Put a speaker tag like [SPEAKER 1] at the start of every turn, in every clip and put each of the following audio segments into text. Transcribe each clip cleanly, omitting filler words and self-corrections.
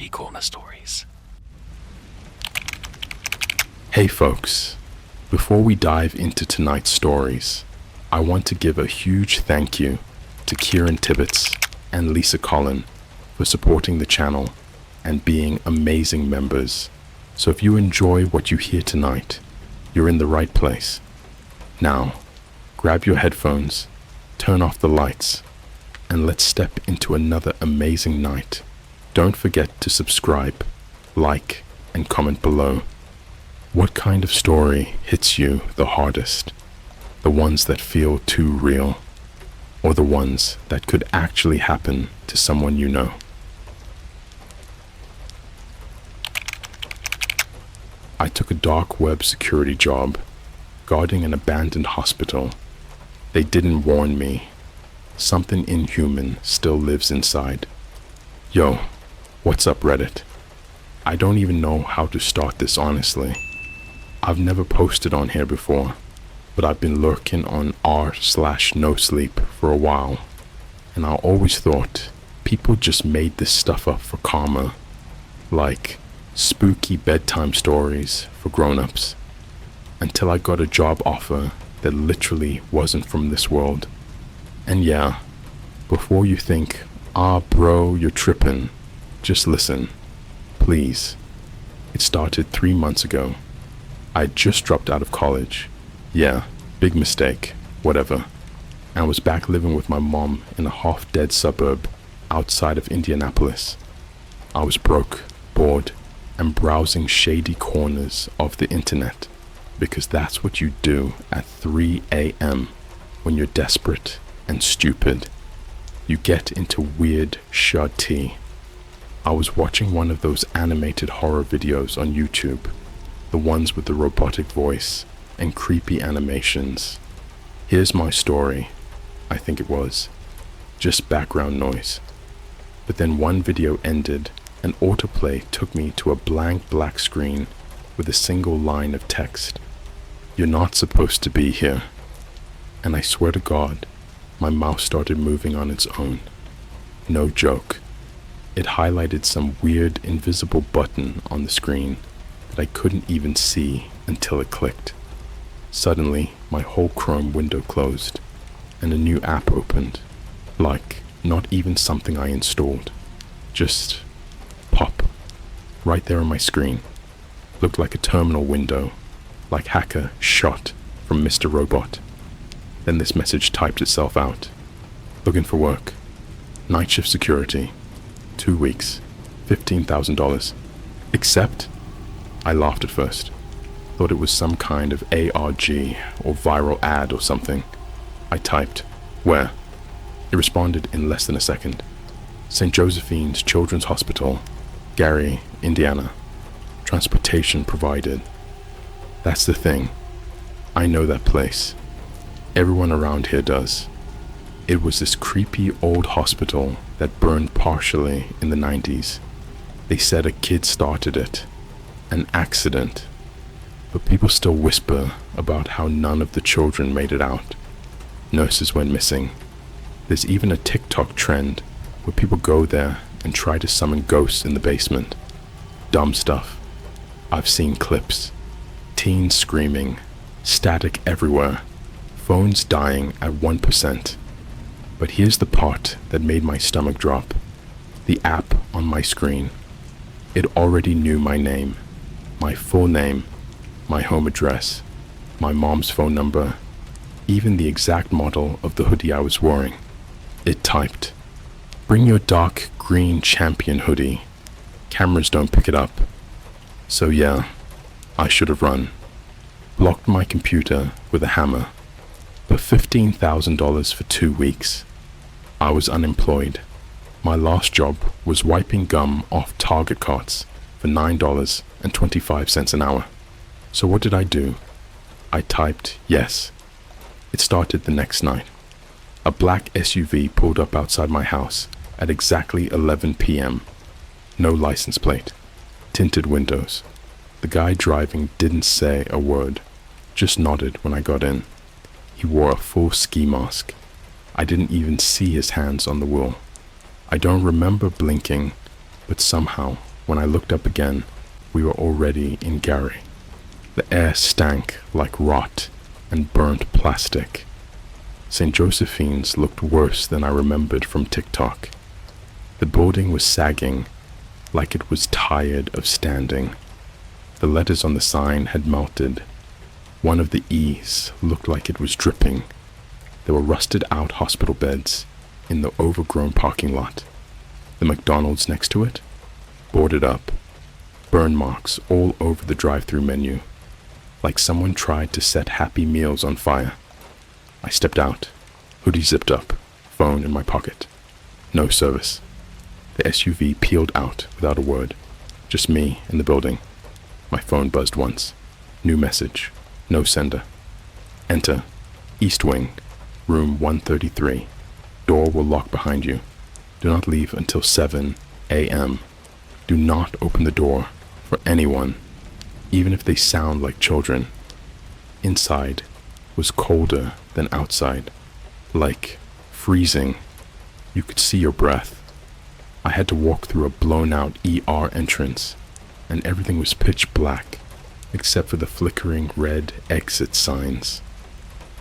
[SPEAKER 1] CreepyCorner stories.
[SPEAKER 2] Hey folks, before we dive into tonight's stories, I want to give a huge thank you to Kieran Tibbetts and Lisa Collin for supporting the channel and being amazing members. So if you enjoy what you hear tonight, you're in the right place. Now, grab your headphones, turn off the lights, and let's step into another amazing night. Don't forget to subscribe, like, and comment below. What kind of story hits you the hardest? The ones that feel too real, or the ones that could actually happen to someone you know? I took a dark web security job, guarding an abandoned hospital. They didn't warn me. Something inhuman still lives inside. Yo, what's up, Reddit? I don't even know how to start this, honestly. I've never posted on here before, but I've been lurking on r/no-sleep for a while, and I always thought people just made this stuff up for karma, like spooky bedtime stories for grown-ups, until I got a job offer that literally wasn't from this world. And yeah, before you think, bro, you're tripping, just listen, please. It started 3 months ago. I just dropped out of college. Yeah, big mistake, whatever. And was back living with my mom in a half-dead suburb outside of Indianapolis. I was broke, bored, and browsing shady corners of the internet, because that's what you do at 3 a.m. when you're desperate and stupid. You get into weird shud tea. I was watching one of those animated horror videos on YouTube, the ones with the robotic voice and creepy animations. Here's my story, I think it was. Just background noise. But then one video ended and autoplay took me to a blank black screen with a single line of text. You're not supposed to be here. And I swear to God, my mouse started moving on its own. No joke. It highlighted some weird invisible button on the screen that I couldn't even see until it clicked. Suddenly, my whole Chrome window closed and a new app opened. Like, not even something I installed. Just pop. Right there on my screen. Looked like a terminal window, like hacker shot from Mr. Robot. Then this message typed itself out. Looking for work. Night shift security. 2 weeks. $15,000. Accept? I laughed at first. Thought it was some kind of ARG or viral ad or something. I typed, where? It responded in less than a second. St. Josephine's Children's Hospital, Gary, Indiana. Transportation provided. That's the thing. I know that place. Everyone around here does. It was this creepy old hospital that burned partially in the 90s. They said a kid started it. An accident. But people still whisper about how none of the children made it out. Nurses went missing. There's even a TikTok trend where people go there and try to summon ghosts in the basement. Dumb stuff. I've seen clips. Teens screaming. Static everywhere. Phones dying at 1%. But here's the part that made my stomach drop. The app on my screen. It already knew my name. My full name. My home address. My mom's phone number. Even the exact model of the hoodie I was wearing. It typed, "Bring your dark green champion hoodie. Cameras don't pick it up." So yeah, I should have run. Blocked my computer with a hammer. But $15,000 for 2 weeks. I was unemployed. My last job was wiping gum off Target carts for $9.25 an hour. So what did I do? I typed yes. It started the next night. A black SUV pulled up outside my house at exactly 11 p.m. No license plate. Tinted windows. The guy driving didn't say a word, just nodded when I got in. He wore a full ski mask. I didn't even see his hands on the wheel. I don't remember blinking, but somehow When I looked up again, we were already in Gary. The air stank like rot and burnt plastic. St. Josephine's looked worse than I remembered from TikTok. The building was sagging like it was tired of standing. The letters on the sign had melted. One of the E's looked like it was dripping. There were rusted out hospital beds in the overgrown parking lot. The McDonald's next to it, boarded up. Burn marks all over the drive-thru menu, like someone tried to set Happy Meals on fire. I stepped out, hoodie zipped up, phone in my pocket. No service. The SUV peeled out without a word. Just me in the building. My phone buzzed once. New message. No sender. Enter. East Wing. Room 133. Door will lock behind you. Do not leave until 7 a.m. Do not open the door for anyone, even if they sound like children. Inside was colder than outside. Like freezing. You could see your breath. I had to walk through a blown-out ER entrance, and everything was pitch black, except for the flickering red exit signs.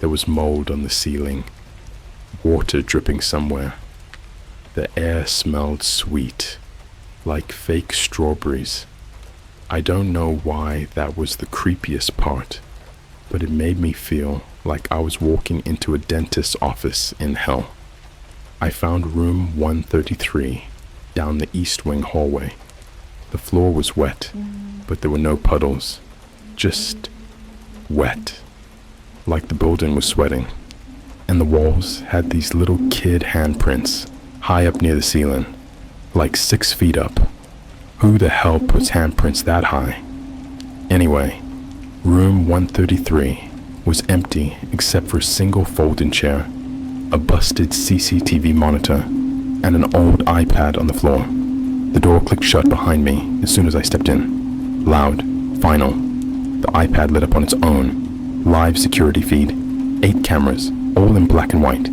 [SPEAKER 2] There was mold on the ceiling, water dripping somewhere. The air smelled sweet, like fake strawberries. I don't know why that was the creepiest part, but it made me feel like I was walking into a dentist's office in hell. I found room 133 down the East Wing hallway. The floor was wet, but there were no puddles, just wet, like the building was sweating. And the walls had these little kid handprints high up near the ceiling, like 6 feet up. Who the hell puts handprints that high? Anyway, room 133 was empty except for a single folding chair, a busted CCTV monitor, and an old iPad on the floor. The door clicked shut behind me as soon as I stepped in. Loud, final. The iPad lit up on its own. Live security feed. 8 cameras, all in black and white,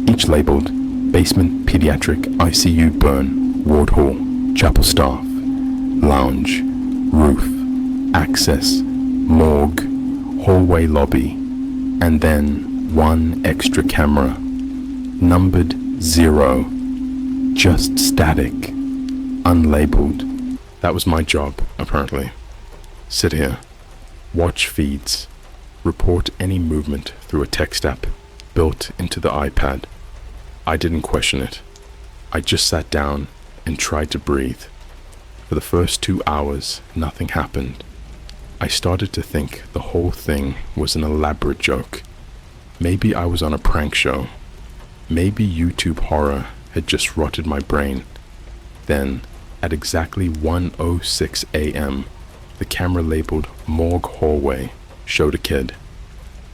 [SPEAKER 2] each labeled basement, pediatric, ICU, burn, ward hall, chapel staff, lounge, roof, access, morgue, hallway lobby, and then 1 extra camera, numbered 0, just static, unlabeled. That was my job, apparently. Sit here, watch feeds, report any movement through a text app built into the iPad. I didn't question it. I just sat down and tried to breathe. For the first 2 hours, nothing happened. I started to think the whole thing was an elaborate joke. Maybe I was on a prank show. Maybe YouTube horror had just rotted my brain. Then, at exactly 1:06 a.m., the camera labeled morgue hallway showed a kid,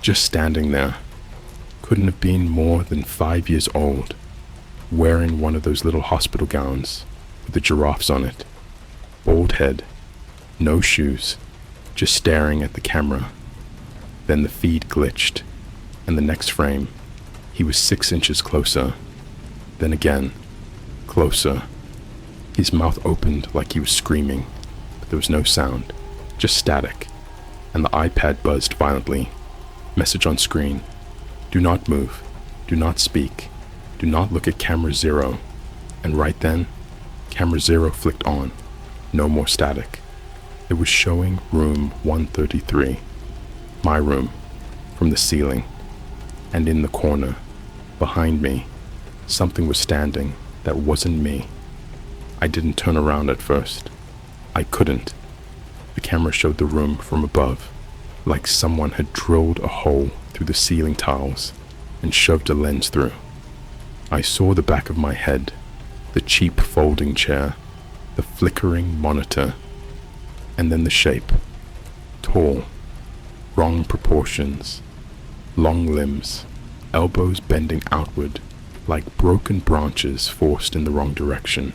[SPEAKER 2] just standing there. Couldn't have been more than 5 years old, wearing one of those little hospital gowns with the giraffes on it. Bald head, no shoes, just staring at the camera. Then the feed glitched, and the next frame, he was 6 inches closer. Then again, closer. His mouth opened like he was screaming, but there was no sound, just static, and the iPad buzzed violently. Message on screen: do not move, do not speak, do not look at camera 0. And right then, camera 0 flicked on. No more static. It was showing room 133, my room, from the ceiling. And in the corner, behind me, something was standing that wasn't me. I didn't turn around at first. I couldn't. The camera showed the room from above, like someone had drilled a hole through the ceiling tiles and shoved a lens through. I saw the back of my head, the cheap folding chair, the flickering monitor, and then the shape. Tall, wrong proportions, long limbs, elbows bending outward like broken branches forced in the wrong direction.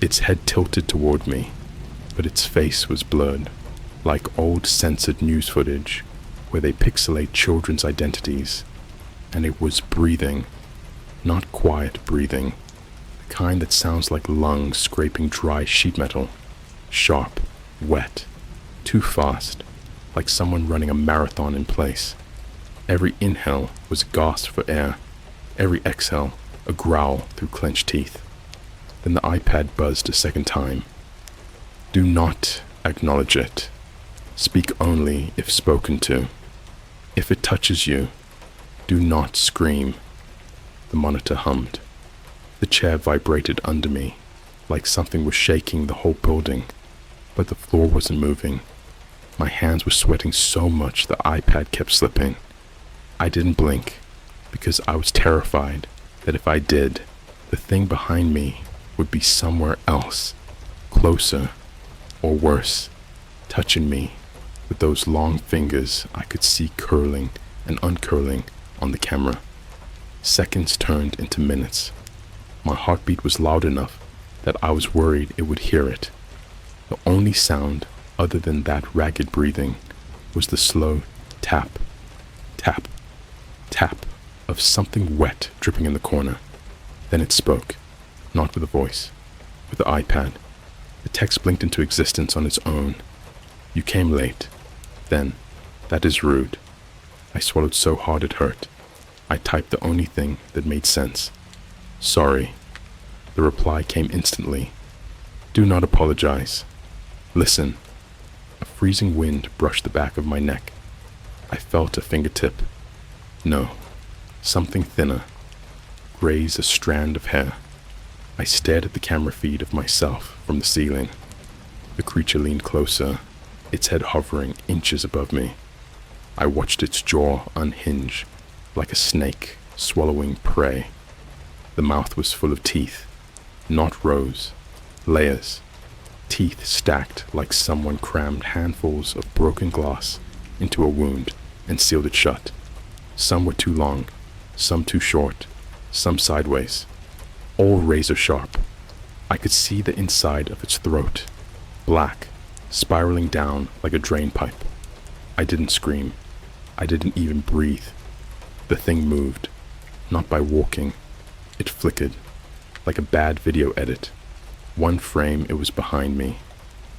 [SPEAKER 2] Its head tilted toward me, but its face was blurred, like old censored news footage where they pixelate children's identities. And it was breathing, not quiet breathing, the kind that sounds like lungs scraping dry sheet metal. Sharp, wet, too fast, like someone running a marathon in place. Every inhale was a gasp for air, every exhale a growl through clenched teeth. Then the iPad buzzed a second time. Do not acknowledge it. Speak only if spoken to. If it touches you, do not scream. The monitor hummed. The chair vibrated under me, like something was shaking the whole building, but the floor wasn't moving. My hands were sweating so much the iPad kept slipping. I didn't blink, because I was terrified that if I did, the thing behind me would be somewhere else, closer, or worse, touching me with those long fingers I could see curling and uncurling on the camera. Seconds turned into minutes. My heartbeat was loud enough that I was worried it would hear it. The only sound other than that ragged breathing was the slow tap, tap, tap of something wet dripping in the corner. Then it spoke, not with a voice, with the iPad. The text blinked into existence on its own. You came late. Then, that is rude. I swallowed so hard it hurt. I typed the only thing that made sense. Sorry. The reply came instantly. Do not apologize. Listen. A freezing wind brushed the back of my neck. I felt a fingertip. No, something thinner. Graze a strand of hair. I stared at the camera feed of myself from the ceiling. The creature leaned closer, its head hovering inches above me. I watched its jaw unhinge, like a snake swallowing prey. The mouth was full of teeth, not rows, layers. Teeth stacked like someone crammed handfuls of broken glass into a wound and sealed it shut. Some were too long, some too short, some sideways, all razor sharp. I could see the inside of its throat, black, spiraling down like a drain pipe. I didn't scream. I didn't even breathe. The thing moved, not by walking. It flickered, like a bad video edit. One frame it was behind me.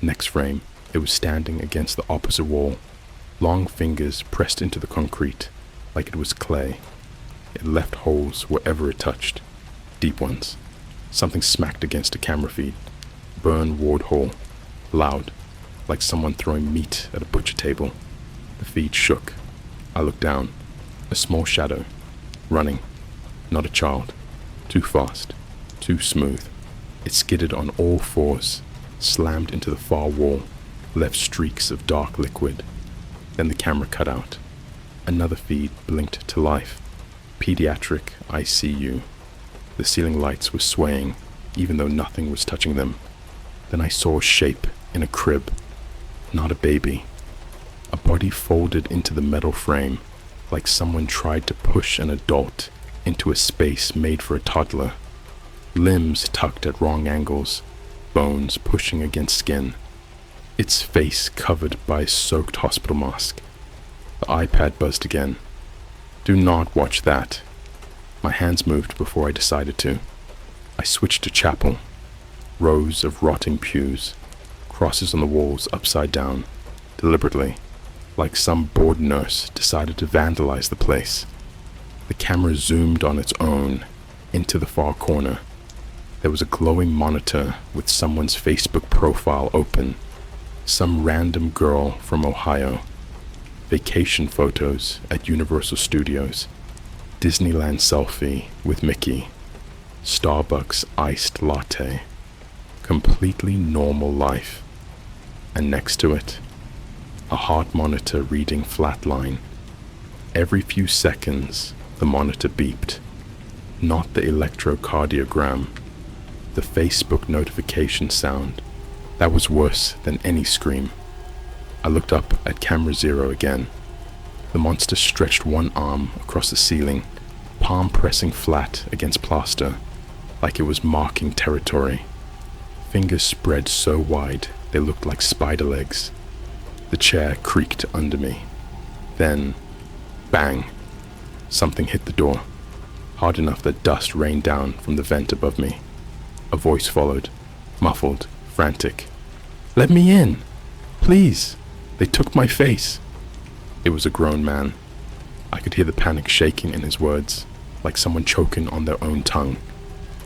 [SPEAKER 2] Next frame it was standing against the opposite wall, long fingers pressed into the concrete like it was clay. It left holes wherever it touched, deep ones. Something smacked against a camera feed. Burn ward hole, loud, like someone throwing meat at a butcher table. The feed shook. I looked down. A small shadow, running. Not a child. Too fast, too smooth. It skidded on all fours, slammed into the far wall, left streaks of dark liquid. Then the camera cut out. Another feed blinked to life. Pediatric ICU. The ceiling lights were swaying, even though nothing was touching them. Then I saw a shape in a crib. Not a baby. A body folded into the metal frame, like someone tried to push an adult into a space made for a toddler. Limbs tucked at wrong angles, bones pushing against skin. Its face covered by a soaked hospital mask. The iPad buzzed again. Do not watch that. My hands moved before I decided to. I switched to chapel. Rows of rotting pews, crosses on the walls upside down, deliberately, like some bored nurse decided to vandalize the place. The camera zoomed on its own into the far corner. There was a glowing monitor with someone's Facebook profile open. Some random girl from Ohio. Vacation photos at Universal Studios. Disneyland selfie with Mickey. Starbucks iced latte. Completely normal life. And next to it, a heart monitor reading flatline. Every few seconds, the monitor beeped. Not the electrocardiogram. The Facebook notification sound. That was worse than any scream. I looked up at camera 0 again. The monster stretched one arm across the ceiling, palm pressing flat against plaster, like it was marking territory. Fingers spread so wide they looked like spider legs. The chair creaked under me. Then, bang! Something hit the door, hard enough that dust rained down from the vent above me. A voice followed, muffled, frantic. Let me in! Please! They took my face!" It was a grown man. I could hear the panic shaking in his words, like someone choking on their own tongue.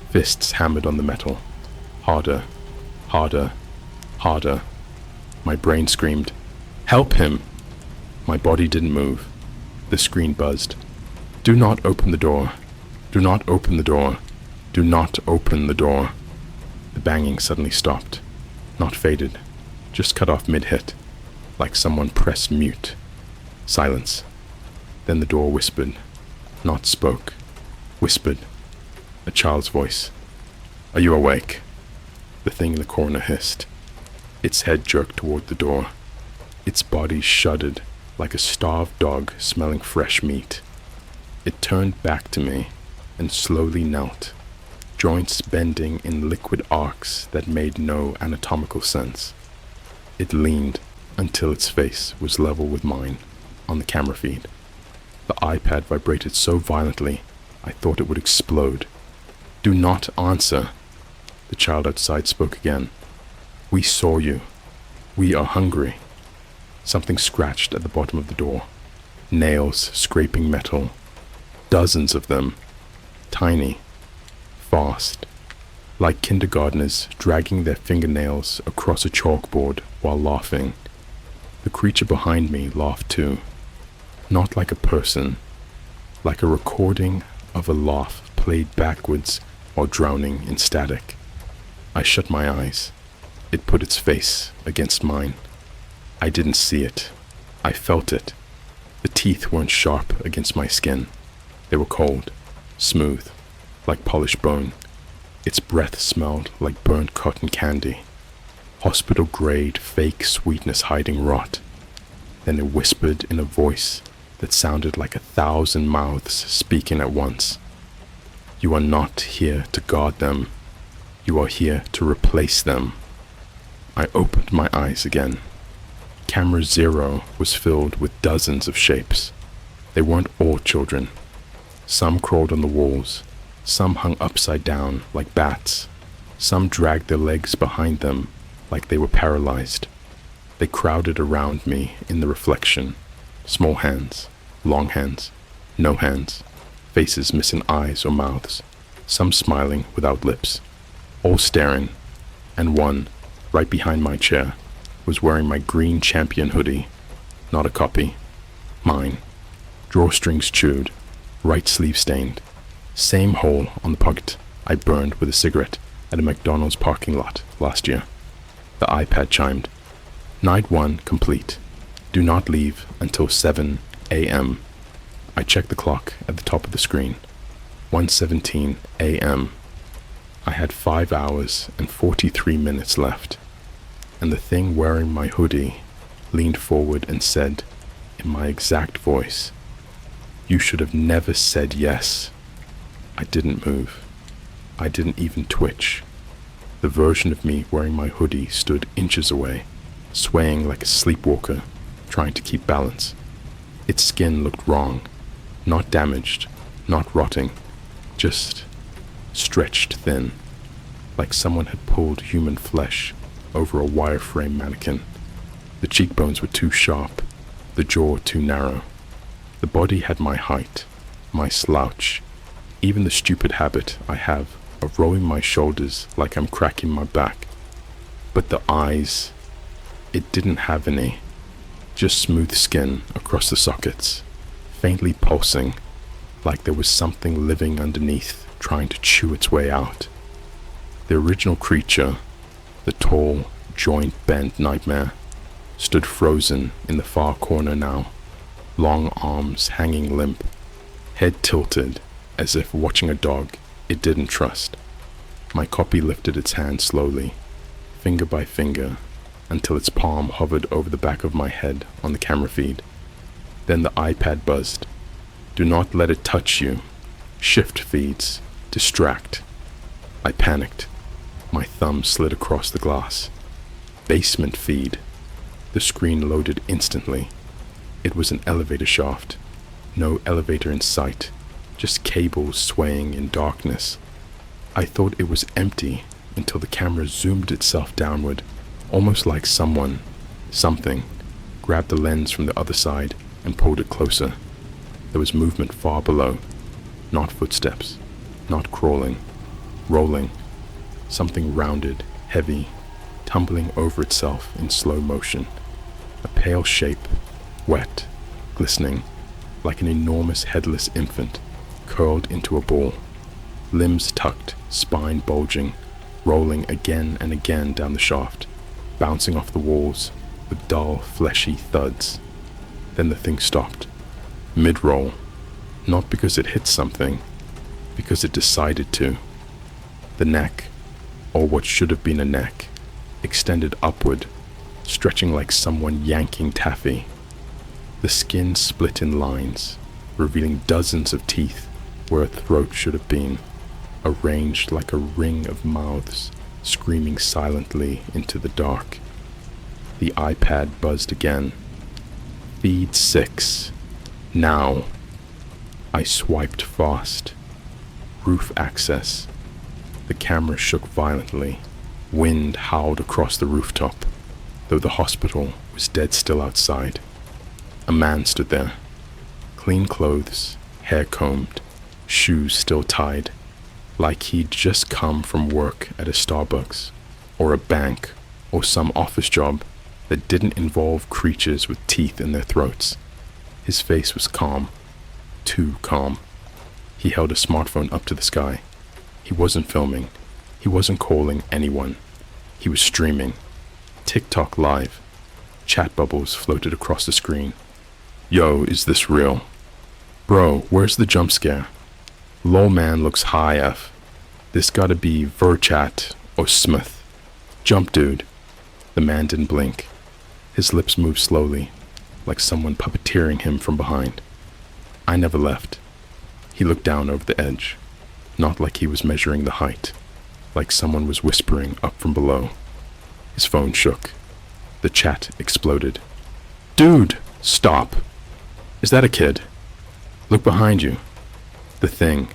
[SPEAKER 2] Fists hammered on the metal. Harder, harder, harder. My brain screamed, "Help him!" My body didn't move. The screen buzzed. "Do not open the door. Do not open the door. Do not open the door." The banging suddenly stopped. Not faded, just cut off mid-hit, like someone pressed mute. Silence. Then the door whispered, not spoke, whispered. A child's voice. "Are you awake?" The thing in the corner hissed. Its head jerked toward the door. Its body shuddered like a starved dog smelling fresh meat. It turned back to me and slowly knelt, joints bending in liquid arcs that made no anatomical sense. It leaned until its face was level with mine on the camera feed. The iPad vibrated so violently I thought it would explode. "Do not answer." The child outside spoke again. "We saw you. We are hungry." Something scratched at the bottom of the door. Nails scraping metal. Dozens of them. Tiny. Fast. Like kindergartners dragging their fingernails across a chalkboard while laughing. The creature behind me laughed too. Not like a person. Like a recording of a laugh played backwards while drowning in static. I shut my eyes. It put its face against mine. I didn't see it. I felt it. The teeth weren't sharp against my skin. They were cold, smooth, like polished bone. Its breath smelled like burnt cotton candy. Hospital-grade fake sweetness hiding rot. Then it whispered in a voice that sounded like 1,000 mouths speaking at once. "You are not here to guard them. You are here to replace them." I opened my eyes again. Camera 0 was filled with dozens of shapes. They weren't all children. Some crawled on the walls. Some hung upside down like bats. Some dragged their legs behind them like they were paralyzed. They crowded around me in the reflection. Small hands, long hands, no hands, faces missing eyes or mouths, some smiling without lips, all staring, and one, right behind my chair, was wearing my green Champion hoodie, not a copy, mine, drawstrings chewed, right sleeve stained, same hole on the pocket I burned with a cigarette at a McDonald's parking lot last year. The iPad chimed. "Night 1 complete. Do not leave until 7 a.m. I checked the clock at the top of the screen. 1:17 a.m. I had 5 hours and 43 minutes left. And the thing wearing my hoodie leaned forward and said, in my exact voice, "You should have never said yes." I didn't move. I didn't even twitch. The version of me wearing my hoodie stood inches away, swaying like a sleepwalker, trying to keep balance. Its skin looked wrong, not damaged, not rotting, just stretched thin, like someone had pulled human flesh over a wireframe mannequin. The cheekbones were too sharp, the jaw too narrow. The body had my height, my slouch, even the stupid habit I have of rolling my shoulders like I'm cracking my back. But the eyes, it didn't have any, just smooth skin across the sockets, faintly pulsing, like there was something living underneath trying to chew its way out. The original creature, the tall, joint-bent nightmare, stood frozen in the far corner now, long arms hanging limp, head tilted as if watching a dog it didn't trust. My copy lifted its hand slowly, finger by finger, until its palm hovered over the back of my head on the camera feed. Then the iPad buzzed. "Do not let it touch you. Shift feeds. Distract." I panicked. My thumb slid across the glass. Basement feed. The screen loaded instantly. It was an elevator shaft. No elevator in sight. Just cables swaying in darkness. I thought it was empty until the camera zoomed itself downward, almost like something, grabbed the lens from the other side and pulled it closer. There was movement far below, not footsteps, not crawling, rolling, something rounded, heavy, tumbling over itself in slow motion. A pale shape, wet, glistening, like an enormous headless infant, curled into a ball, limbs tucked, spine bulging, rolling again and again down the shaft, bouncing off the walls with dull, fleshy thuds. Then the thing stopped, mid-roll, not because it hit something, because it decided to. The neck, or what should have been a neck, extended upward, stretching like someone yanking taffy. The skin split in lines, revealing dozens of teeth where a throat should have been, arranged like a ring of mouths screaming silently into the dark. The iPad buzzed again. Feed 6. Now. I swiped fast. Roof access. The camera shook violently. Wind howled across the rooftop, though the hospital was dead still outside. A man stood there. Clean clothes, hair combed, shoes still tied, like he'd just come from work at a Starbucks, or a bank, or some office job that didn't involve creatures with teeth in their throats. His face was calm, too calm. He held a smartphone up to the sky. He wasn't filming. He wasn't calling anyone. He was streaming. TikTok live. Chat bubbles floated across the screen. Yo, is this real? Bro, where's the jump scare? Lol man looks high F. This gotta be Verchat or Smith. Jump dude. The man didn't blink. His lips moved slowly, like someone puppeteering him from behind. I never left. He looked down over the edge, not like he was measuring the height, like someone was whispering up from below. His phone shook. The chat exploded. Dude, stop. Is that a kid? Look behind you. The thing,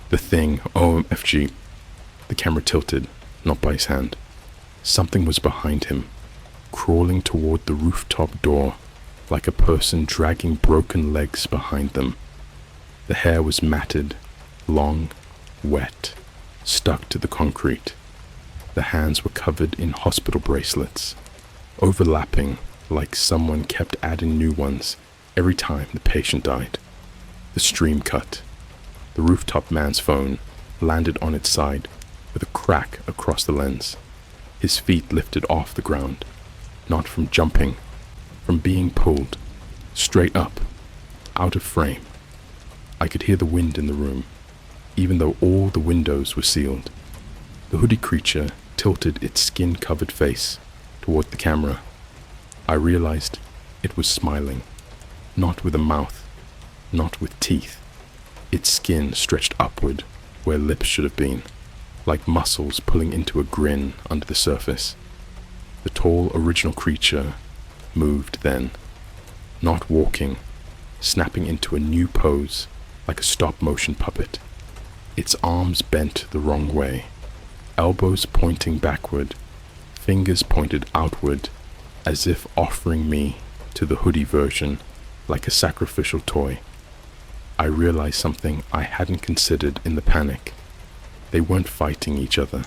[SPEAKER 2] OMFG. The camera tilted, not by his hand. Something was behind him, crawling toward the rooftop door, like a person dragging broken legs behind them. The hair was matted, long, wet, stuck to the concrete. The hands were covered in hospital bracelets, overlapping like someone kept adding new ones every time the patient died. The stream cut. The rooftop man's phone landed on its side with a crack across the lens. His feet lifted off the ground, not from jumping, from being pulled, straight up, out of frame. I could hear the wind in the room, even though all the windows were sealed. The hooded creature tilted its skin-covered face toward the camera. I realized it was smiling, not with a mouth, not with teeth. Its skin stretched upward where lips should have been, like muscles pulling into a grin under the surface. The tall original creature moved then, not walking, snapping into a new pose like a stop-motion puppet. Its arms bent the wrong way, elbows pointing backward, fingers pointed outward, as if offering me to the hoodie version like a sacrificial toy. I realized something I hadn't considered in the panic. They weren't fighting each other.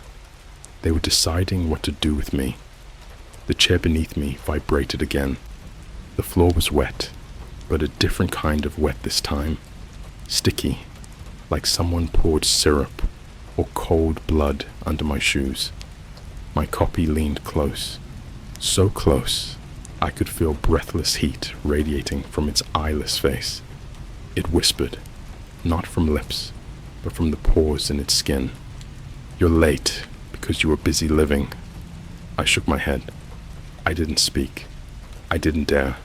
[SPEAKER 2] They were deciding what to do with me. The chair beneath me vibrated again. The floor was wet, but a different kind of wet this time. Sticky, like someone poured syrup or cold blood under my shoes. My copy leaned close, so close I could feel breathless heat radiating from its eyeless face. It whispered, not from lips, but from the pores in its skin. You're late because you were busy living. I shook my head. I didn't speak. I didn't dare.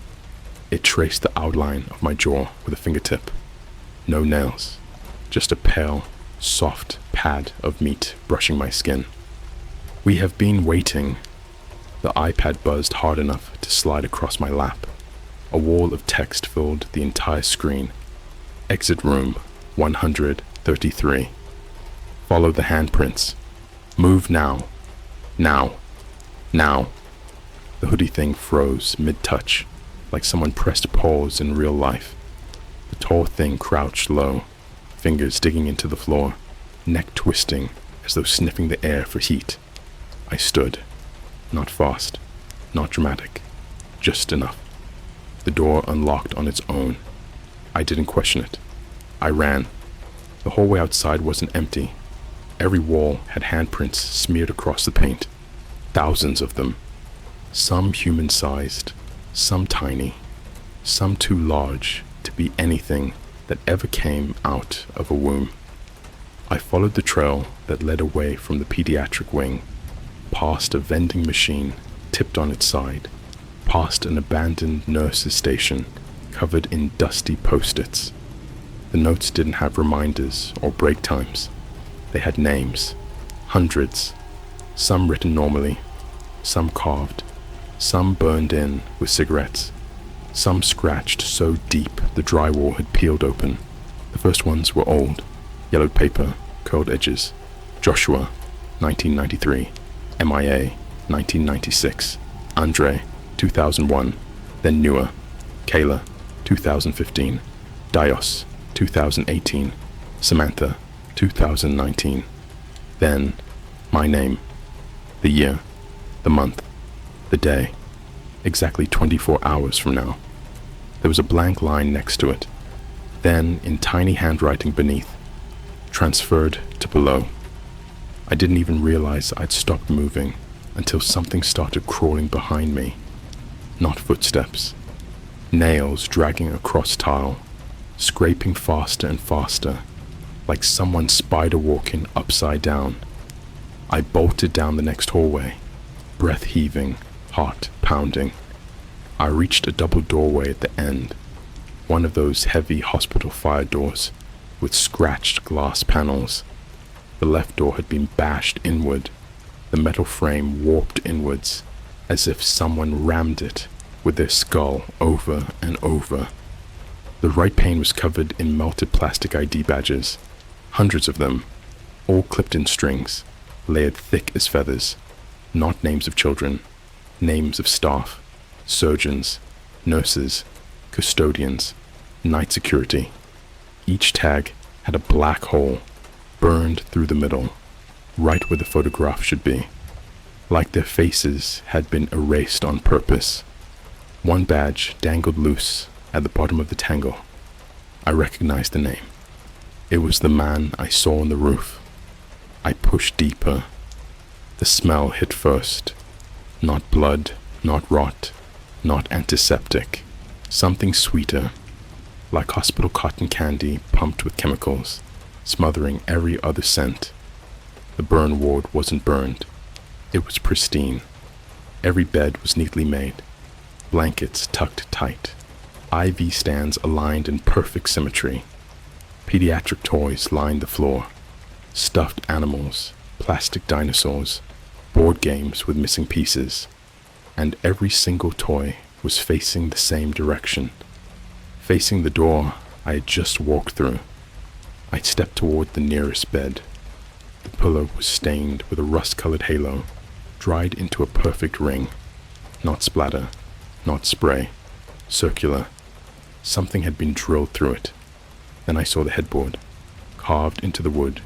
[SPEAKER 2] It traced the outline of my jaw with a fingertip. No nails, just a pale, soft pad of meat brushing my skin. We have been waiting. The iPad buzzed hard enough to slide across my lap. A wall of text filled the entire screen. Exit room 133. Follow the handprints. Move now. Now. Now. The hoodie thing froze mid-touch, like someone pressed pause in real life. The tall thing crouched low, fingers digging into the floor, neck twisting as though sniffing the air for heat. I stood. Not fast, not dramatic, just enough. The door unlocked on its own. I didn't question it. I ran. The hallway outside wasn't empty. Every wall had handprints smeared across the paint. Thousands of them. Some human-sized, some tiny, some too large to be anything that ever came out of a womb. I followed the trail that led away from the pediatric wing, past a vending machine tipped on its side, past an abandoned nurse's station covered in dusty post-its. The notes didn't have reminders or break times. They had names, hundreds, some written normally, some carved, some burned in with cigarettes, some scratched so deep the drywall had peeled open. The first ones were old, yellowed paper, curled edges. Joshua, 1993. MIA, 1996. Andre, 2001. Then newer. Kayla, 2015. Dios, 2018. Samantha, 2019. Then, my name. The year. The month. The day. Exactly 24 hours from now. There was a blank line next to it. Then, in tiny handwriting beneath, transferred to below. I didn't even realize I'd stopped moving until something started crawling behind me. Not footsteps. Nails dragging across tile, scraping faster and faster, like someone spider walking upside down. I bolted down the next hallway, breath heaving, heart pounding. I reached a double doorway at the end, one of those heavy hospital fire doors with scratched glass panels. The left door had been bashed inward, the metal frame warped inwards, as if someone rammed it with their skull over and over. The right pane was covered in melted plastic ID badges, hundreds of them, all clipped in strings, layered thick as feathers. Not names of children, names of staff, surgeons, nurses, custodians, night security. Each tag had a black hole burned through the middle, right where the photograph should be, like their faces had been erased on purpose. One badge dangled loose at the bottom of the tangle. I recognized the name. It was the man I saw on the roof. I pushed deeper. The smell hit first. Not blood, not rot, not antiseptic. Something sweeter, like hospital cotton candy pumped with chemicals, smothering every other scent. The burn ward wasn't burned. It was pristine. Every bed was neatly made, blankets tucked tight, IV stands aligned in perfect symmetry. Pediatric toys lined the floor, stuffed animals, plastic dinosaurs, board games with missing pieces, and every single toy was facing the same direction, facing the door I had just walked through. I stepped toward the nearest bed. The pillow was stained with a rust-colored halo, dried into a perfect ring. Not splatter, not spray, circular. Something had been drilled through it. Then I saw the headboard, carved into the wood,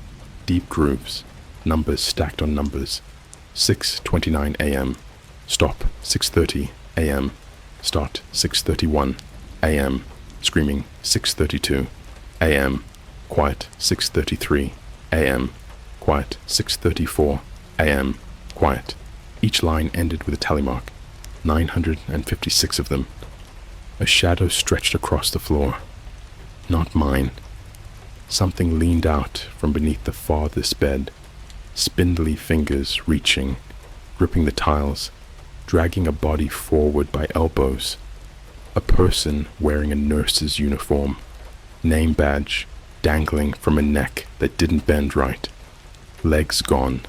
[SPEAKER 2] deep grooves, numbers stacked on numbers. 6:29 a.m. Stop 6:30 a.m. Start 6:31 a.m. Screaming 6:32 a.m. Quiet 6:33 a.m. Quiet 6:34 a.m. Quiet. Each line ended with a tally mark. 956 of them. A shadow stretched across the floor. Not mine. Something leaned out from beneath the farthest bed, spindly fingers reaching, gripping the tiles, dragging a body forward by elbows. A person wearing a nurse's uniform, name badge dangling from a neck that didn't bend right, legs gone,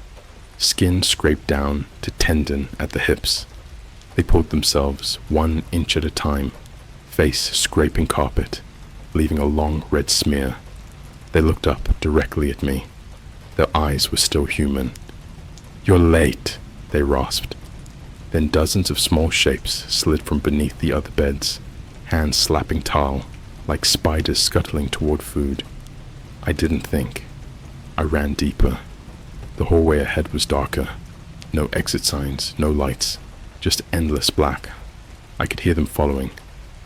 [SPEAKER 2] skin scraped down to tendon at the hips. They pulled themselves 1 inch at a time, face scraping carpet, leaving a long red smear. They looked up directly at me. Their eyes were still human. "You're late," they rasped. Then dozens of small shapes slid from beneath the other beds, hands slapping tile, like spiders scuttling toward food. I didn't think. I ran deeper. The hallway ahead was darker. No exit signs, no lights, just endless black. I could hear them following.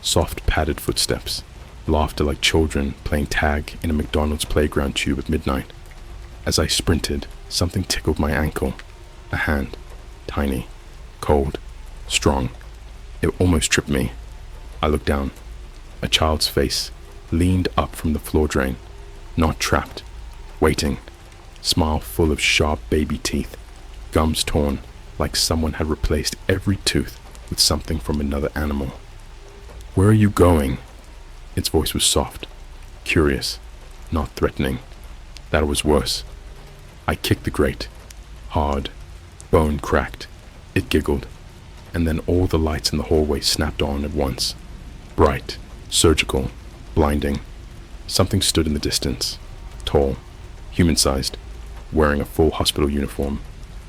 [SPEAKER 2] Soft padded footsteps, laughter like children playing tag in a McDonald's playground tube at midnight. As I sprinted, something tickled my ankle. A hand, tiny, cold, strong. It almost tripped me. I looked down. A child's face leaned up from the floor drain, not trapped, waiting, smile full of sharp baby teeth, gums torn like someone had replaced every tooth with something from another animal. "Where are you going?" Its voice was soft, curious, not threatening. That was worse. I kicked the grate, hard, bone cracked. It giggled, and then all the lights in the hallway snapped on at once. Bright, surgical, blinding. Something stood in the distance, tall, human-sized, wearing a full hospital uniform,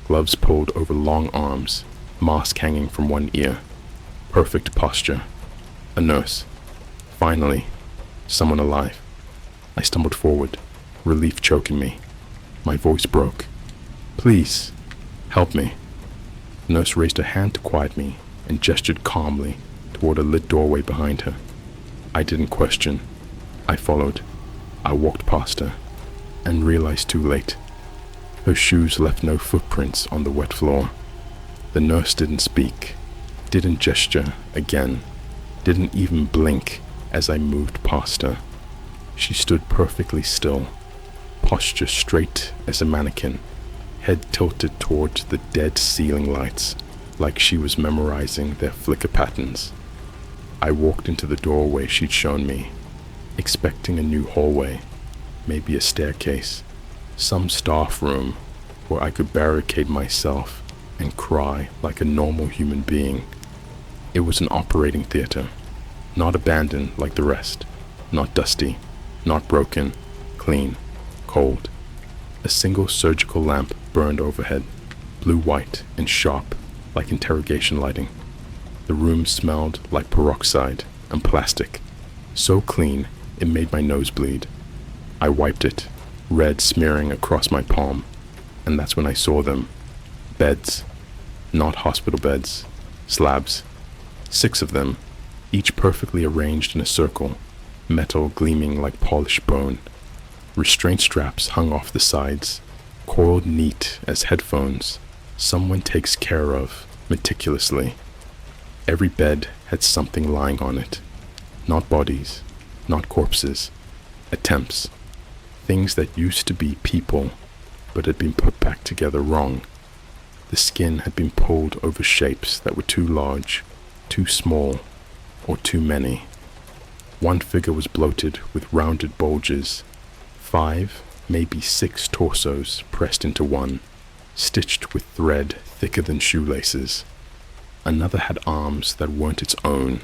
[SPEAKER 2] gloves pulled over long arms, mask hanging from one ear. Perfect posture. A nurse. Finally, someone alive. I stumbled forward, relief choking me. My voice broke. "Please, help me." The nurse raised her hand to quiet me and gestured calmly toward a lit doorway behind her. I didn't question. I followed. I walked past her and realized too late. Her shoes left no footprints on the wet floor. The nurse didn't speak, didn't gesture again, didn't even blink as I moved past her. She stood perfectly still, posture straight as a mannequin, head tilted towards the dead ceiling lights, like she was memorizing their flicker patterns. I walked into the doorway she'd shown me, expecting a new hallway, maybe a staircase, some staff room where I could barricade myself and cry like a normal human being. It was an operating theater, not abandoned like the rest, not dusty, not broken, clean, cold. A single surgical lamp burned overhead, blue-white and sharp like interrogation lighting. The room smelled like peroxide and plastic, so clean it made my nose bleed. I wiped it, red smearing across my palm, and that's when I saw them. Beds, not hospital beds, slabs. 6 of them, each perfectly arranged in a circle, metal gleaming like polished bone. Restraint straps hung off the sides, coiled neat as headphones someone takes care of meticulously. Every bed had something lying on it. Not bodies, not corpses, attempts. Things that used to be people, but had been put back together wrong. The skin had been pulled over shapes that were too large, too small, or too many. One figure was bloated with rounded bulges, 5, maybe 6 torsos pressed into one, stitched with thread thicker than shoelaces. Another had arms that weren't its own,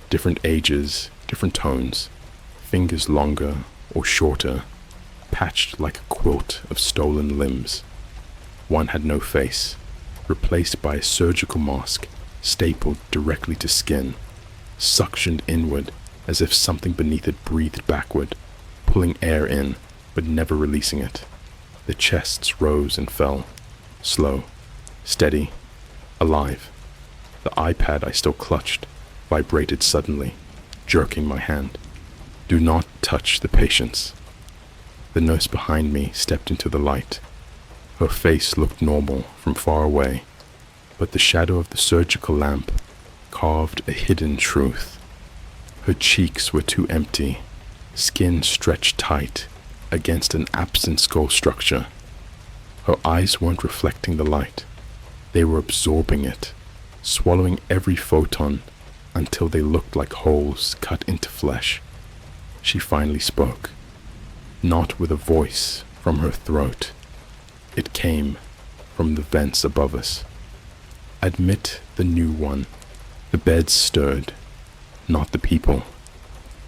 [SPEAKER 2] different ages, different tones, fingers longer or shorter, patched like a quilt of stolen limbs. One had no face, replaced by a surgical mask stapled directly to skin, suctioned inward as if something beneath it breathed backward, pulling air in but never releasing it. The chests rose and fell, slow, steady, alive. The iPad I still clutched vibrated suddenly, jerking my hand. "Do not touch the patients." The nurse behind me stepped into the light. Her face looked normal from far away, but the shadow of the surgical lamp carved a hidden truth. Her cheeks were too empty, skin stretched tight against an absent skull structure. Her eyes weren't reflecting the light. They were absorbing it, swallowing every photon until they looked like holes cut into flesh. She finally spoke, not with a voice from her throat. It came from the vents above us. "Admit the new one." The beds stirred, not the people.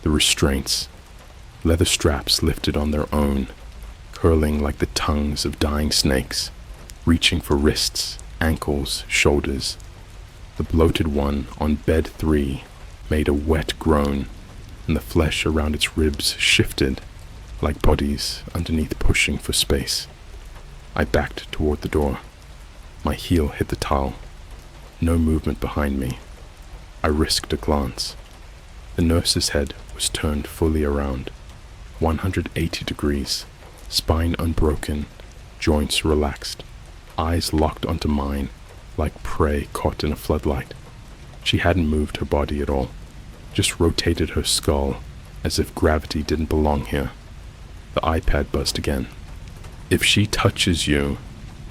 [SPEAKER 2] The restraints, leather straps lifted on their own, curling like the tongues of dying snakes, reaching for wrists, ankles, shoulders. The bloated one on bed 3 made a wet groan, and the flesh around its ribs shifted like bodies underneath pushing for space. I backed toward the door. My heel hit the tile. No movement behind me. I risked a glance. The nurse's head was turned fully around, 180 degrees, spine unbroken, joints relaxed, eyes locked onto mine like prey caught in a floodlight. She hadn't moved her body at all, just rotated her skull as if gravity didn't belong here. The iPad buzzed again. If she touches you,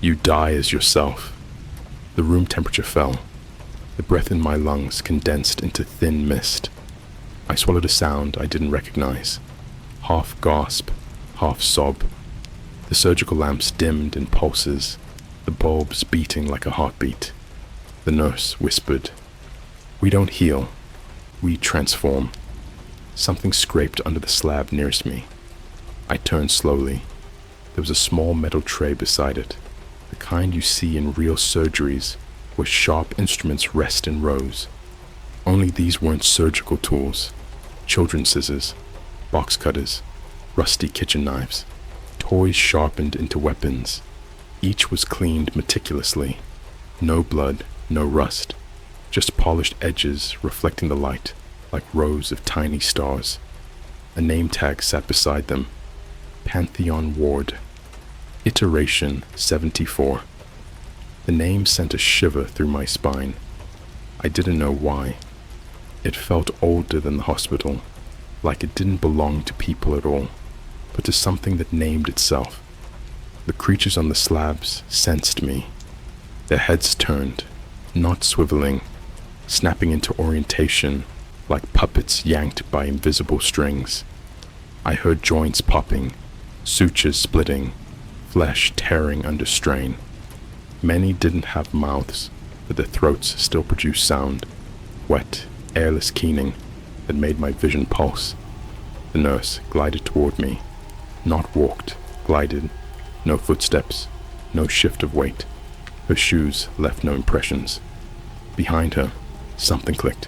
[SPEAKER 2] you die as yourself. The room temperature fell. The breath in my lungs condensed into thin mist. I swallowed a sound I didn't recognize. Half gasp, half sob. The surgical lamps dimmed in pulses, the bulbs beating like a heartbeat. The nurse whispered, "We don't heal, we transform." Something scraped under the slab nearest me. I turned slowly. There was a small metal tray beside it, the kind you see in real surgeries where sharp instruments rest in rows. Only these weren't surgical tools. Children's scissors, box cutters, rusty kitchen knives, toys sharpened into weapons. Each was cleaned meticulously. No blood, no rust, just polished edges reflecting the light like rows of tiny stars. A name tag sat beside them. Pantheon Ward. Iteration 74. The name sent a shiver through my spine. I didn't know why. It felt older than the hospital, like it didn't belong to people at all, but to something that named itself. The creatures on the slabs sensed me. Their heads turned, not swiveling, snapping into orientation like puppets yanked by invisible strings. I heard joints popping, sutures splitting, flesh tearing under strain. Many didn't have mouths, but their throats still produced sound, wet, airless keening that made my vision pulse. The nurse glided toward me, not walked, glided, no footsteps, no shift of weight. Her shoes left no impressions. Behind her, something clicked.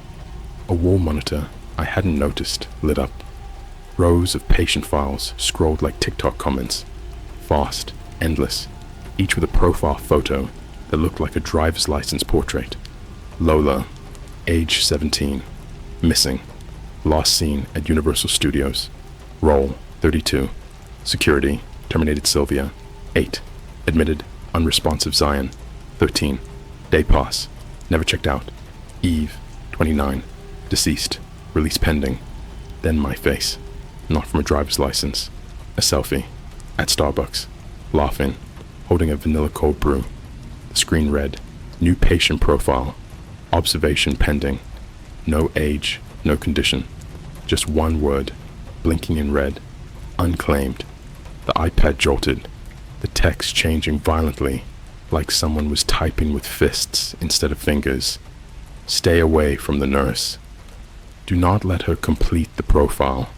[SPEAKER 2] A wall monitor I hadn't noticed lit up. Rows of patient files scrolled like TikTok comments, fast, endless, each with a profile photo that looked like a driver's license portrait. Lola, age 17, missing, last seen at Universal Studios. Role, 32. Security, terminated Sylvia. 8. Admitted, unresponsive Zion. 13. Day pass, never checked out. Eve, 29. Deceased, release pending. Then my face, not from a driver's license. A selfie, at Starbucks, laughing, holding a vanilla cold brew. The screen read, new patient profile, observation pending. No age, no condition. Just one word, blinking in red, unclaimed. The iPad jolted, the text changing violently, like someone was typing with fists instead of fingers. Stay away from the nurse. Do not let her complete the profile.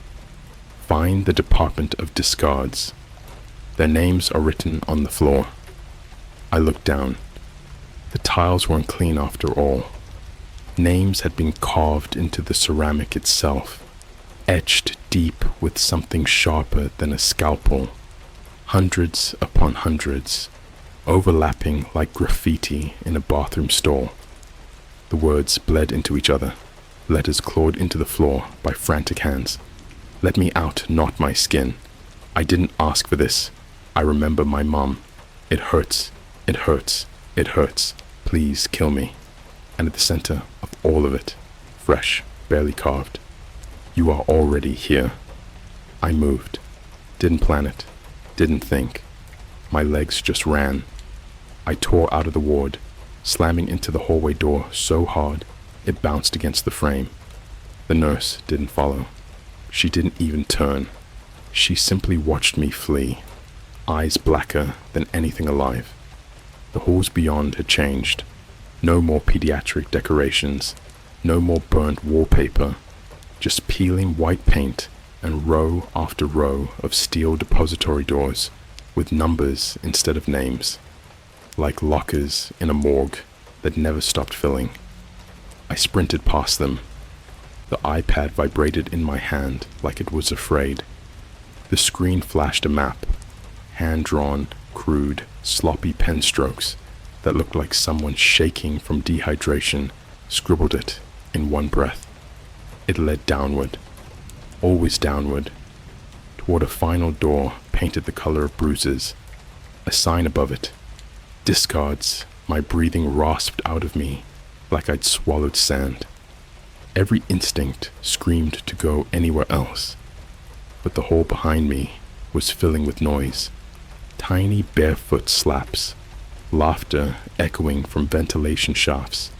[SPEAKER 2] Find the Department of Discards. Their names are written on the floor. I looked down. The tiles weren't clean after all. Names had been carved into the ceramic itself, etched deep with something sharper than a scalpel. Hundreds upon hundreds, overlapping like graffiti in a bathroom stall. The words bled into each other, letters clawed into the floor by frantic hands. Let me out, not my skin. I didn't ask for this. I remember my mom. It hurts, it hurts, it hurts. Please kill me. And at the center of all of it, fresh, barely carved, you are already here. I moved. Didn't plan it. Didn't think. My legs just ran. I tore out of the ward, slamming into the hallway door so hard it bounced against the frame. The nurse didn't follow. She didn't even turn. She simply watched me flee, eyes blacker than anything alive. The halls beyond had changed. No more pediatric decorations, no more burnt wallpaper, just peeling white paint and row after row of steel depository doors with numbers instead of names, like lockers in a morgue that never stopped filling. I sprinted past them. The iPad vibrated in my hand like it was afraid. The screen flashed a map, hand-drawn, crude, sloppy pen strokes that looked like someone shaking from dehydration scribbled it in one breath. It led downward, always downward, toward a final door painted the color of bruises. A sign above it, discards. My breathing rasped out of me like I'd swallowed sand. Every instinct screamed to go anywhere else, but the hall behind me was filling with noise. Tiny barefoot slaps, laughter echoing from ventilation shafts,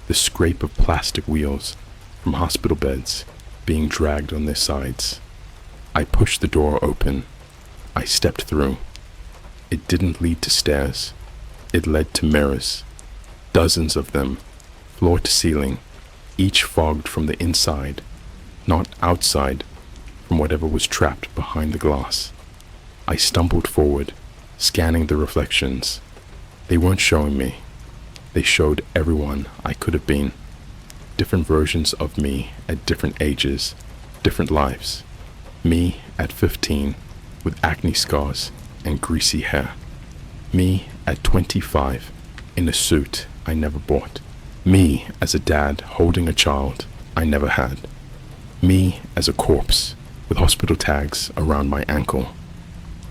[SPEAKER 2] the scrape of plastic wheels from hospital beds being dragged on their sides. I pushed the door open. I stepped through. It didn't lead to stairs. It led to mirrors, dozens of them, floor to ceiling, each fogged from the inside, not outside, from whatever was trapped behind the glass. I stumbled forward, scanning the reflections. They weren't showing me. They showed everyone I could have been. Different versions of me at different ages, different lives. Me at 15 with acne scars and greasy hair. Me at 25 in a suit I never bought. Me as a dad holding a child I never had. Me as a corpse with hospital tags around my ankle.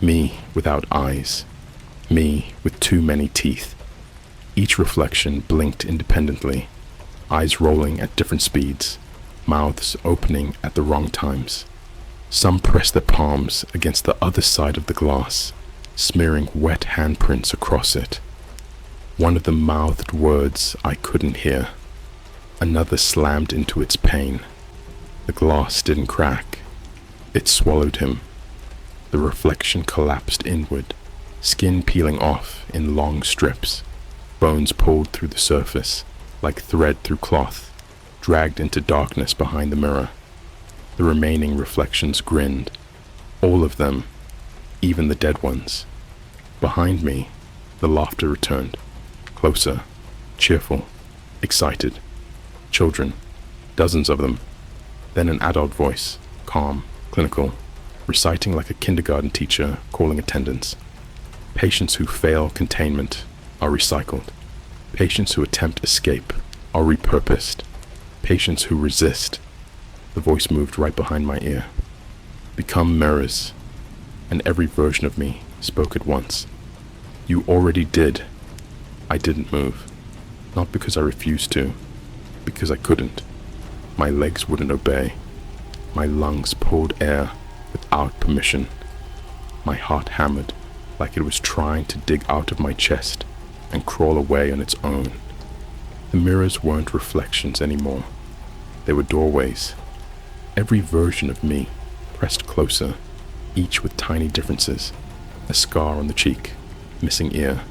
[SPEAKER 2] Me without eyes. Me with too many teeth. Each reflection blinked independently, eyes rolling at different speeds, mouths opening at the wrong times. Some pressed their palms against the other side of the glass, smearing wet handprints across it. One of them mouthed words I couldn't hear. Another slammed into its pane. The glass didn't crack. It swallowed him. The reflection collapsed inward, skin peeling off in long strips, bones pulled through the surface, like thread through cloth, dragged into darkness behind the mirror. The remaining reflections grinned, all of them, even the dead ones. Behind me, the laughter returned, closer, cheerful, excited. Children, dozens of them. Then an adult voice, calm, clinical, reciting like a kindergarten teacher calling attendance. Patients who fail containment are recycled. Patients who attempt escape are repurposed. Patients who resist. The voice moved right behind my ear. Become mirrors. And every version of me spoke at once. You already did. I didn't move. Not because I refused to, because I couldn't. My legs wouldn't obey. My lungs pulled air without permission. My heart hammered like it was trying to dig out of my chest and crawl away on its own. The mirrors weren't reflections anymore. They were doorways. Every version of me pressed closer, each with tiny differences. A scar on the cheek, missing ear,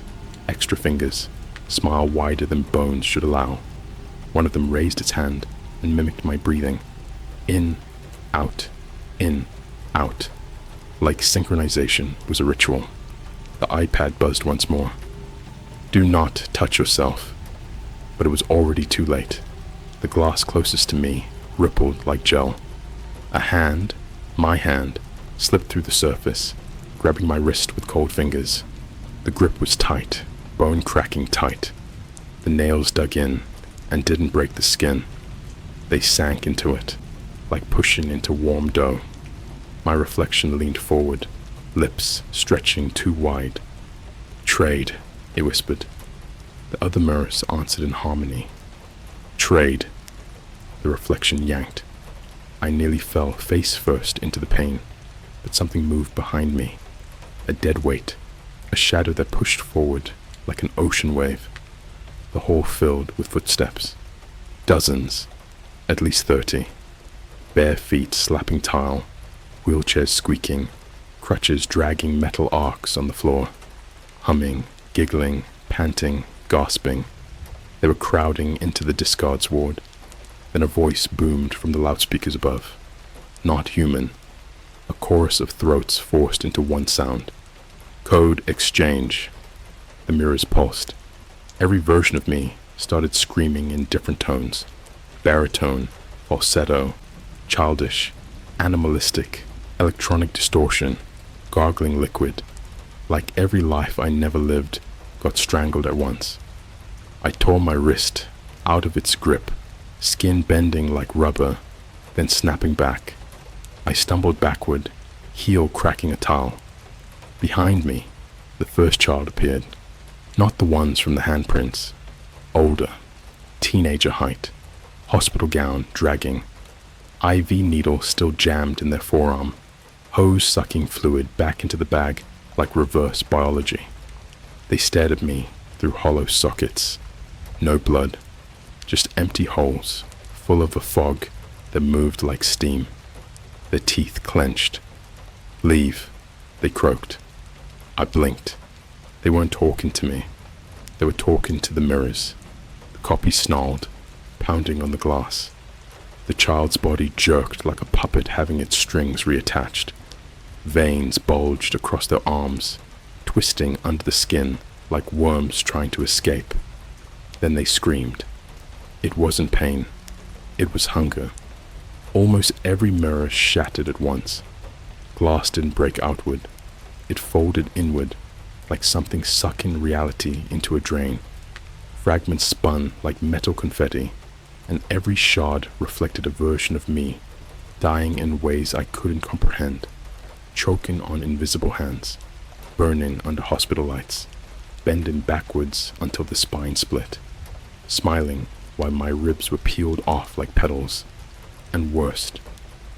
[SPEAKER 2] extra fingers, smile wider than bones should allow. One of them raised its hand and mimicked my breathing. In, out, like synchronization was a ritual. The iPad buzzed once more. Do not touch yourself. But it was already too late. The glass closest to me rippled like gel. A hand, my hand, slipped through the surface, grabbing my wrist with cold fingers. The grip was tight, bone-cracking tight. The nails dug in and didn't break the skin. They sank into it, like pushing into warm dough. My reflection leaned forward, lips stretching too wide. Trade, it whispered. The other mirrors answered in harmony. Trade. The reflection yanked. I nearly fell face first into the pain, but something moved behind me. A dead weight, a shadow that pushed forward like an ocean wave. The hall filled with footsteps. Dozens, at least 30. Bare feet slapping tile, wheelchairs squeaking, crutches dragging metal arcs on the floor. Humming, giggling, panting, gasping. They were crowding into the discards ward. Then a voice boomed from the loudspeakers above. Not human. A chorus of throats forced into one sound. Code exchange. The mirrors pulsed. Every version of me started screaming in different tones. baritone, falsetto, childish, animalistic, electronic distortion, gargling liquid. Like every life I never lived, got strangled at once. I tore my wrist out of its grip, skin bending like rubber, then snapping back. I stumbled backward, heel cracking a towel. Behind me, the first child appeared. Not the ones from the handprints. Older, teenager height, hospital gown dragging, IV needle still jammed in their forearm, hose sucking fluid back into the bag like reverse biology. They stared at me through hollow sockets. No blood, just empty holes full of a fog that moved like steam. Their teeth clenched. "Leave," they croaked. I blinked. They weren't talking to me. They were talking to the mirrors. The copy snarled, pounding on the glass. The child's body jerked like a puppet having its strings reattached. Veins bulged across their arms, twisting under the skin like worms trying to escape. Then they screamed. It wasn't pain. It was hunger. Almost every mirror shattered at once. Glass didn't break outward. It folded inward, like something sucking reality into a drain. Fragments spun like metal confetti, and every shard reflected a version of me, dying in ways I couldn't comprehend, choking on invisible hands, burning under hospital lights, bending backwards until the spine split, smiling while my ribs were peeled off like petals, and worst,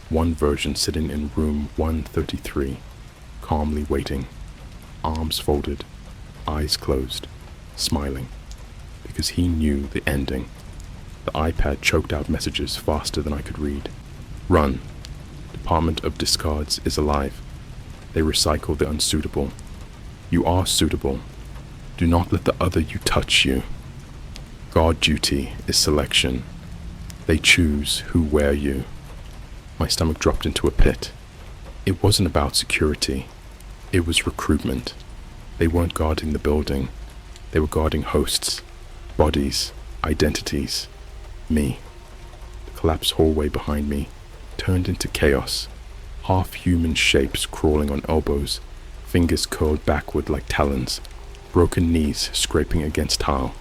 [SPEAKER 2] one version sitting in room 133, calmly waiting, arms folded, eyes closed, smiling, because he knew the ending. The iPad choked out messages faster than I could read. "Run. Department of Discards is alive. They recycle the unsuitable. You are suitable. Do not let the other you touch you. Guard duty is selection. They choose who wear you." My stomach dropped into a pit. It wasn't about security. It was recruitment. They weren't guarding the building. They were guarding hosts, bodies, identities. Me. The collapsed hallway behind me turned into chaos. Half-human shapes crawling on elbows, fingers curled backward like talons, broken knees scraping against tile.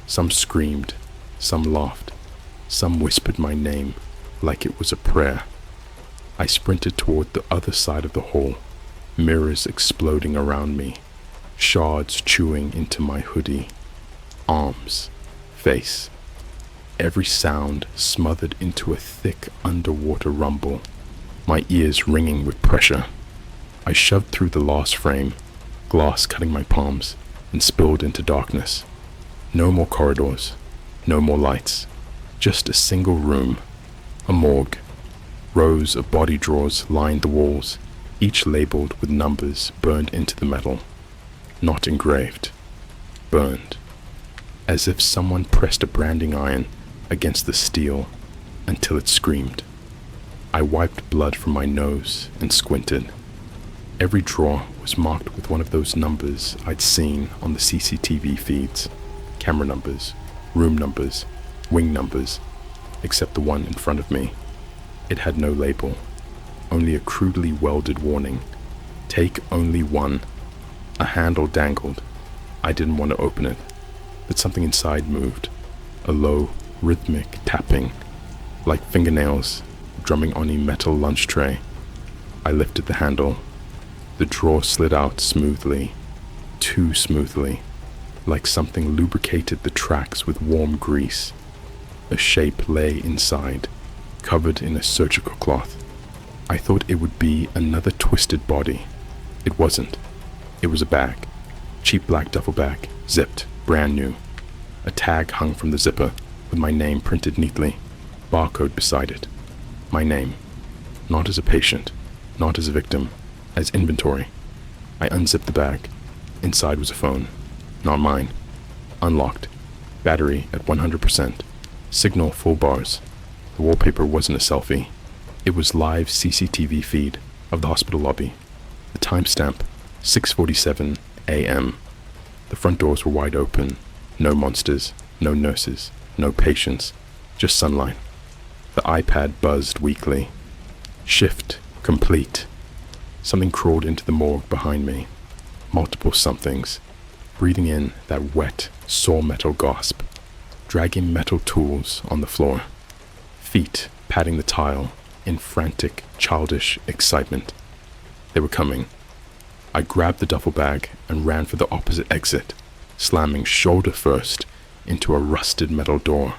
[SPEAKER 2] Some screamed, some laughed, some whispered my name like it was a prayer. I sprinted toward the other side of the hall, mirrors exploding around me, shards chewing into my hoodie, arms, face. Every sound smothered into a thick underwater rumble, my ears ringing with pressure. I shoved through the last frame, glass cutting my palms, and spilled into darkness. No more corridors, no more lights, just a single room, a morgue. Rows of body drawers lined the walls, each labeled with numbers burned into the metal. Not engraved, burned, as if someone pressed a branding iron against the steel until it screamed. I wiped blood from my nose and squinted. Every drawer was marked with one of those numbers I'd seen on the CCTV feeds. Camera numbers, room numbers, wing numbers, except the one in front of me. It had no label, only a crudely welded warning. Take only one. A handle dangled. I didn't want to open it, but something inside moved. A low, rhythmic tapping, like fingernails drumming on a metal lunch tray. I lifted the handle. The drawer slid out smoothly, too smoothly, like something lubricated the tracks with warm grease. A shape lay inside, covered in a surgical cloth. I thought it would be another twisted body. It wasn't. It was a bag. Cheap black duffel bag, zipped, brand new. A tag hung from the zipper, with my name printed neatly, barcode beside it. My name. Not as a patient, not as a victim, as inventory. I unzipped the bag. Inside was a phone. Not mine. Unlocked. Battery at 100%. Signal full bars. The wallpaper wasn't a selfie. It was live CCTV feed of the hospital lobby. The timestamp, 6:47 a.m. The front doors were wide open. No monsters, no nurses, no patients, just sunlight. The iPad buzzed weakly. Shift complete. Something crawled into the morgue behind me. Multiple somethings, breathing in that wet, sore metal gasp, dragging metal tools on the floor, feet patting the tile in frantic, childish excitement. They were coming. I grabbed the duffel bag and ran for the opposite exit, slamming shoulder first into a rusted metal door.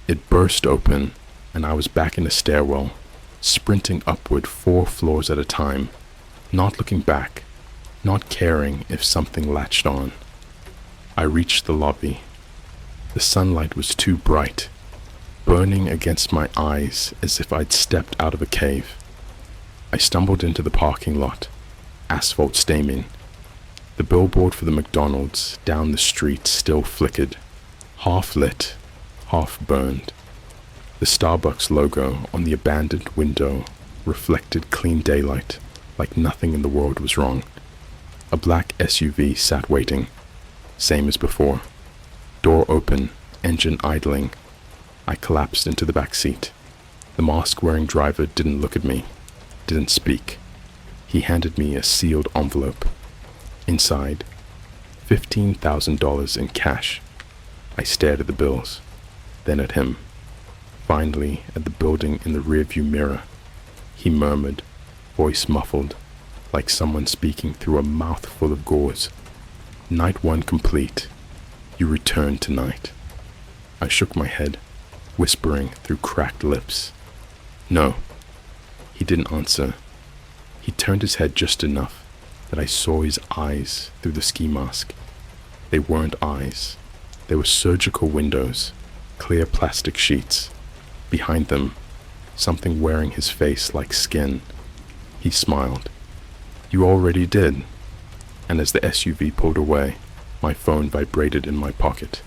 [SPEAKER 2] It burst open, and I was back in the stairwell, sprinting upward 4 floors at a time, not looking back, not caring if something latched on. I reached the lobby. The sunlight was too bright, burning against my eyes as if I'd stepped out of a cave. I stumbled into the parking lot, asphalt steaming. The billboard for the McDonald's down the street still flickered, half lit, half burned. The Starbucks logo on the abandoned window reflected clean daylight, like nothing in the world was wrong. A black SUV sat waiting, same as before. Door open, engine idling. I collapsed into the back seat. The mask-wearing driver didn't look at me, didn't speak. He handed me a sealed envelope. Inside, $15,000 in cash. I stared at the bills, then at him, finally at the building in the rearview mirror. He murmured, voice muffled, like someone speaking through a mouthful of gauze. Night 1 complete. You return tonight. I shook my head, whispering through cracked lips. No. He didn't answer. He turned his head just enough that I saw his eyes through the ski mask. They weren't eyes. They were surgical windows, clear plastic sheets. Behind them, something wearing his face like skin. He smiled. You already did. And as the SUV pulled away, my phone vibrated in my pocket,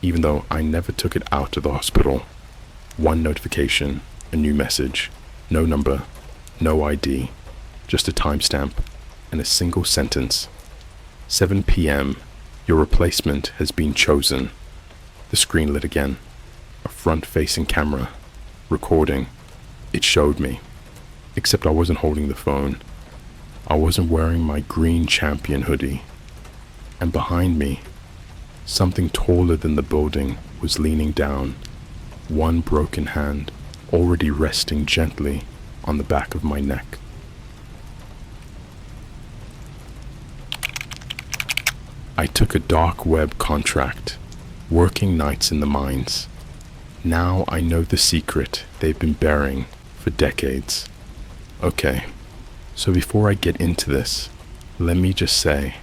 [SPEAKER 2] even though I never took it out to the hospital. 1 notification, a new message, no number, no ID, just a timestamp and a single sentence. 7 p.m. Your replacement has been chosen. The screen lit again. A front-facing camera. Recording. It showed me. Except I wasn't holding the phone. I wasn't wearing my green champion hoodie. And behind me, something taller than the building was leaning down, one broken hand already resting gently on the back of my neck. I took a dark web contract, working nights in the mines. Now I know the secret they've been bearing for decades. Okay, so before I get into this, let me just say,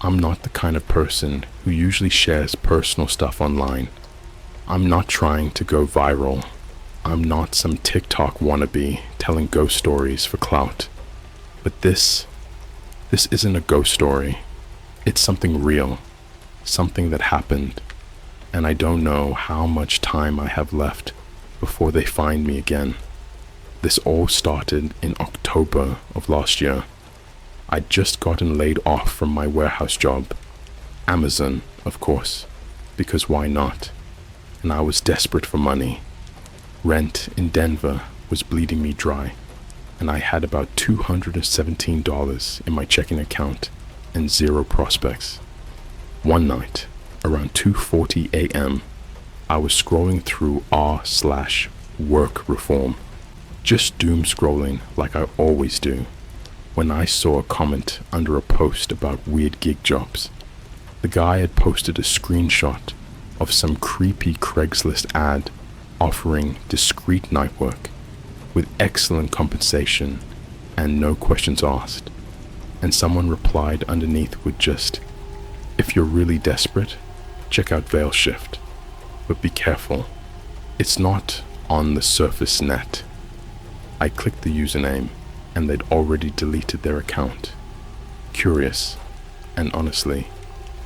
[SPEAKER 2] I'm not the kind of person who usually shares personal stuff online. I'm not trying to go viral. I'm not some TikTok wannabe telling ghost stories for clout. But this isn't a ghost story. It's something real, something that happened, and I don't know how much time I have left before they find me again. This all started in October of last year. I'd just gotten laid off from my warehouse job. Amazon, of course, because why not? And I was desperate for money. Rent in Denver was bleeding me dry, and I had about $217 in my checking account and 0 prospects. One night, around 2:40 a.m., I was scrolling through r/work reform, just doom scrolling like I always do, when I saw a comment under a post about weird gig jobs. The guy had posted a screenshot of some creepy Craigslist ad offering discreet night work with excellent compensation and no questions asked. And someone replied underneath with just, if you're really desperate, check out Veil Shift. But be careful, it's not on the surface net. I clicked the username and they'd already deleted their account. Curious, and honestly,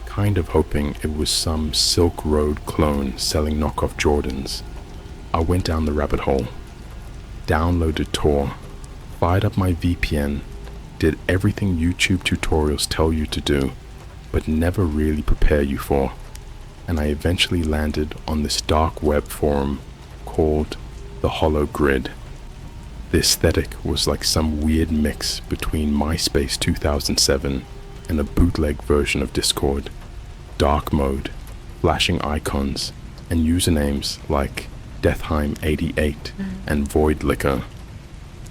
[SPEAKER 2] kind of hoping it was some Silk Road clone selling knockoff Jordans. I went down the rabbit hole, downloaded Tor, fired up my VPN, did everything YouTube tutorials tell you to do, but never really prepare you for, and I eventually landed on this dark web forum called the Hollow Grid. The aesthetic was like some weird mix between MySpace 2007 and a bootleg version of Discord. Dark mode, flashing icons, and usernames like Deathheim88 and Void Liquor.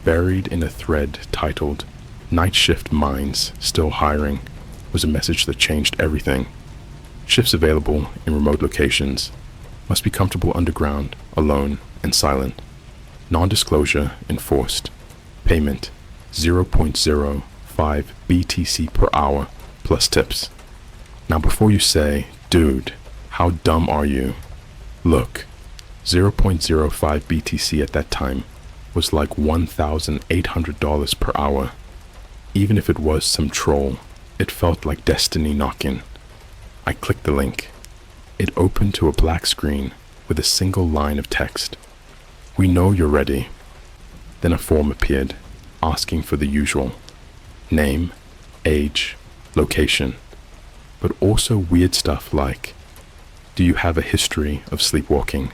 [SPEAKER 2] Buried in a thread titled Night Shift Mines Still Hiring was a message that changed everything. Shifts available in remote locations. Must be comfortable underground, alone, and silent. Non-disclosure enforced. Payment 0.05 BTC per hour plus tips. Now before you say, dude, how dumb are you? Look, 0.05 BTC at that time was like $1,800 per hour. Even if it was some troll, it felt like destiny knocking. I clicked the link. It opened to a black screen with a single line of text. We know you're ready. Then a form appeared, asking for the usual. Name, age, location. But also weird stuff like, do you have a history of sleepwalking?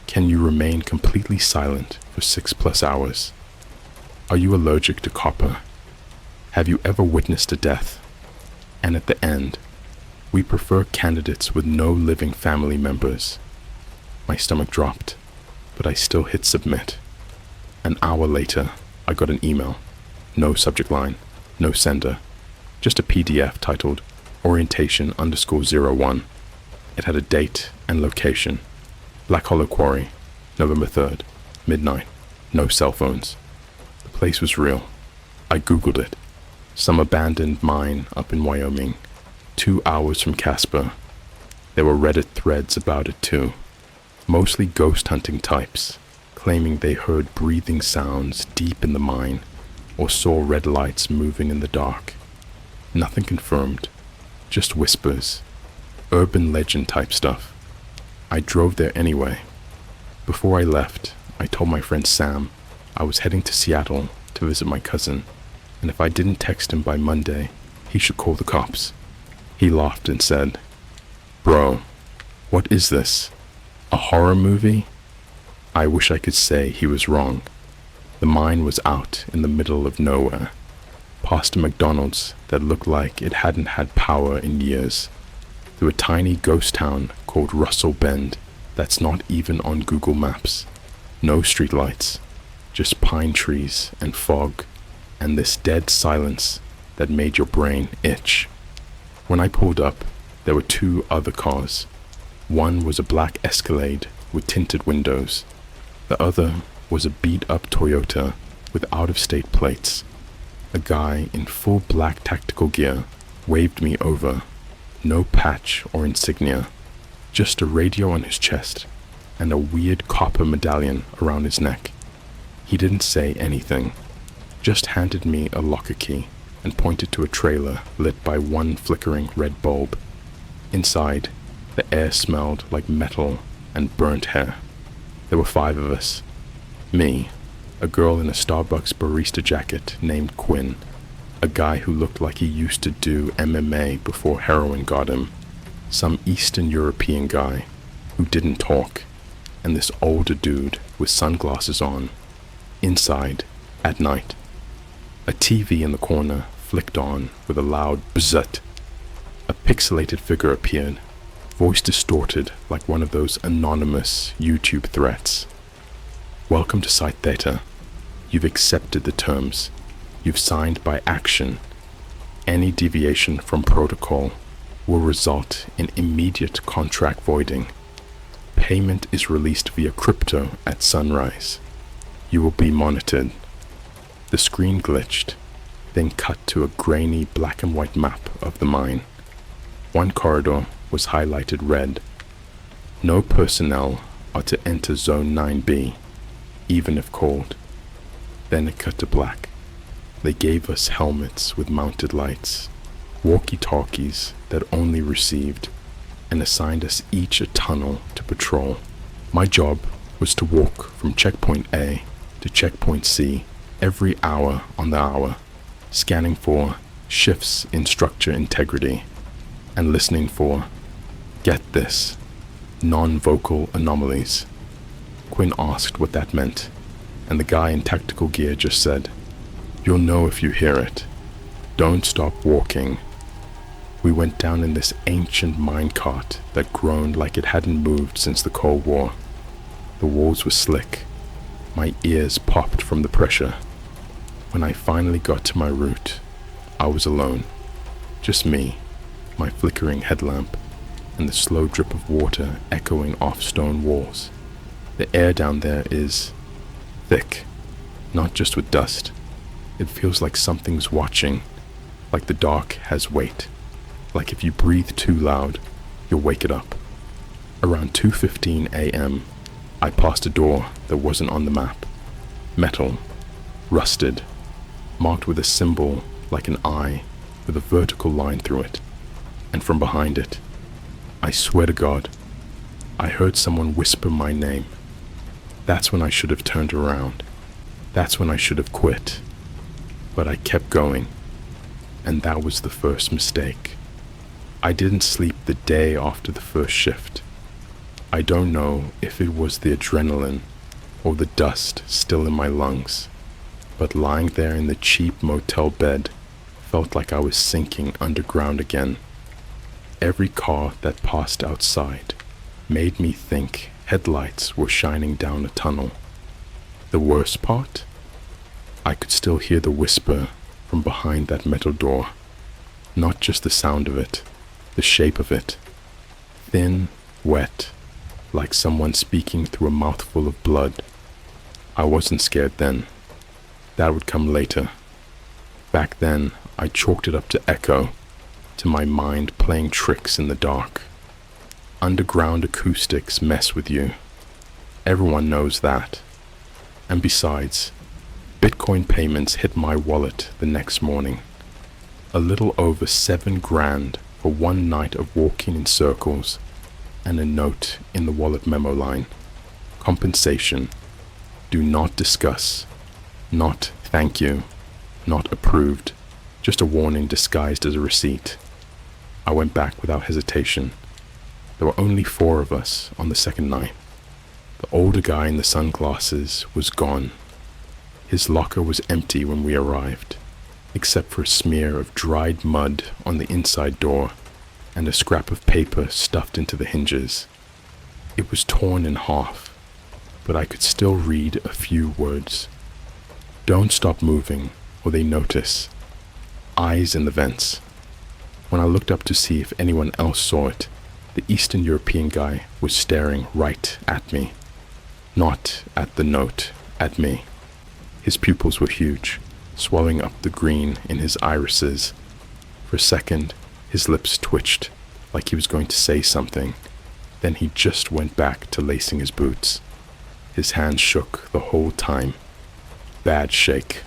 [SPEAKER 2] Can you remain completely silent for 6+ hours? Are you allergic to copper? Have you ever witnessed a death? And at the end, we prefer candidates with no living family members. My stomach dropped, but I still hit submit. An hour later, I got an email. No subject line, no sender, just a PDF titled orientation_01. It had a date and location. Black Hollow Quarry, November 3rd, midnight, no cell phones. The place was real. I googled it. Some abandoned mine up in Wyoming, 2 hours from Casper. There were Reddit threads about it too. Mostly ghost hunting types, claiming they heard breathing sounds deep in the mine or saw red lights moving in the dark. Nothing confirmed, just whispers, urban legend type stuff. I drove there anyway. Before I left, I told my friend Sam I was heading to Seattle to visit my cousin, and if I didn't text him by Monday, he should call the cops. He laughed and said, "Bro, what is this? A horror movie?" I wish I could say he was wrong. The mine was out in the middle of nowhere, past a McDonald's that looked like it hadn't had power in years, through a tiny ghost town called Russell Bend that's not even on Google Maps. No streetlights, just pine trees and fog, and this dead silence that made your brain itch. When I pulled up, there were 2 other cars. One was a black Escalade with tinted windows. The other was a beat-up Toyota with out-of-state plates. A guy in full black tactical gear waved me over. No patch or insignia, just a radio on his chest and a weird copper medallion around his neck. He didn't say anything, just handed me a locker key and pointed to a trailer lit by one flickering red bulb. Inside, the air smelled like metal and burnt hair. There were 5 of us. Me, a girl in a Starbucks barista jacket named Quinn, a guy who looked like he used to do MMA before heroin got him, some Eastern European guy who didn't talk, and this older dude with sunglasses on. Inside, at night, a TV in the corner flicked on with a loud bzzzt. A pixelated figure appeared, voice distorted like one of those anonymous YouTube threats. "Welcome to Site Theta. You've accepted the terms. You've signed by action. Any deviation from protocol will result in immediate contract voiding. Payment is released via crypto at sunrise. You will be monitored." The screen glitched, then cut to a grainy black and white map of the mine. One corridor was highlighted red. No personnel are to enter Zone 9B, even if called. Then it cut to black. They gave us helmets with mounted lights, walkie-talkies that only received, and assigned us each a tunnel to patrol. My job was to walk from checkpoint A to checkpoint C every hour on the hour, scanning for shifts in structure integrity and listening for, get this, non-vocal anomalies. Quinn asked what that meant, and the guy in tactical gear just said, "You'll know if you hear it. Don't stop walking." We went down in this ancient minecart that groaned like it hadn't moved since the Cold War. The walls were slick. My ears popped from the pressure. When I finally got to my route, I was alone. Just me, my flickering headlamp, and the slow drip of water echoing off stone walls. The air down there is thick, not just with dust. It feels like something's watching, like the dark has weight. Like if you breathe too loud, you'll wake it up. Around 2:15 a.m., I passed a door that wasn't on the map. Metal, rusted, marked with a symbol like an eye with a vertical line through it. And from behind it, I swear to God, I heard someone whisper my name. That's when I should have turned around. That's when I should have quit. But I kept going, and that was the first mistake. I didn't sleep the day after the first shift. I don't know if it was the adrenaline or the dust still in my lungs, but lying there in the cheap motel bed felt like I was sinking underground again. Every car that passed outside made me think headlights were shining down a tunnel. The worst part? I could still hear the whisper from behind that metal door. Not just the sound of it, the shape of it. Thin, wet, like someone speaking through a mouthful of blood. I wasn't scared then. That would come later. Back then, I chalked it up to echo, to my mind playing tricks in the dark. Underground acoustics mess with you. Everyone knows that. And besides, Bitcoin payments hit my wallet the next morning. A little over $7,000 for one night of walking in circles, and a note in the wallet memo line. Compensation. Do not discuss. Not thank you. Not approved. Just a warning disguised as a receipt. I went back without hesitation. There were only 4 of us on the second night. The older guy in the sunglasses was gone. His locker was empty when we arrived, except for a smear of dried mud on the inside door and a scrap of paper stuffed into the hinges. It was torn in half, but I could still read a few words. Don't stop moving, or they notice. Eyes in the vents. When I looked up to see if anyone else saw it, the Eastern European guy was staring right at me. Not at the note, at me. His pupils were huge, swelling up the green in his irises. For a second, his lips twitched, like he was going to say something. Then he just went back to lacing his boots. His hands shook the whole time. Bad shake,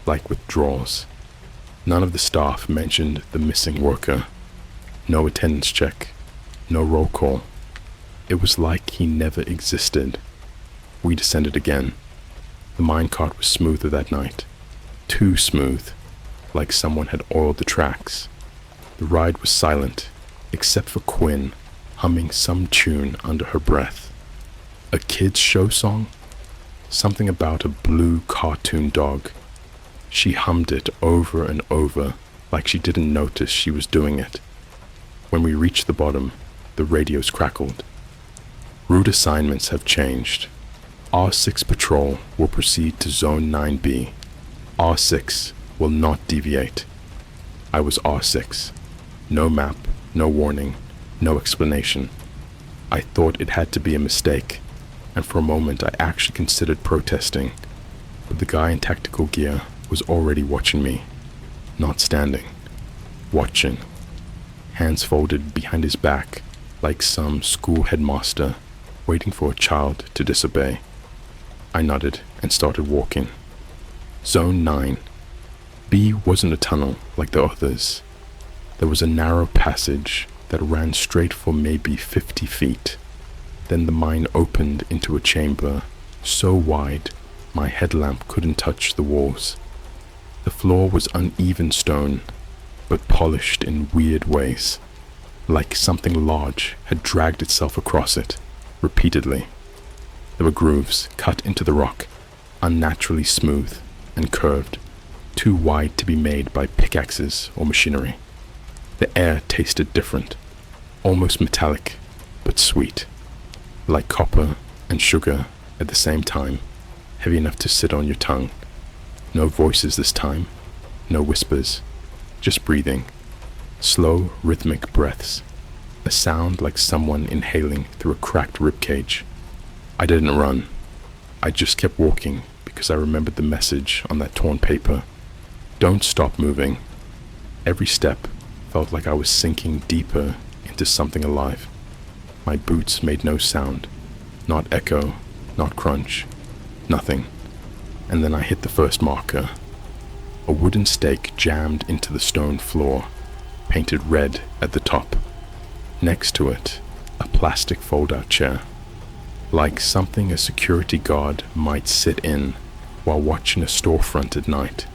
[SPEAKER 2] like withdrawals. None of the staff mentioned the missing worker. No attendance check. No roll call. It was like he never existed. We descended again. The minecart was smoother that night. Too smooth, like someone had oiled the tracks. The ride was silent, except for Quinn humming some tune under her breath. A kid's show song? Something about a blue cartoon dog. She hummed it over and over, like she didn't notice she was doing it. When we reached the bottom, the radios crackled. Route assignments have changed. R6 patrol will proceed to Zone 9B. R6 will not deviate. I was R6. No map, no warning, no explanation. I thought it had to be a mistake, and for a moment I actually considered protesting, but the guy in tactical gear was already watching me. Not standing. Watching. Hands folded behind his back, like some school headmaster waiting for a child to disobey. I nodded and started walking. Zone 9. B wasn't a tunnel like the others. There was a narrow passage that ran straight for maybe 50 feet. Then the mine opened into a chamber so wide my headlamp couldn't touch the walls. The floor was uneven stone, but polished in weird ways, like something large had dragged itself across it, repeatedly. There were grooves cut into the rock, unnaturally smooth and curved, too wide to be made by pickaxes or machinery. The air tasted different, almost metallic, but sweet, like copper and sugar at the same time, heavy enough to sit on your tongue. No voices this time, no whispers, just breathing, slow rhythmic breaths, a sound like someone inhaling through a cracked ribcage. I didn't run. I just kept walking because I remembered the message on that torn paper. Don't stop moving. Every step felt like I was sinking deeper into something alive. My boots made no sound, not echo, not crunch, nothing. And then I hit the first marker. A wooden stake jammed into the stone floor, painted red at the top. Next to it, a plastic fold-out chair, like something a security guard might sit in while watching a storefront at night,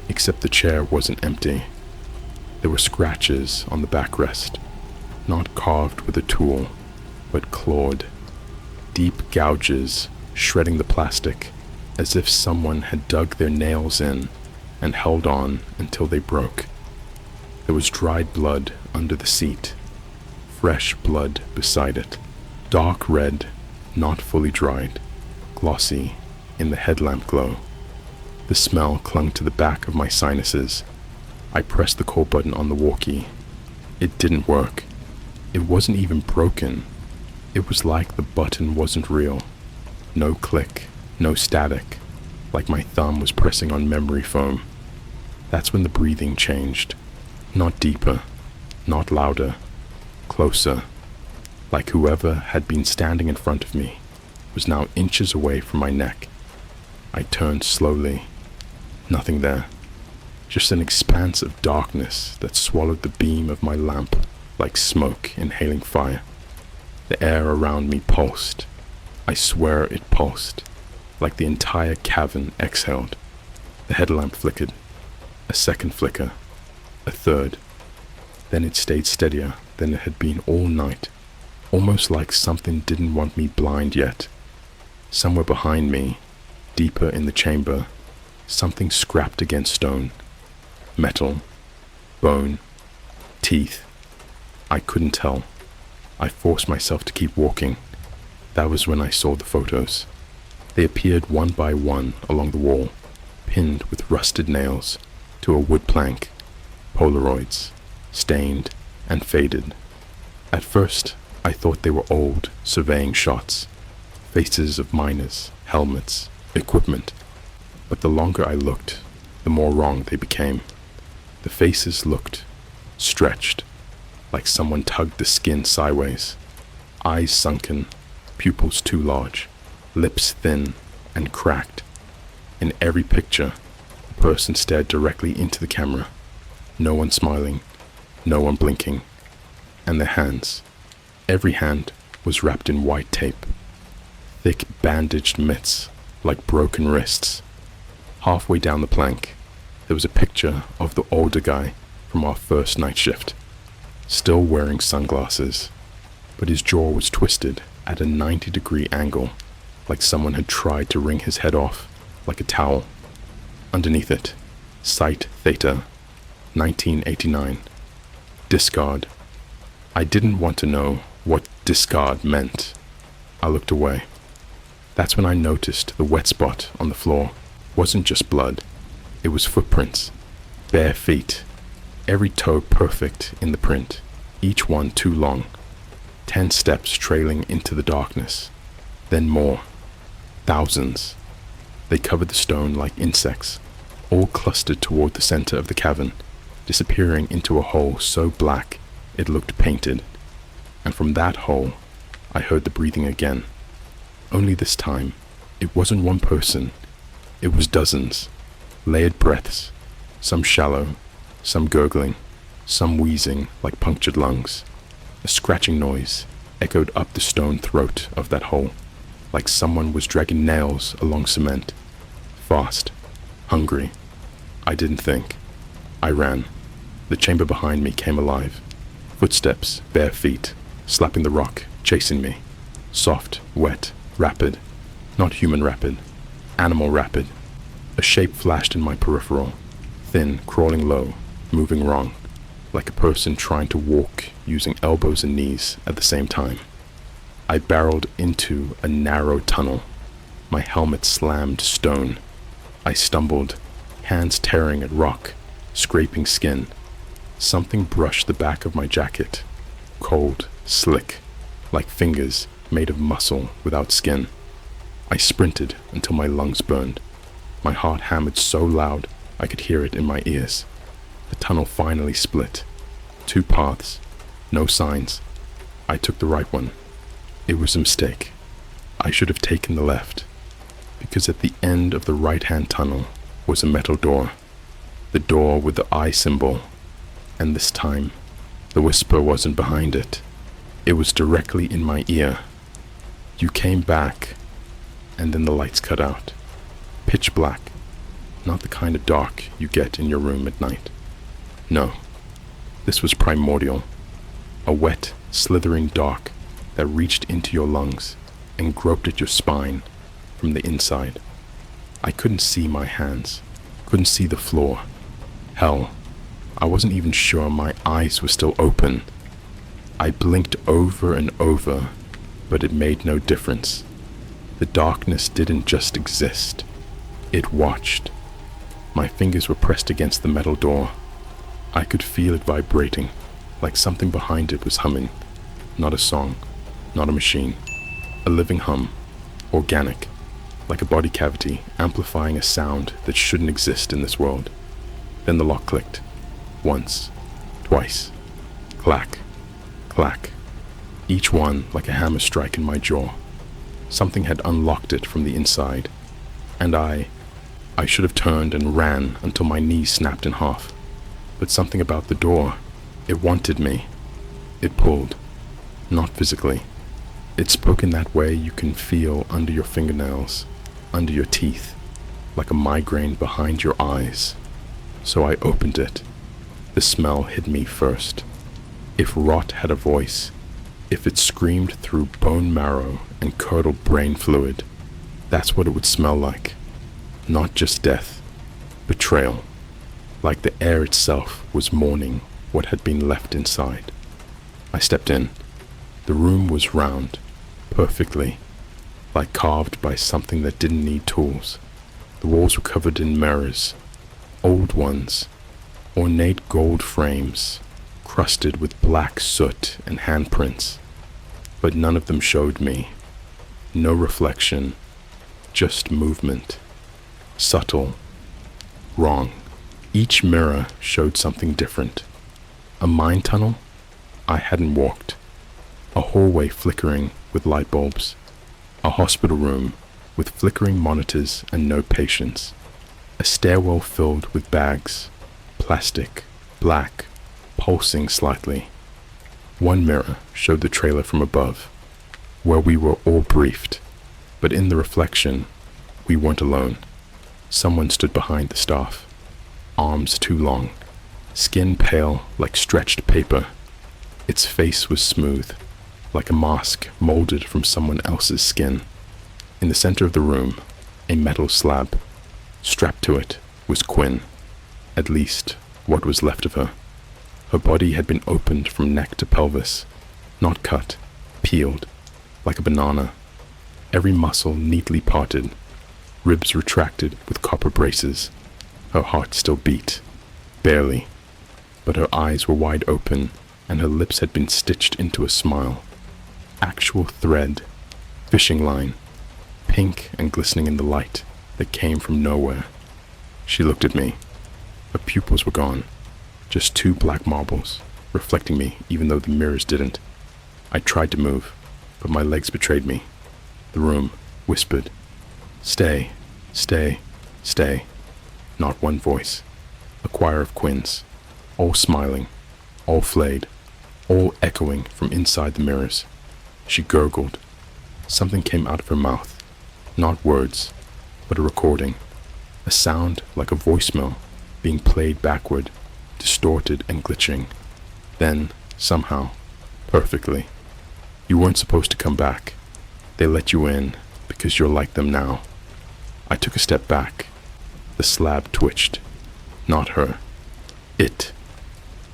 [SPEAKER 2] except the chair wasn't empty. There were scratches on the backrest, not carved with a tool, but clawed, deep gouges shredding the plastic as if someone had dug their nails in and held on until they broke. There was dried blood under the seat, fresh blood beside it, dark red, not fully dried, glossy in the headlamp glow. The smell clung to the back of my sinuses. I pressed the call button on the walkie. It didn't work. It wasn't even broken. It was like the button wasn't real. No click, no static, like my thumb was pressing on memory foam. That's when the breathing changed. Not deeper, not louder, closer, like whoever had been standing in front of me was now inches away from my neck. I turned slowly. Nothing there. Just an expanse of darkness that swallowed the beam of my lamp like smoke inhaling fire. The air around me pulsed. I swear it pulsed, like the entire cavern exhaled. The headlamp flickered. A second flicker. A third. Then it stayed steadier than it had been all night, almost like something didn't want me blind yet. Somewhere behind me, deeper in the chamber, something scrapped against stone. Metal, bone, teeth. I couldn't tell. I forced myself to keep walking. That was when I saw the photos. They appeared one by one along the wall, pinned with rusted nails to a wood plank. Polaroids, stained and faded. At first, I thought they were old surveying shots, faces of miners, helmets, equipment. But the longer I looked, the more wrong they became. The faces looked stretched, like someone tugged the skin sideways. Eyes sunken, pupils too large, lips thin and cracked. In every picture, the person stared directly into the camera. No one smiling, no one blinking. And their hands, every hand was wrapped in white tape. Thick bandaged mitts, like broken wrists. Halfway down the plank, there was a picture of the older guy from our first night shift, still wearing sunglasses, but his jaw was twisted at a 90-degree angle, like someone had tried to wring his head off, like a towel. Underneath it, Site Theta, 1989. Discard. I didn't want to know what discard meant. I looked away. That's when I noticed the wet spot on the floor wasn't just blood. It was footprints, bare feet, every toe perfect in the print, each one too long. 10 steps trailing into the darkness, then more. Thousands. They covered the stone like insects, all clustered toward the center of the cavern, disappearing into a hole so black it looked painted. And from that hole, I heard the breathing again. Only this time, it wasn't one person, it was dozens. Layered breaths, some shallow, some gurgling, some wheezing like punctured lungs. A scratching noise echoed up the stone throat of that hole, like someone was dragging nails along cement. Fast, hungry. I didn't think. I ran. The chamber behind me came alive. Footsteps, bare feet, slapping the rock, chasing me. Soft, wet, rapid, Not human rapid, animal rapid. A shape flashed in my peripheral, thin, crawling low, moving wrong, like a person trying to walk using elbows and knees at the same time. I barreled into a narrow tunnel. My helmet slammed stone. I stumbled, hands tearing at rock, scraping skin. Something brushed the back of my jacket, cold, slick, like fingers made of muscle without skin. I sprinted until my lungs burned. My heart hammered so loud I could hear it in my ears. The tunnel finally split. 2 paths, no signs. I took the right one. It was a mistake. I should have taken the left, because at the end of the right-hand tunnel was a metal door. The door with the eye symbol, and this time, the whisper wasn't behind it. It was directly in my ear. You came back, and then the lights cut out. Pitch black, not the kind of dark you get in your room at night. No, this was primordial, a wet, slithering dark that reached into your lungs and groped at your spine from the inside. I couldn't see my hands, couldn't see the floor. Hell, I wasn't even sure my eyes were still open. I blinked over and over, but it made no difference. The darkness didn't just exist, it watched. My fingers were pressed against the metal door. I could feel it vibrating, like something behind it was humming. Not a song, not a machine. A living hum, organic, like a body cavity amplifying a sound that shouldn't exist in this world. Then the lock clicked. Once, twice, clack, clack. Each one like a hammer strike in my jaw. Something had unlocked it from the inside, and I should have turned and ran until my knees snapped in half. But something about the door, it wanted me. It pulled, not physically. It spoke in that way you can feel under your fingernails, under your teeth, like a migraine behind your eyes. So I opened it. The smell hit me first. If rot had a voice, if it screamed through bone marrow and curdled brain fluid, that's what it would smell like. Not just death, betrayal. Like the air itself was mourning what had been left inside. I stepped in. The room was round, perfectly, like carved by something that didn't need tools. The walls were covered in mirrors, old ones, ornate gold frames, crusted with black soot and handprints, but none of them showed me. No reflection, just movement. Subtle, wrong. Each mirror showed something different. A mine tunnel I hadn't walked. A hallway flickering with light bulbs. A hospital room with flickering monitors and no patients. A stairwell filled with bags, plastic, black, pulsing slightly. One mirror showed the trailer from above, where we were all briefed, but in the reflection, we weren't alone. Someone stood behind the staff, arms too long, skin pale like stretched paper. Its face was smooth, like a mask molded from someone else's skin. In the center of the room, a metal slab. Strapped to it was Quinn, at least what was left of her. Her body had been opened from neck to pelvis, not cut, peeled, like a banana. Every muscle neatly parted, ribs retracted with copper braces. Her heart still beat, barely, but her eyes were wide open and her lips had been stitched into a smile. Actual thread, fishing line, pink and glistening in the light that came from nowhere. She looked at me. Her pupils were gone, just 2 black marbles, reflecting me even though the mirrors didn't. I tried to move, but my legs betrayed me. The room whispered, "Stay, stay, stay." Not one voice. A choir of Quins, all smiling, all flayed, all echoing from inside the mirrors. She gurgled. Something came out of her mouth. Not words, but a recording. A sound like a voicemail being played backward, distorted and glitching. Then, somehow, perfectly. You weren't supposed to come back. They let you in, because you're like them now. I took a step back. The slab twitched. Not her. It.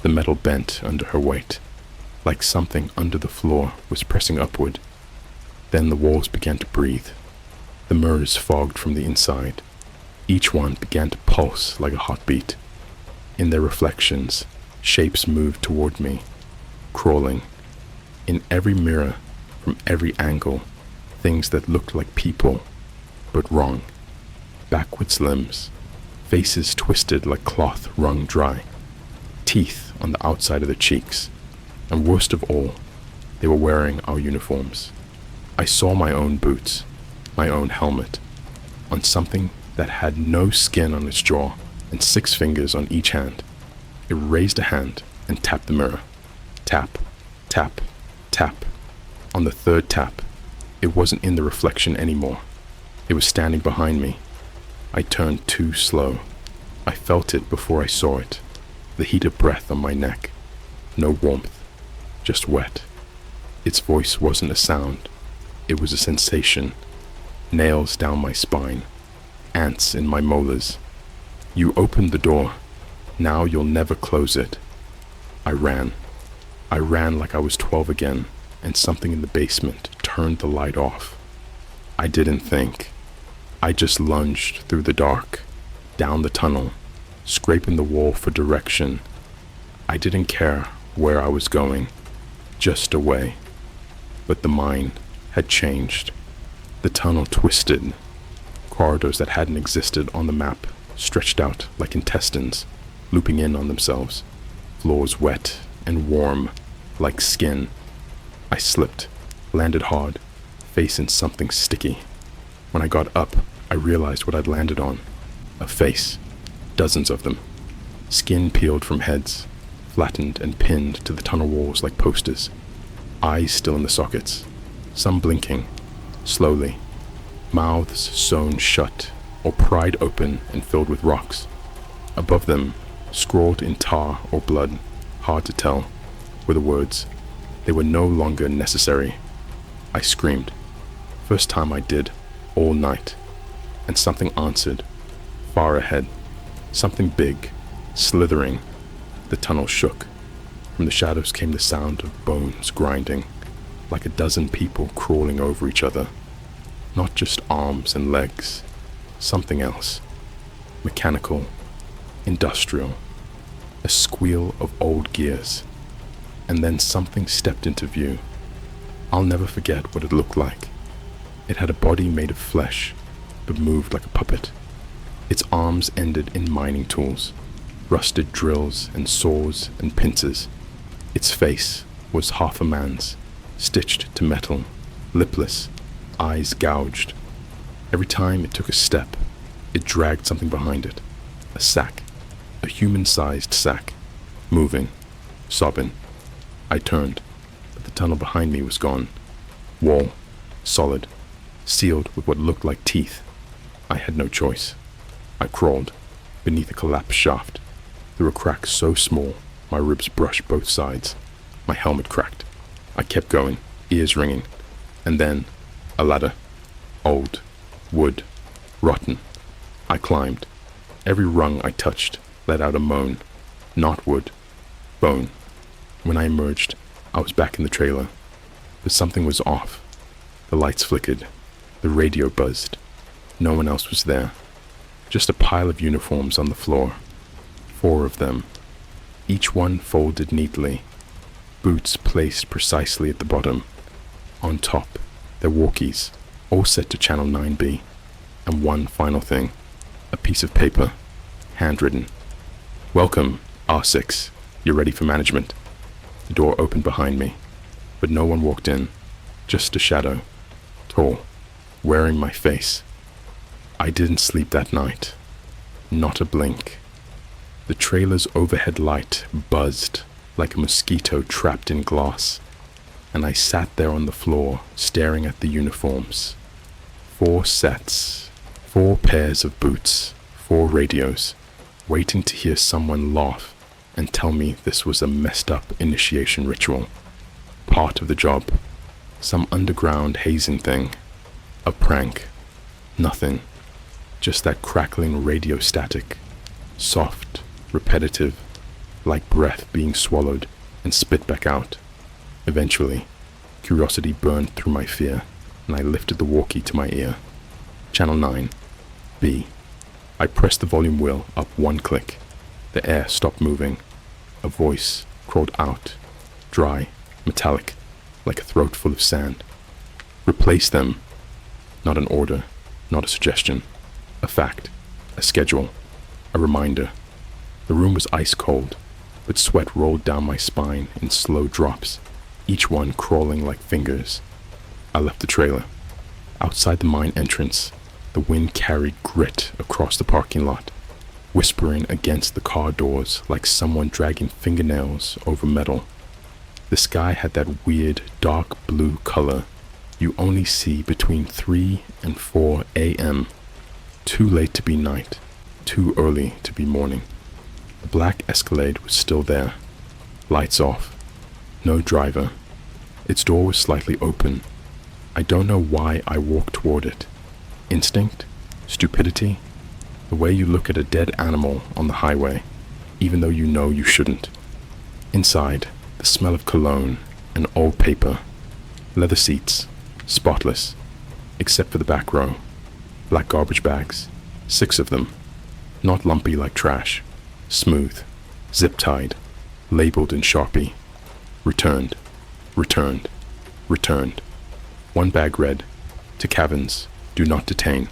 [SPEAKER 2] The metal bent under her weight, like something under the floor was pressing upward. Then the walls began to breathe. The mirrors fogged from the inside. Each one began to pulse like a heartbeat. In their reflections, shapes moved toward me, crawling. In every mirror, from every angle, things that looked like people, but wrong. Backwards limbs, faces twisted like cloth wrung dry, teeth on the outside of the cheeks, and worst of all, they were wearing our uniforms. I saw my own boots, my own helmet, on something that had no skin on its jaw and 6 fingers on each hand. It raised a hand and tapped the mirror. Tap, tap, tap. On the 3rd tap, it wasn't in the reflection anymore. It was standing behind me. I turned too slow. I felt it before I saw it. The heat of breath on my neck. No warmth, just wet. Its voice wasn't a sound. It was a sensation. Nails down my spine. Ants in my molars. You opened the door. Now you'll never close it. I ran. I ran like I was 12 again, and something in the basement turned the light off. I didn't think. I just lunged through the dark, down the tunnel, scraping the wall for direction. I didn't care where I was going, just away. But the mine had changed. The tunnel twisted. Corridors that hadn't existed on the map stretched out like intestines, looping in on themselves. Floors wet and warm, like skin. I slipped, landed hard, face in something sticky. When I got up, I realized what I'd landed on. A face. Dozens of them. Skin peeled from heads, flattened and pinned to the tunnel walls like posters. Eyes still in the sockets, some blinking, slowly. Mouths sewn shut or pried open and filled with rocks. Above them, scrawled in tar or blood, hard to tell, were the words. They were no longer necessary. I screamed. First time I did, all night. And something answered, far ahead. Something big, slithering. The tunnel shook. From the shadows came the sound of bones grinding, like a dozen people crawling over each other. Not just arms and legs. Something else. Mechanical. Industrial. A squeal of old gears. And then something stepped into view. I'll never forget what it looked like. It had a body made of flesh, but moved like a puppet. Its arms ended in mining tools, rusted drills and saws and pincers. Its face was half a man's, stitched to metal, lipless, eyes gouged. Every time it took a step, it dragged something behind it. A sack, a human-sized sack, moving, sobbing. I turned, but the tunnel behind me was gone. Wall, solid, sealed with what looked like teeth. I had no choice. I crawled, beneath a collapsed shaft, through a crack so small my ribs brushed both sides. My helmet cracked. I kept going, ears ringing. And then, a ladder. Old, wood, rotten. I climbed. Every rung I touched let out a moan. Not wood, bone. When I emerged, I was back in the trailer. But something was off. The lights flickered. The radio buzzed. No one else was there. Just a pile of uniforms on the floor. 4 of them. Each one folded neatly. Boots placed precisely at the bottom. On top, their walkies, all set to channel 9B. And one final thing. A piece of paper, handwritten. Welcome, R6. You're ready for management. The door opened behind me, but no one walked in. Just a shadow. Tall, wearing my face. I didn't sleep that night. Not a blink. The trailer's overhead light buzzed like a mosquito trapped in glass, and I sat there on the floor staring at the uniforms. 4 sets, 4 pairs of boots, 4 radios, waiting to hear someone laugh and tell me this was a messed up initiation ritual. Part of the job. Some underground hazing thing. A prank. Nothing. Just that crackling radio static. Soft, repetitive, like breath being swallowed and spit back out. Eventually, curiosity burned through my fear, and I lifted the walkie to my ear. Channel 9. B. I pressed the volume wheel up one click. The air stopped moving. A voice crawled out, dry, metallic, like a throat full of sand. Replace them. Not an order, not a suggestion. A fact, a schedule, a reminder. The room was ice cold, but sweat rolled down my spine in slow drops, each one crawling like fingers. I left the trailer. Outside the mine entrance, the wind carried grit across the parking lot, whispering against the car doors like someone dragging fingernails over metal. The sky had that weird dark blue color you only see between 3 and 4 a.m. Too late to be night, too early to be morning. The black Escalade was still there, lights off, no driver. Its door was slightly open. I don't know why I walked toward it. Instinct? Stupidity? The way you look at a dead animal on the highway, even though you know you shouldn't. Inside, the smell of cologne and old paper. Leather seats, spotless, except for the back row. Black garbage bags, 6 of them. Not lumpy like trash. Smooth, zip-tied, labeled in Sharpie. Returned, returned, returned. One bag read, "To Caverns, do not detain."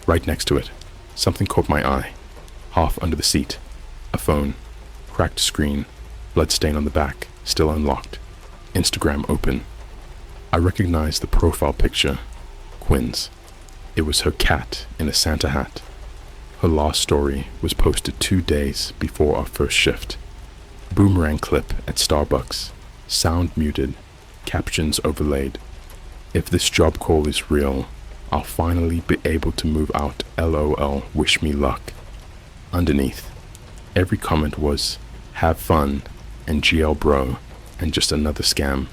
[SPEAKER 2] Right next to it, something caught my eye. Half under the seat, a phone, cracked screen, bloodstain on the back, still unlocked. Instagram open. I recognized the profile picture, Quinn's. It was her cat in a Santa hat. Her last story was posted 2 days before our first shift. Boomerang clip at Starbucks, sound muted, captions overlaid. If this job call is real, I'll finally be able to move out. LOL, wish me luck. Underneath, every comment was, have fun, and GL bro, and just another scam.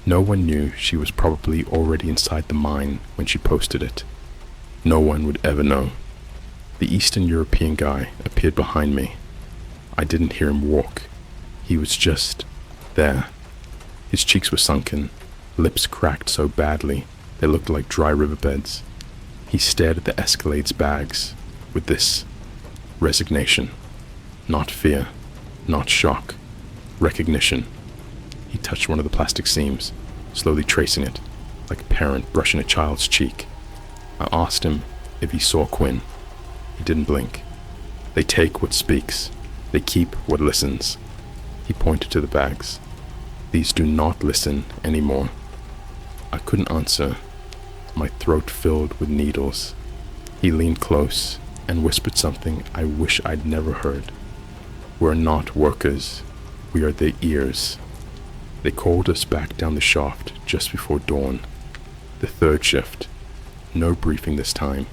[SPEAKER 2] No one knew she was probably already inside the mine when she posted it. No one would ever know. The Eastern European guy appeared behind me. I didn't hear him walk. He was just there. His cheeks were sunken, lips cracked so badly they looked like dry riverbeds. He stared at the Escalade's bags with this resignation. Not fear, not shock, recognition. He touched one of the plastic seams, slowly tracing it, like a parent brushing a child's cheek. I asked him if he saw Quinn. He didn't blink. They take what speaks. They keep what listens. He pointed to the bags. These do not listen anymore. I couldn't answer, my throat filled with needles. He leaned close and whispered something I wish I'd never heard. We're not workers. We are their ears. They called us back down the shaft just before dawn. The third shift. No briefing this time.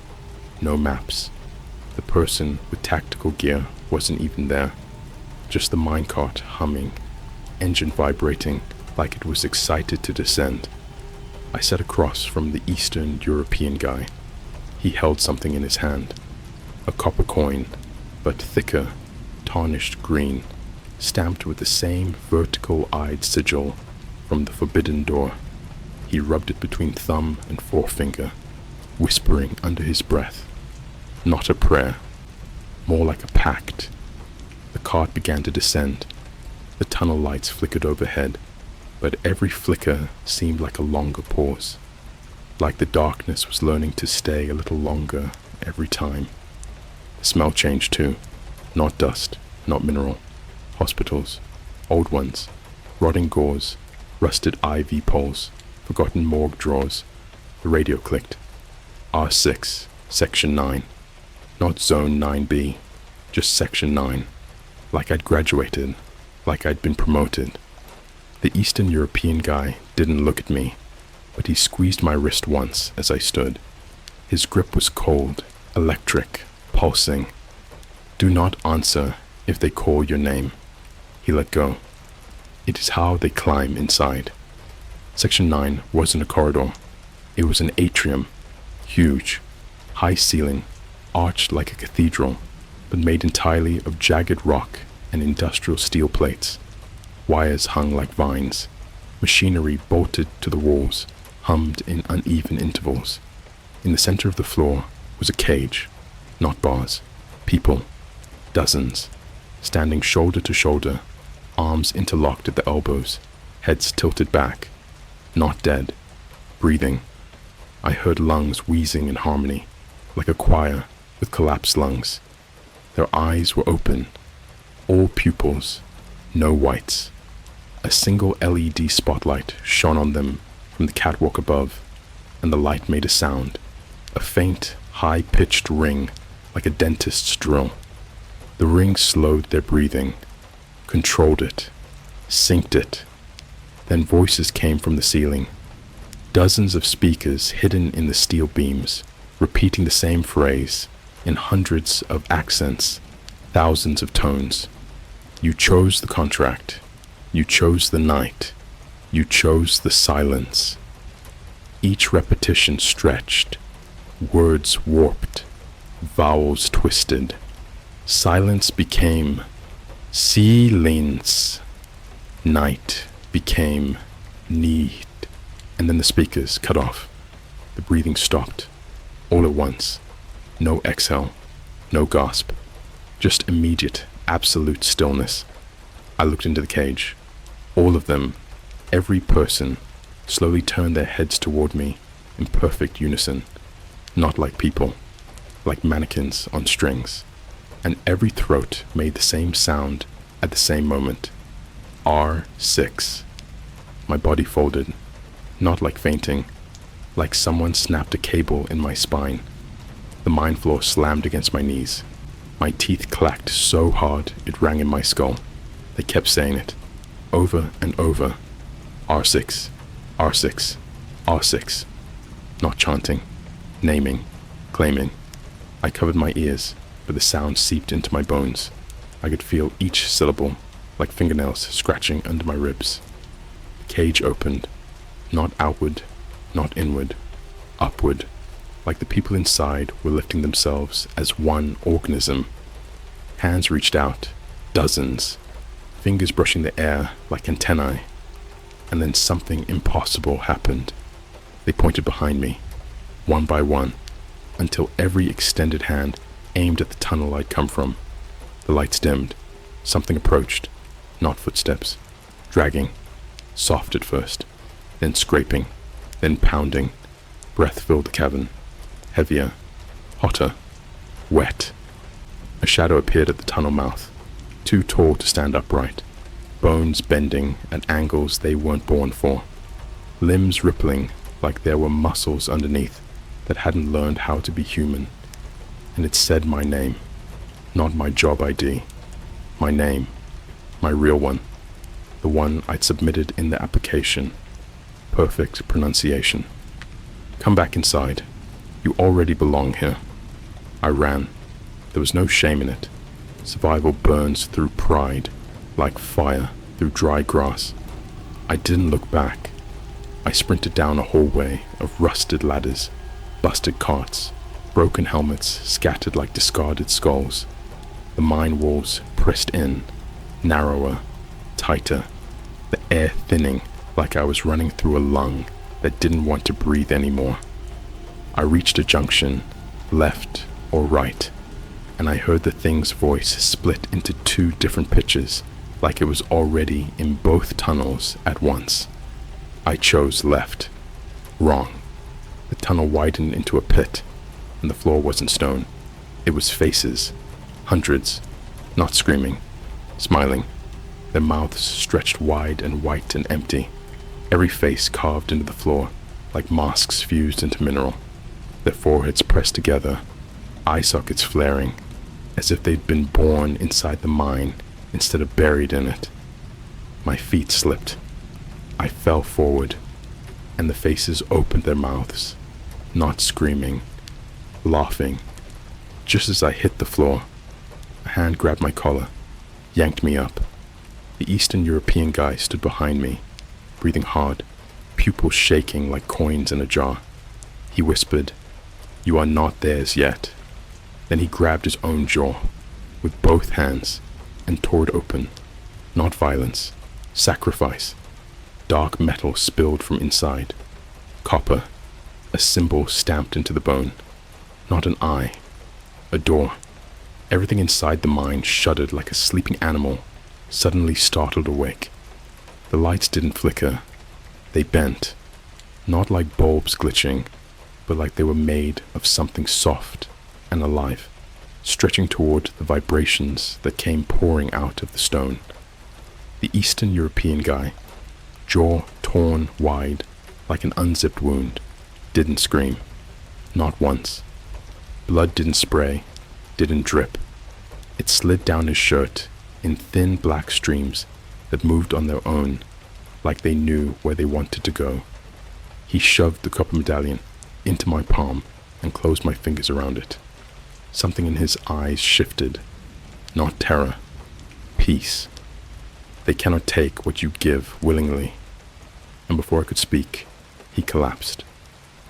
[SPEAKER 2] No maps. The person with tactical gear wasn't even there. Just the minecart humming, engine vibrating like it was excited to descend. I sat across from the Eastern European guy. He held something in his hand. A copper coin, but thicker, tarnished green, stamped with the same vertical-eyed sigil from the forbidden door. He rubbed it between thumb and forefinger, whispering under his breath. Not a prayer, more like a pact. The cart began to descend. The tunnel lights flickered overhead, but every flicker seemed like a longer pause, like the darkness was learning to stay a little longer every time. The smell changed too. Not dust, not mineral. Hospitals, old ones, rotting gauze, rusted IV poles, forgotten morgue drawers. The radio clicked. R6, Section 9. Not Zone 9B, just Section 9. Like I'd graduated, like I'd been promoted. The Eastern European guy didn't look at me, but he squeezed my wrist once as I stood. His grip was cold, electric, pulsing. Do not answer if they call your name. He let go. It is how they climb inside. Section 9 wasn't a corridor. It was an atrium, huge, high ceiling, arched like a cathedral, but made entirely of jagged rock and industrial steel plates. Wires hung like vines. Machinery bolted to the walls, hummed in uneven intervals. In the center of the floor was a cage, not bars. People, dozens, standing shoulder to shoulder, arms interlocked at the elbows, heads tilted back, not dead, breathing. I heard lungs wheezing in harmony, like a choir with collapsed lungs. Their eyes were open, all pupils, no whites. A single LED spotlight shone on them from the catwalk above, and the light made a sound, a faint, high-pitched ring like a dentist's drill. The ring slowed their breathing, controlled it, synced it. Then voices came from the ceiling, dozens of speakers hidden in the steel beams, repeating the same phrase in hundreds of accents, thousands of tones. You chose the contract. You chose the night. You chose the silence. Each repetition stretched, words warped, vowels twisted. Silence became silence. Night became need. And then the speakers cut off. The breathing stopped, all at once. No exhale, no gasp, just immediate, absolute stillness. I looked into the cage. All of them, every person, slowly turned their heads toward me in perfect unison, not like people, like mannequins on strings. And every throat made the same sound at the same moment. R6. My body folded, not like fainting, like someone snapped a cable in my spine. The mine floor slammed against my knees. My teeth clacked so hard it rang in my skull. They kept saying it, over and over. R6, R6, R6. Not chanting, naming, claiming. I covered my ears, but the sound seeped into my bones. I could feel each syllable, like fingernails scratching under my ribs. The cage opened, not outward, not inward, upward, like the people inside were lifting themselves as one organism. Hands reached out, dozens, fingers brushing the air like antennae. And then something impossible happened. They pointed behind me, one by one, until every extended hand aimed at the tunnel I'd come from. The lights dimmed. Something approached, not footsteps, dragging, soft at first, then scraping, then pounding. Breath filled the cavern, heavier, hotter, wet. A shadow appeared at the tunnel mouth, too tall to stand upright, bones bending at angles they weren't born for, limbs rippling like there were muscles underneath that hadn't learned how to be human. And it said my name, not my job ID, my name, my real one, the one I'd submitted in the application. Perfect pronunciation. Come back inside. You already belong here. I ran. There was no shame in it. Survival burns through pride, like fire through dry grass. I didn't look back. I sprinted down a hallway of rusted ladders, busted carts, broken helmets scattered like discarded skulls. The mine walls pressed in, narrower, tighter, the air thinning like I was running through a lung that didn't want to breathe anymore. I reached a junction, left or right, and I heard the thing's voice split into two different pitches, like it was already in both tunnels at once. I chose left. Wrong. The tunnel widened into a pit, and the floor wasn't stone. It was faces, hundreds, not screaming, smiling, their mouths stretched wide and white and empty, every face carved into the floor like masks fused into mineral, their foreheads pressed together, eye sockets flaring, as if they'd been born inside the mine instead of buried in it. My feet slipped. I fell forward, and the faces opened their mouths, not screaming, laughing. Just as I hit the floor, a hand grabbed my collar, yanked me up. The Eastern European guy stood behind me, breathing hard, pupils shaking like coins in a jar. He whispered, "You are not theirs yet." Then he grabbed his own jaw with both hands and tore it open. Not violence, sacrifice. Dark metal spilled from inside. Copper, a symbol stamped into the bone. Not an eye, a door. Everything inside the mind shuddered like a sleeping animal, suddenly startled awake. The lights didn't flicker. They bent, not like bulbs glitching, but like they were made of something soft and alive, stretching toward the vibrations that came pouring out of the stone. The Eastern European guy, jaw torn wide like an unzipped wound, didn't scream. Not once. Blood didn't spray, didn't drip. It slid down his shirt in thin black streams that moved on their own, like they knew where they wanted to go. He shoved the copper medallion into my palm and closed my fingers around it. Something in his eyes shifted. Not terror, peace. They cannot take what you give willingly. And before I could speak, he collapsed.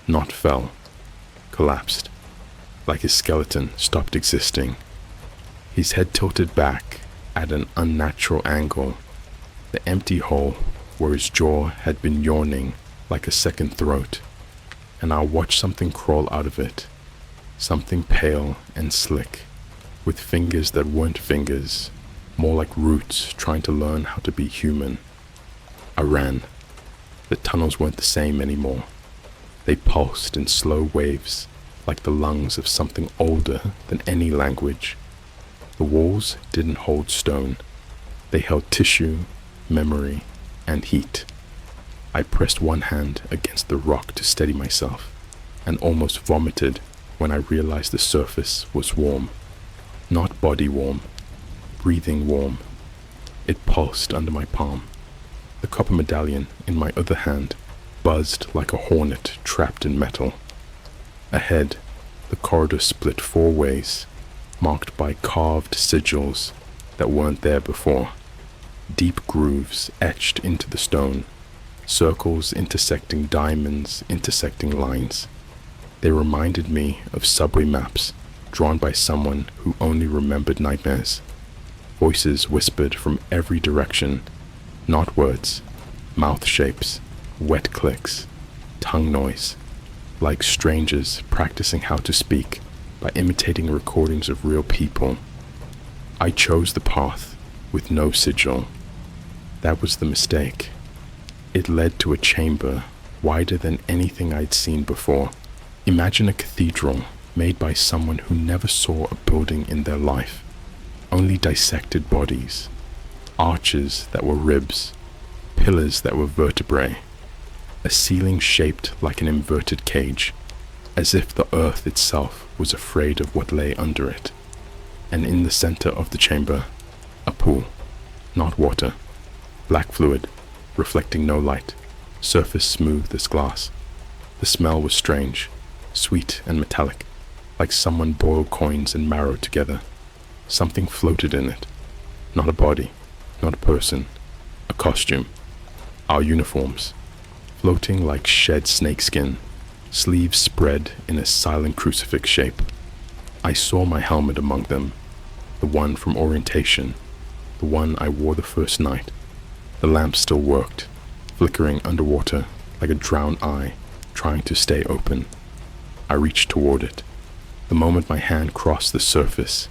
[SPEAKER 2] Not fell, collapsed, like his skeleton stopped existing. His head tilted back at an unnatural angle, the empty hole where his jaw had been yawning like a second throat, and I watched something crawl out of it, something pale and slick, with fingers that weren't fingers, more like roots trying to learn how to be human. I ran. The tunnels weren't the same anymore. They pulsed in slow waves, like the lungs of something older than any language. The walls didn't hold stone. They held tissue, memory, and heat. I pressed one hand against the rock to steady myself, and almost vomited when I realized the surface was warm. Not body warm, breathing warm. It pulsed under my palm. The copper medallion in my other hand buzzed like a hornet trapped in metal. Ahead, the corridor split 4 ways, marked by carved sigils that weren't there before. Deep grooves etched into the stone, circles intersecting diamonds, intersecting lines. They reminded me of subway maps drawn by someone who only remembered nightmares. Voices whispered from every direction, not words, mouth shapes, wet clicks, tongue noise, like strangers practicing how to speak by imitating recordings of real people. I chose the path with no sigil. That was the mistake. It led to a chamber wider than anything I'd seen before. Imagine a cathedral made by someone who never saw a building in their life, only dissected bodies, arches that were ribs, pillars that were vertebrae, a ceiling shaped like an inverted cage, as if the earth itself was afraid of what lay under it. And in the center of the chamber, a pool, not water, black fluid, reflecting no light, surface smooth as glass. The smell was strange, sweet and metallic, like someone boiled coins and marrow together. Something floated in it, not a body, not a person, a costume, our uniforms, floating like shed snakeskin, sleeves spread in a silent crucifix shape. I saw my helmet among them, the one from orientation, the one I wore the first night. The lamp still worked, flickering underwater like a drowned eye trying to stay open. I reached toward it. The moment my hand crossed the surface,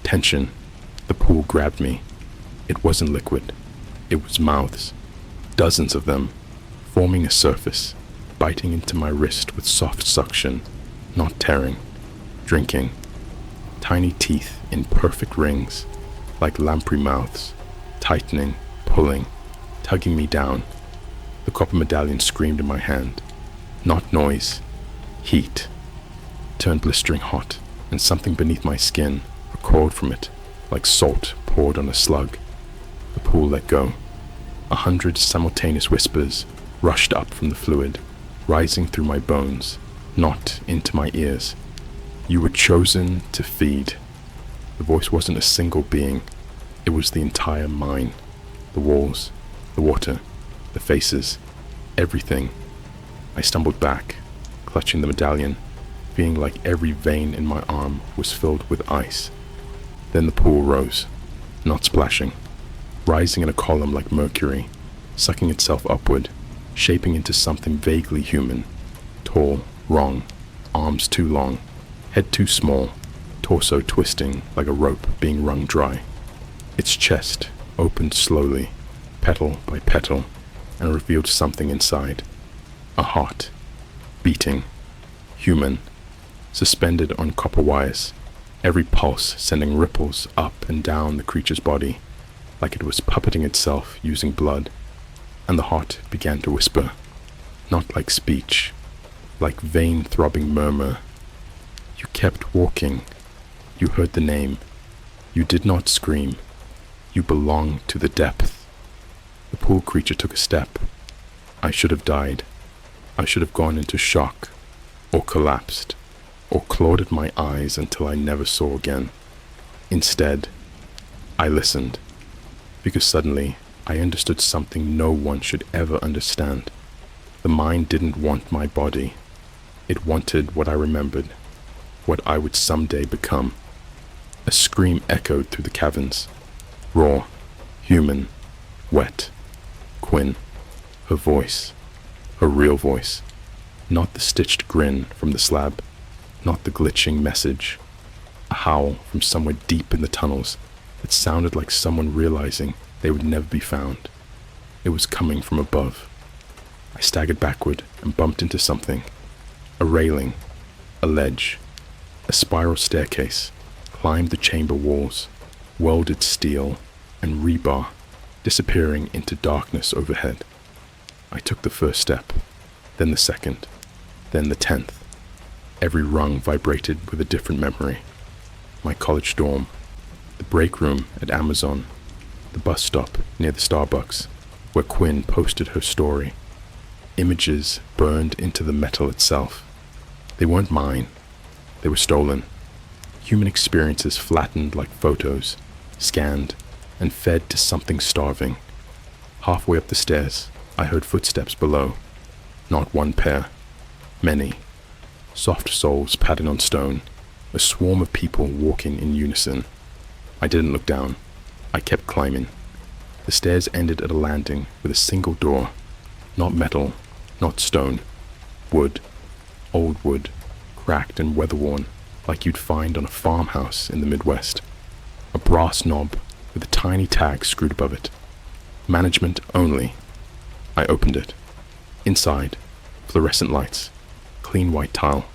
[SPEAKER 2] tension, the pool grabbed me. It wasn't liquid. It was mouths, dozens of them, forming a surface, biting into my wrist with soft suction, not tearing, drinking. Tiny teeth in perfect rings, like lamprey mouths, tightening, pulling, tugging me down. The copper medallion screamed in my hand. Not noise, heat. Turned blistering hot, and something beneath my skin recoiled from it, like salt poured on a slug. The pool let go. 100 simultaneous whispers rushed up from the fluid, rising through my bones, not into my ears. You were chosen to feed. The voice wasn't a single being. It was the entire mine. The walls, the water, the faces, everything. I stumbled back, clutching the medallion, feeling like every vein in my arm was filled with ice. Then the pool rose, not splashing, rising in a column like mercury, sucking itself upward, shaping into something vaguely human. Tall, wrong, arms too long, head too small, torso twisting like a rope being wrung dry. Its chest opened slowly, petal by petal, and revealed something inside. A heart, beating, human, suspended on copper wires, every pulse sending ripples up and down the creature's body, like it was puppeting itself using blood. And the heart began to whisper, not like speech, like vein-throbbing murmur. You kept walking. You heard the name. You did not scream. You belong to the depth. The pool creature took a step. I should have died. I should have gone into shock, or collapsed, or clawed at my eyes until I never saw again. Instead, I listened, because suddenly I understood something no one should ever understand. The mind didn't want my body. It wanted what I remembered, what I would someday become. A scream echoed through the caverns. Raw, human, wet. Quinn. Her voice. Her real voice. Not the stitched grin from the slab. Not the glitching message. A howl from somewhere deep in the tunnels that sounded like someone realizing they would never be found. It was coming from above. I staggered backward and bumped into something. A railing. A ledge. A spiral staircase climbed the chamber walls, welded steel and rebar, disappearing into darkness overhead. I took the first step, then the second, then the 10th. Every rung vibrated with a different memory. My college dorm, the break room at Amazon, the bus stop near the Starbucks, where Quinn posted her story. Images burned into the metal itself. They weren't mine. They were stolen. Human experiences flattened like photos, scanned, and fed to something starving. Halfway up the stairs, I heard footsteps below. Not one pair. Many. Soft soles padding on stone. A swarm of people walking in unison. I didn't look down. I kept climbing. The stairs ended at a landing with a single door. Not metal, not stone. Wood. Old wood. Cracked and weather-worn, like you'd find on a farmhouse in the Midwest. A brass knob with a tiny tag screwed above it. Management only. I opened it. Inside, fluorescent lights, clean white tile,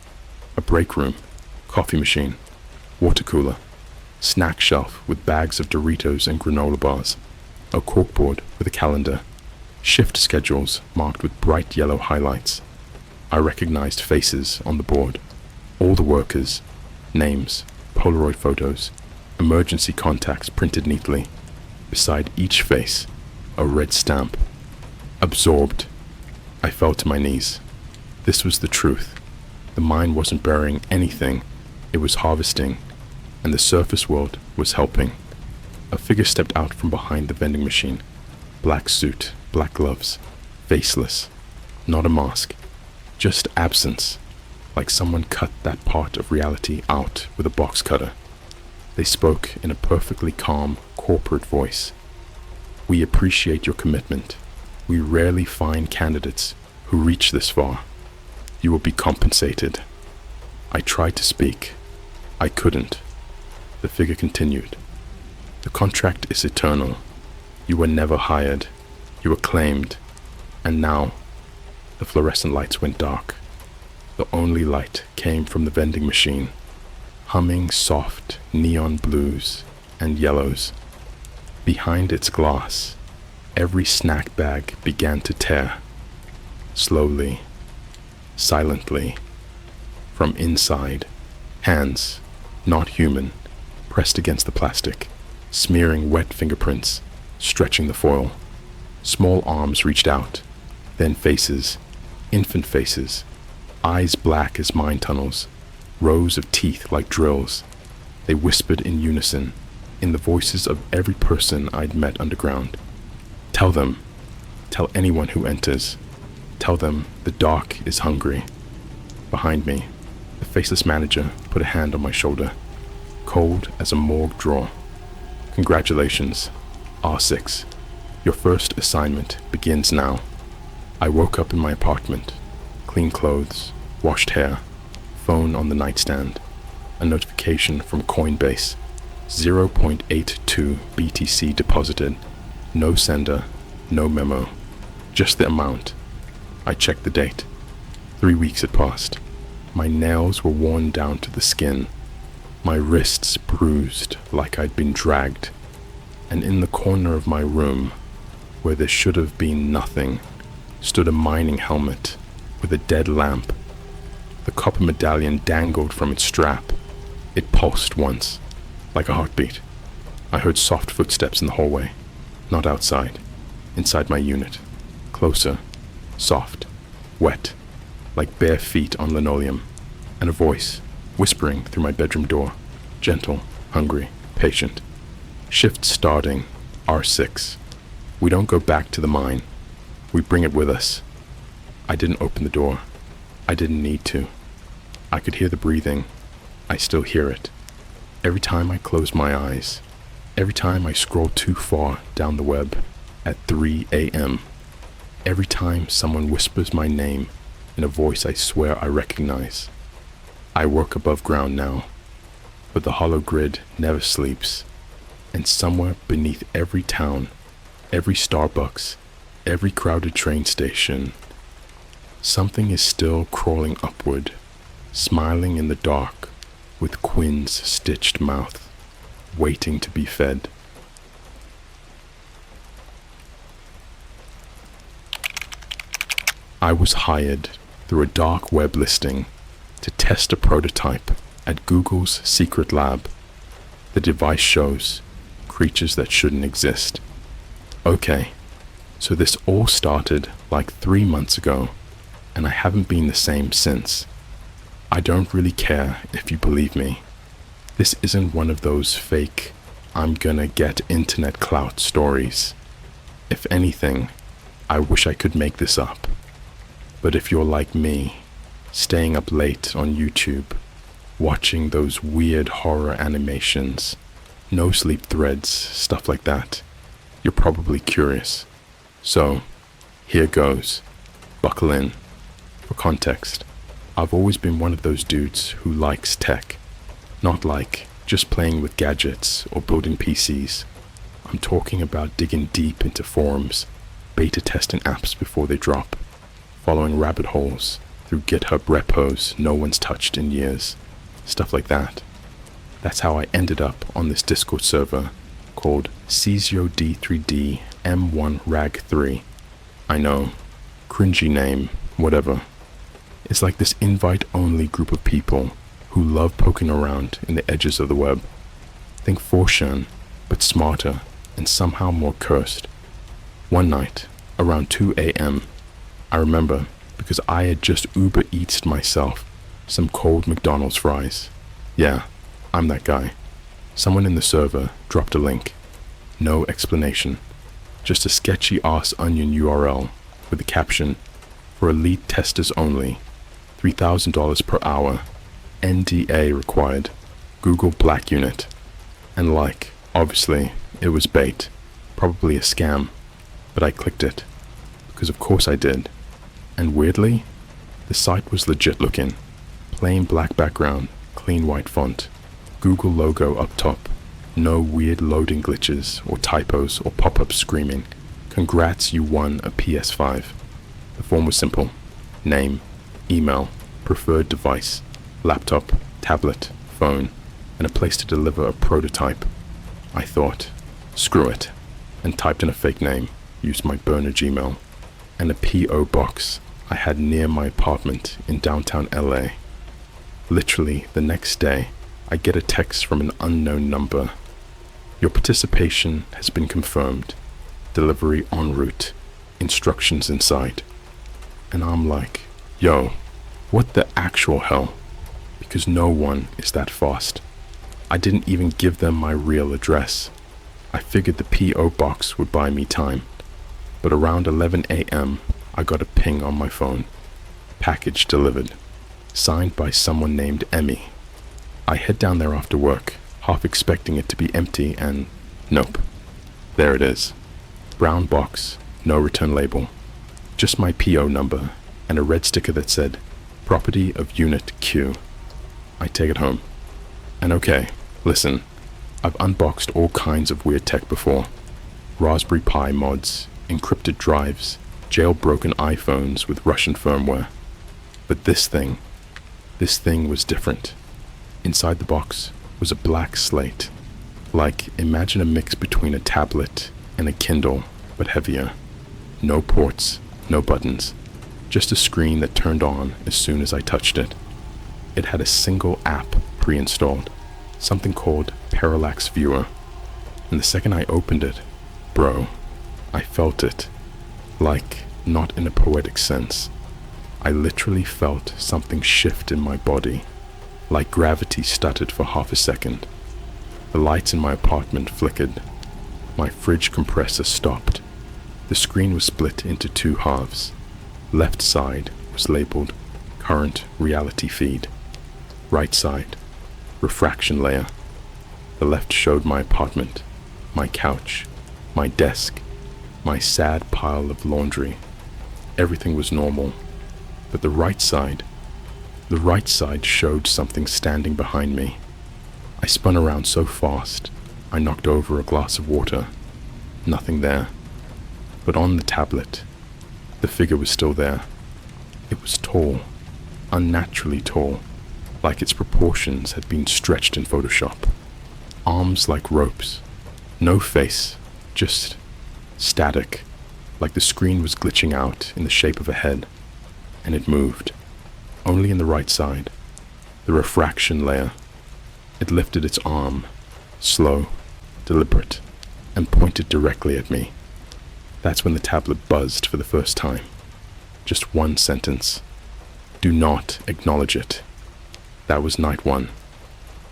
[SPEAKER 2] a break room, coffee machine, water cooler, snack shelf with bags of Doritos and granola bars, a corkboard with a calendar, shift schedules marked with bright yellow highlights. I recognized faces on the board. All the workers, names, Polaroid photos, emergency contacts printed neatly. Beside each face, a red stamp. Absorbed. I fell to my knees. This was the truth. The mine wasn't burying anything. It was harvesting, and the surface world was helping. A figure stepped out from behind the vending machine. Black suit, black gloves, faceless. Not a mask. Just absence. Like someone cut that part of reality out with a box cutter. They spoke in a perfectly calm, corporate voice. We appreciate your commitment. We rarely find candidates who reach this far. You will be compensated. I tried to speak. I couldn't. The figure continued. The contract is eternal. You were never hired. You were claimed. And now, the fluorescent lights went dark. The only light came from the vending machine, humming soft neon blues and yellows. Behind its glass, every snack bag began to tear. Slowly, silently, from inside, hands, not human, pressed against the plastic, smearing wet fingerprints, stretching the foil. Small arms reached out, then faces, infant faces, eyes black as mine tunnels, rows of teeth like drills. They whispered in unison, in the voices of every person I'd met underground. Tell them, tell anyone who enters, tell them the dark is hungry. Behind me, the faceless manager put a hand on my shoulder, cold as a morgue drawer. Congratulations, R6. Your first assignment begins now. I woke up in my apartment, clean clothes, washed hair, phone on the nightstand, a notification from Coinbase, 0.82 BTC deposited, no sender, no memo, just the amount. I checked the date. 3 weeks had passed. My nails were worn down to the skin, my wrists bruised like I'd been dragged, and in the corner of my room, where there should have been nothing, stood a mining helmet with a dead lamp. The copper medallion dangled from its strap. It pulsed once, like a heartbeat. I heard soft footsteps in the hallway, not outside, inside my unit. Closer, soft, wet, like bare feet on linoleum, and a voice whispering through my bedroom door, gentle, hungry, patient. Shift starting, R6. We don't go back to the mine. We bring it with us. I didn't open the door. I didn't need to. I could hear the breathing. I still hear it. Every time I close my eyes. Every time I scroll too far down the web at 3 a.m. Every time someone whispers my name in a voice I swear I recognize. I work above ground now, but the hollow grid never sleeps, and somewhere beneath every town, every Starbucks, every crowded train station, something is still crawling upward, smiling in the dark with Quinn's stitched mouth, waiting to be fed. I was hired through a dark web listing to test a prototype at Google's secret lab. The device shows creatures that shouldn't exist. Okay, so this all started like 3 months ago, and I haven't been the same since. I don't really care if you believe me. This isn't one of those fake, I'm gonna get internet clout stories. If anything, I wish I could make this up. But if you're like me, staying up late on YouTube, watching those weird horror animations, no sleep threads, stuff like that, you're probably curious. So, here goes. Buckle in. For context, I've always been one of those dudes who likes tech. Not like just playing with gadgets or building PCs. I'm talking about digging deep into forums, beta testing apps before they drop, following rabbit holes through GitHub repos no one's touched in years, stuff like that. That's how I ended up on this Discord server called Cesio D3D M1 Rag 3. I know, cringy name, whatever. It's like this invite-only group of people who love poking around in the edges of the web. Think 4chan, but smarter and somehow more cursed. One night, around 2 a.m., I remember because I had just Uber Eats'd myself some cold McDonald's fries. Yeah, I'm that guy. Someone in the server dropped a link. No explanation. Just a sketchy ass onion URL with the caption, for elite testers only, $3,000 per hour, NDA required, Google Black Unit. And like, obviously, it was bait, probably a scam, but I clicked it, because of course I did. And weirdly, the site was legit looking. Plain black background, clean white font, Google logo up top, no weird loading glitches or typos or pop-ups screaming, "Congrats, you won a PS5." The form was simple. Name, email, preferred device, laptop, tablet, phone, and a place to deliver a prototype. I thought, screw it, and typed in a fake name, used my burner Gmail, and a P.O. box I had near my apartment in downtown LA. Literally the next day, I get a text from an unknown number. Your participation has been confirmed. Delivery en route. Instructions inside. And I'm like, yo, what the actual hell? Because no one is that fast. I didn't even give them my real address. I figured the P.O. box would buy me time. But around 11 a.m., I got a ping on my phone. Package delivered. signed by someone named Emmy. I head down there after work, half expecting it to be empty, and nope. There it is. Brown box, no return label. Just my PO number and a red sticker that said, Property of Unit Q. I take it home. And okay, listen, I've unboxed all kinds of weird tech before. Raspberry Pi mods, encrypted drives, jailbroken iPhones with Russian firmware. But this thing was different. Inside the box was a black slate. Like, imagine a mix between a tablet and a Kindle, but heavier. No ports, no buttons. Just a screen that turned on as soon as I touched it. It had a single app pre-installed, something called Parallax Viewer. And the second I opened it, bro, I felt it. Like, not in a poetic sense. I literally felt something shift in my body, like gravity stuttered for half a second. The lights in my apartment flickered. My fridge compressor stopped. The screen was split into two halves. Left side was labeled Current Reality Feed. Right side, Refraction Layer. The left showed my apartment, my couch, my desk, my sad pile of laundry. Everything was normal, but the right side showed something standing behind me. I spun around so fast, I knocked over a glass of water. Nothing there. But on the tablet, the figure was still there. It was tall, unnaturally tall, like its proportions had been stretched in Photoshop. Arms like ropes. No face, just static, like the screen was glitching out in the shape of a head. And it moved, only in the right side, the refraction layer. It lifted its arm, slow, deliberate, and pointed directly at me. That's when the tablet buzzed for the first time. Just one sentence. Do not acknowledge it. That was night one.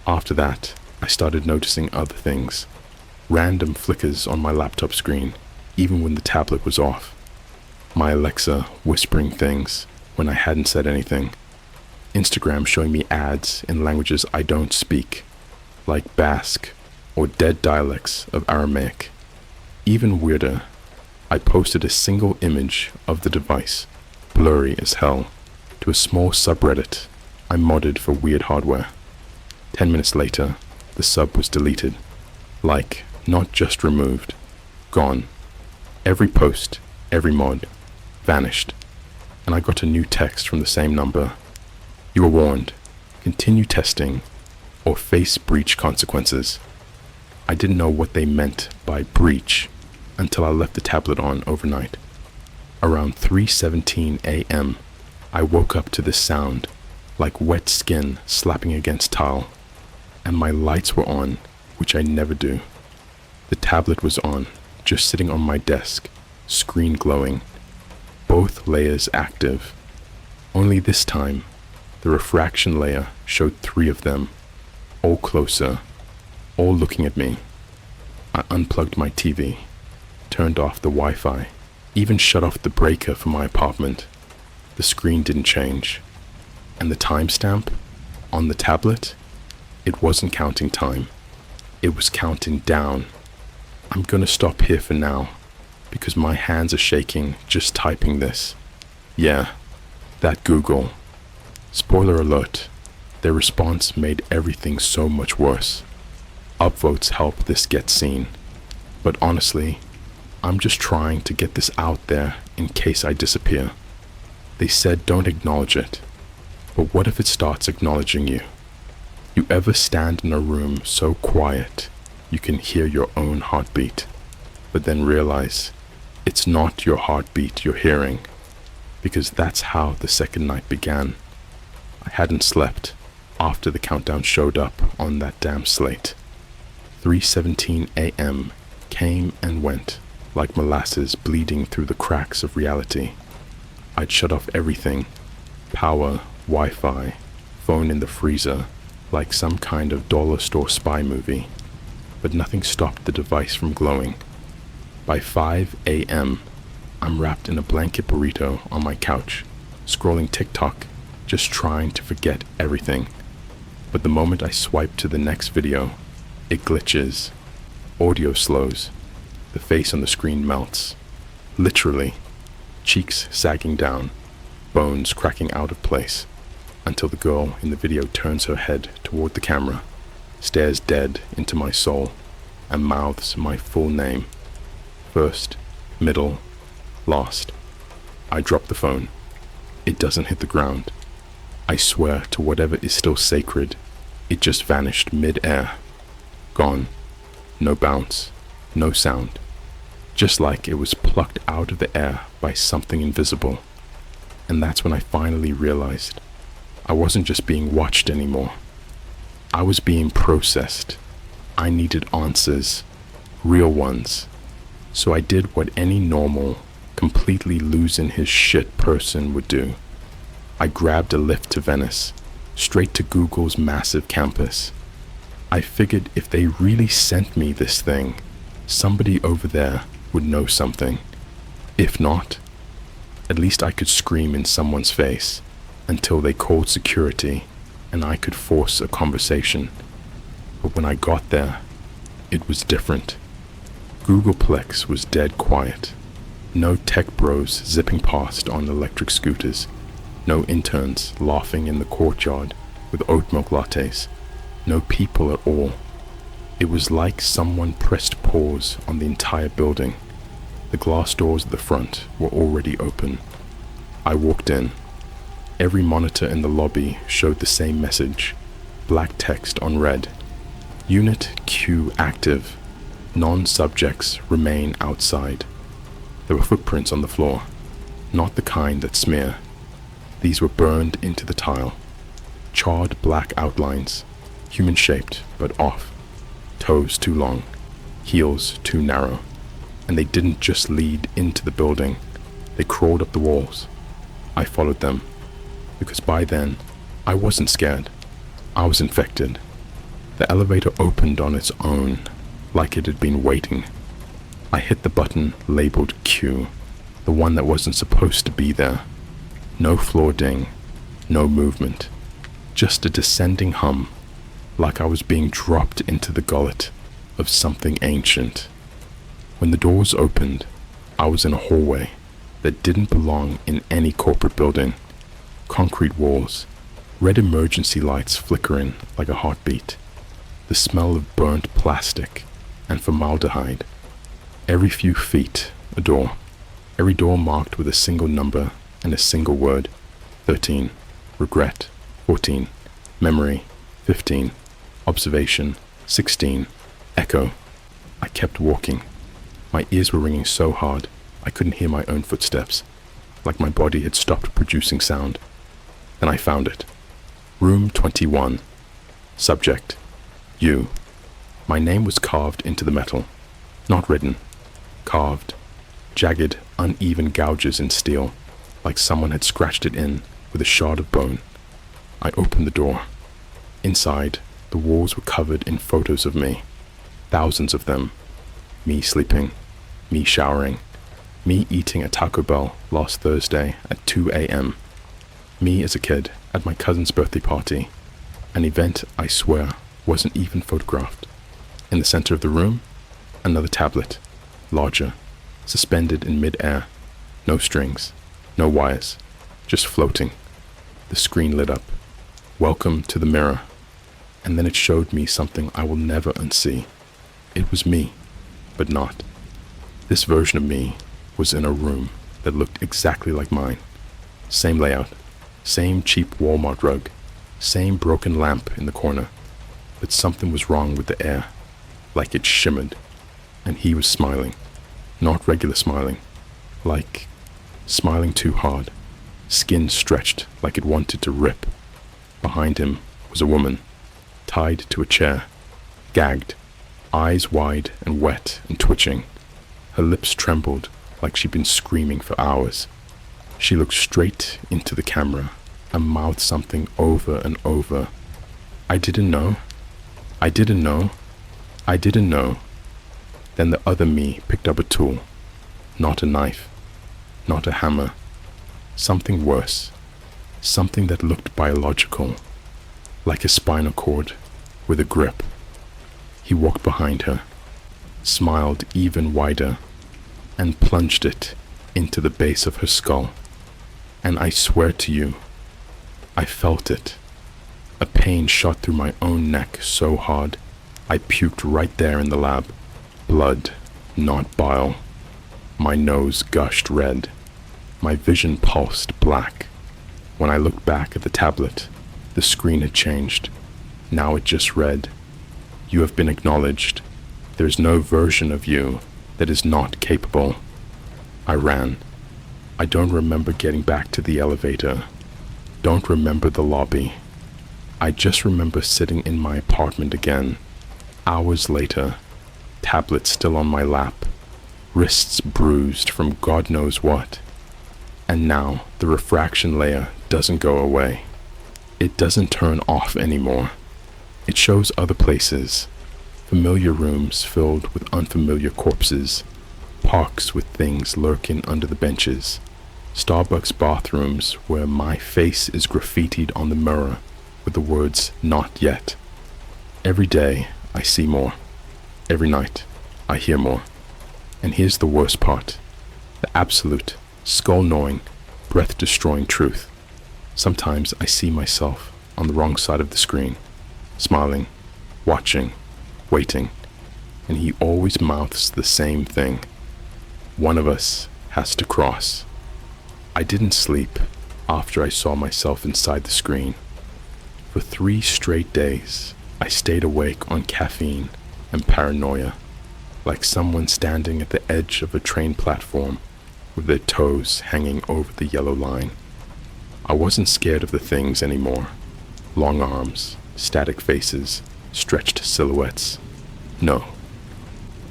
[SPEAKER 2] After that, I started noticing other things. Random flickers on my laptop screen, even when the tablet was off. My Alexa whispering things when I hadn't said anything. Instagram showing me ads in languages I don't speak, like Basque or dead dialects of Aramaic. Even weirder, I posted a single image of the device, blurry as hell, to a small subreddit I modded for weird hardware. 10 minutes later, the sub was deleted. Like, not just removed, gone. Every post, every mod, vanished. And I got a new text from the same number. You were warned. Continue testing or face breach consequences. I didn't know what they meant by breach until I left the tablet on overnight. Around 3:17 a.m., I woke up to this sound, like wet skin slapping against tile, and my lights were on, which I never do. The tablet was on, just sitting on my desk, screen glowing, both layers active. Only this time, the refraction layer showed 3 of them, all closer, all looking at me. I unplugged my TV, turned off the Wi-Fi, even shut off the breaker for my apartment. The screen didn't change. And the timestamp on the tablet, it wasn't counting time. It was counting down. I'm gonna stop here for now, because my hands are shaking just typing this. Yeah, that Google. Spoiler alert, their response made everything so much worse. Upvotes helped this get seen. But honestly, I'm just trying to get this out there in case I disappear. They said don't acknowledge it. But what if it starts acknowledging you? You ever stand in a room so quiet you can hear your own heartbeat, but then realize it's not your heartbeat you're hearing, because that's how the second night began. I hadn't slept after the countdown showed up on that damn slate. 3:17 a.m. came and went like molasses bleeding through the cracks of reality. I'd shut off everything, power, Wi-Fi, phone in the freezer, like some kind of dollar store spy movie, but nothing stopped the device from glowing. By 5 a.m., I'm wrapped in a blanket burrito on my couch, scrolling TikTok, just trying to forget everything. But the moment I swipe to the next video, it glitches, audio slows, the face on the screen melts. Literally, cheeks sagging down, bones cracking out of place, until the girl in the video turns her head toward the camera, stares dead into my soul, and mouths my full name. First, middle, last. I drop the phone. It doesn't hit the ground. I swear to whatever is still sacred, it just vanished mid-air. Gone. No bounce, no sound. Just like it was plucked out of the air by something invisible. And that's when I finally realized I wasn't just being watched anymore. I was being processed. I needed answers, real ones. So I did what any normal, completely losing his shit person would do. I grabbed a lift to Venice, straight to Google's massive campus. I figured if they really sent me this thing, somebody over there would know something. If not, at least I could scream in someone's face until they called security and I could force a conversation. But when I got there, it was different. Googleplex was dead quiet. No tech bros zipping past on electric scooters. No interns laughing in the courtyard with oat milk lattes. No people at all. It was like someone pressed pause on the entire building. The glass doors at the front were already open. I walked in. Every monitor in the lobby showed the same message, black text on red. Unit Q active. Non-subjects remain outside. There were footprints on the floor, not the kind that smear. These were burned into the tile. Charred black outlines, human-shaped but off. Toes too long, heels too narrow. And they didn't just lead into the building, they crawled up the walls. I followed them, because by then, I wasn't scared. I was infected. The elevator opened on its own, like it had been waiting. I hit the button labeled Q, the one that wasn't supposed to be there. No floor ding, no movement, just a descending hum, like I was being dropped into the gullet of something ancient. When the doors opened, I was in a hallway that didn't belong in any corporate building. Concrete walls, red emergency lights flickering like a heartbeat, the smell of burnt plastic and formaldehyde. Every few feet, a door. Every door marked with a single number and a single word. 13. Regret. 14. Memory. 15. Observation. 16. Echo. I kept walking. My ears were ringing so hard I couldn't hear my own footsteps, like my body had stopped producing sound. Then I found it. Room 21. Subject. You. My name was carved into the metal. Not written. Carved. Jagged, uneven gouges in steel, like someone had scratched it in with a shard of bone. I opened the door. Inside, the walls were covered in photos of me. Thousands of them. Me sleeping. Me showering. Me eating at Taco Bell last Thursday at 2 a.m. Me as a kid at my cousin's birthday party. An event, I swear, wasn't even photographed. In the center of the room, another tablet, larger, suspended in mid-air. No strings, no wires, just floating. The screen lit up. Welcome to the mirror. And then it showed me something I will never unsee. It was me, but not. This version of me was in a room that looked exactly like mine. Same layout, same cheap Walmart rug, same broken lamp in the corner. But something was wrong with the air, like it shimmered, and he was smiling. Not regular smiling, like smiling too hard, skin stretched like it wanted to rip. Behind him was a woman, tied to a chair, gagged, eyes wide and wet and twitching. Her lips trembled like she'd been screaming for hours. She looked straight into the camera and mouthed something over and over. I didn't know. I didn't know. I didn't know. Then the other me picked up a tool. Not a knife. Not a hammer. Something worse. something that looked biological, like a spinal cord with a grip. He walked behind her, smiled even wider, and plunged it into the base of her skull. And I swear to you, I felt it. A pain shot through my own neck so hard, I puked right there in the lab. Blood, not bile. My nose gushed red. My vision pulsed black. When I looked back at the tablet, the screen had changed. Now it just read, "You have been acknowledged. There is no version of you that is not capable." I ran. I don't remember getting back to the elevator. Don't remember the lobby. I just remember sitting in my apartment again, hours later, tablet still on my lap, wrists bruised from God knows what. And now the refraction layer doesn't go away. It doesn't turn off anymore. It shows other places, familiar rooms filled with unfamiliar corpses, parks with things lurking under the benches, Starbucks bathrooms where my face is graffitied on the mirror with the words "not yet." Every day I see more. Every night I hear more. And here's the worst part, the absolute, skull-gnawing, breath-destroying truth. Sometimes I see myself on the wrong side of the screen, smiling, watching, waiting, and he always mouths the same thing. One of us has to cross. I didn't sleep after I saw myself inside the screen. For 3 straight days, I stayed awake on caffeine and paranoia, like someone standing at the edge of a train platform with their toes hanging over the yellow line. I wasn't scared of the things anymore. Long arms, static faces, stretched silhouettes. No.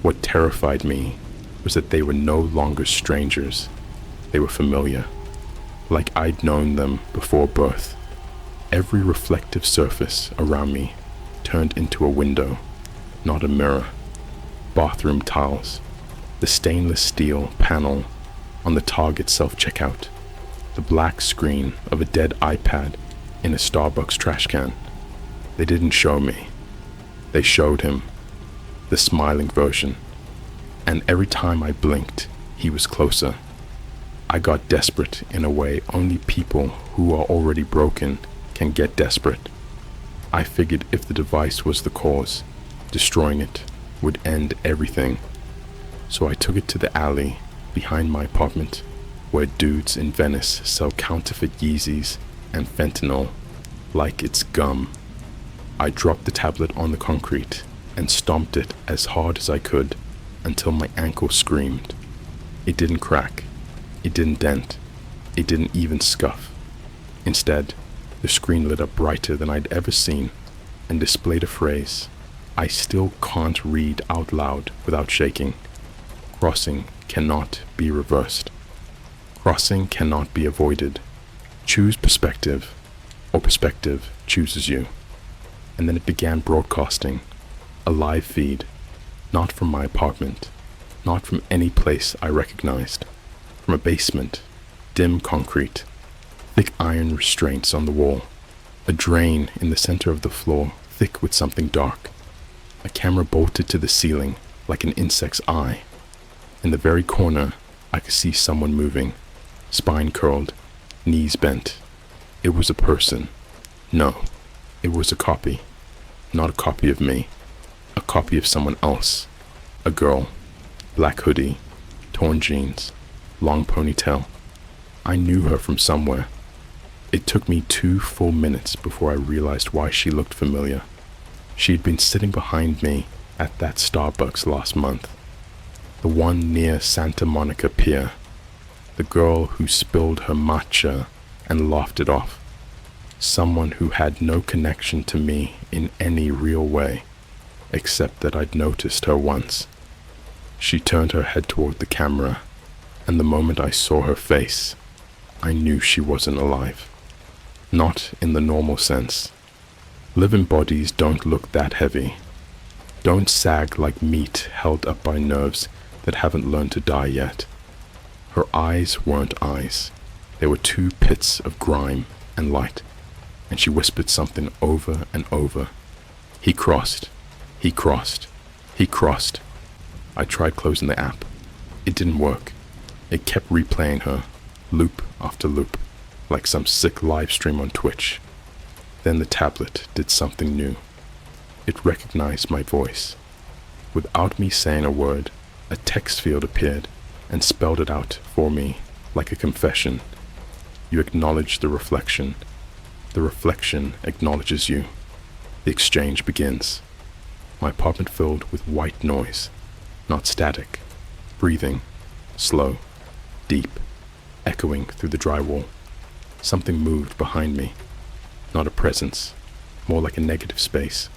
[SPEAKER 2] What terrified me was that they were no longer strangers. They were familiar, like I'd known them before birth. Every reflective surface around me turned into a window, not a mirror. Bathroom tiles, the stainless steel panel on the Target self-checkout, the black screen of a dead iPad in a Starbucks trash can. They didn't show me. They showed him, the smiling version. And every time I blinked, he was closer. I got desperate in a way only people who are already broken can get desperate. I figured if the device was the cause, destroying it would end everything. So I took it to the alley behind my apartment, where dudes in Venice sell counterfeit Yeezys and fentanyl like it's gum. I dropped the tablet on the concrete and stomped it as hard as I could until my ankle screamed. It didn't crack. It didn't dent. It didn't even scuff. Instead, the screen lit up brighter than I'd ever seen and displayed a phrase I still can't read out loud without shaking. Crossing cannot be reversed. Crossing cannot be avoided. Choose perspective, or perspective chooses you. And then it began broadcasting, a live feed, not from my apartment, not from any place I recognized, from a basement, dim concrete, thick iron restraints on the wall, a drain in the center of the floor thick with something dark, a camera bolted to the ceiling like an insect's eye. In the very corner, I could see someone moving, spine curled, knees bent. It was a person. No, it was a copy. Not a copy of me. A copy of someone else. A girl. Black hoodie. Torn jeans. Long ponytail. I knew her from somewhere. It took me 2 full minutes before I realized why she looked familiar. She'd been sitting behind me at that Starbucks last month. The one near Santa Monica Pier. The girl who spilled her matcha and laughed it off. Someone who had no connection to me in any real way, except that I'd noticed her once. She turned her head toward the camera, and the moment I saw her face, I knew she wasn't alive. Not in the normal sense. Living bodies don't look that heavy. Don't sag like meat held up by nerves that haven't learned to die yet. Her eyes weren't eyes. They were 2 pits of grime, and light, and she whispered something over and over. He crossed. He crossed. He crossed. I tried closing the app. It didn't work. It kept replaying her, loop after loop, like some sick live stream on Twitch. Then the tablet did something new. It recognized my voice. Without me saying a word, a text field appeared and spelled it out for me like a confession. You acknowledge the reflection. The reflection acknowledges you. The exchange begins. My apartment filled with white noise, not static, breathing, slow, deep, echoing through the drywall. Something moved behind me, not a presence, more like a negative space,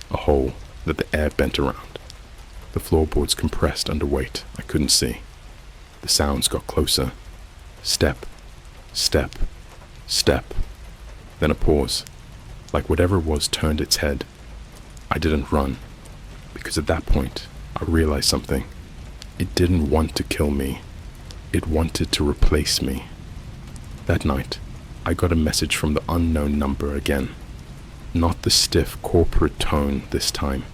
[SPEAKER 2] a hole that the air bent around. The floorboards compressed under weight I couldn't see. The sounds got closer. Step, step, step. Then a pause, like whatever it was turned its head. I didn't run, because at that point, I realized something. It didn't want to kill me. It wanted to replace me. That night, I got a message from the unknown number again. Not the stiff corporate tone this time.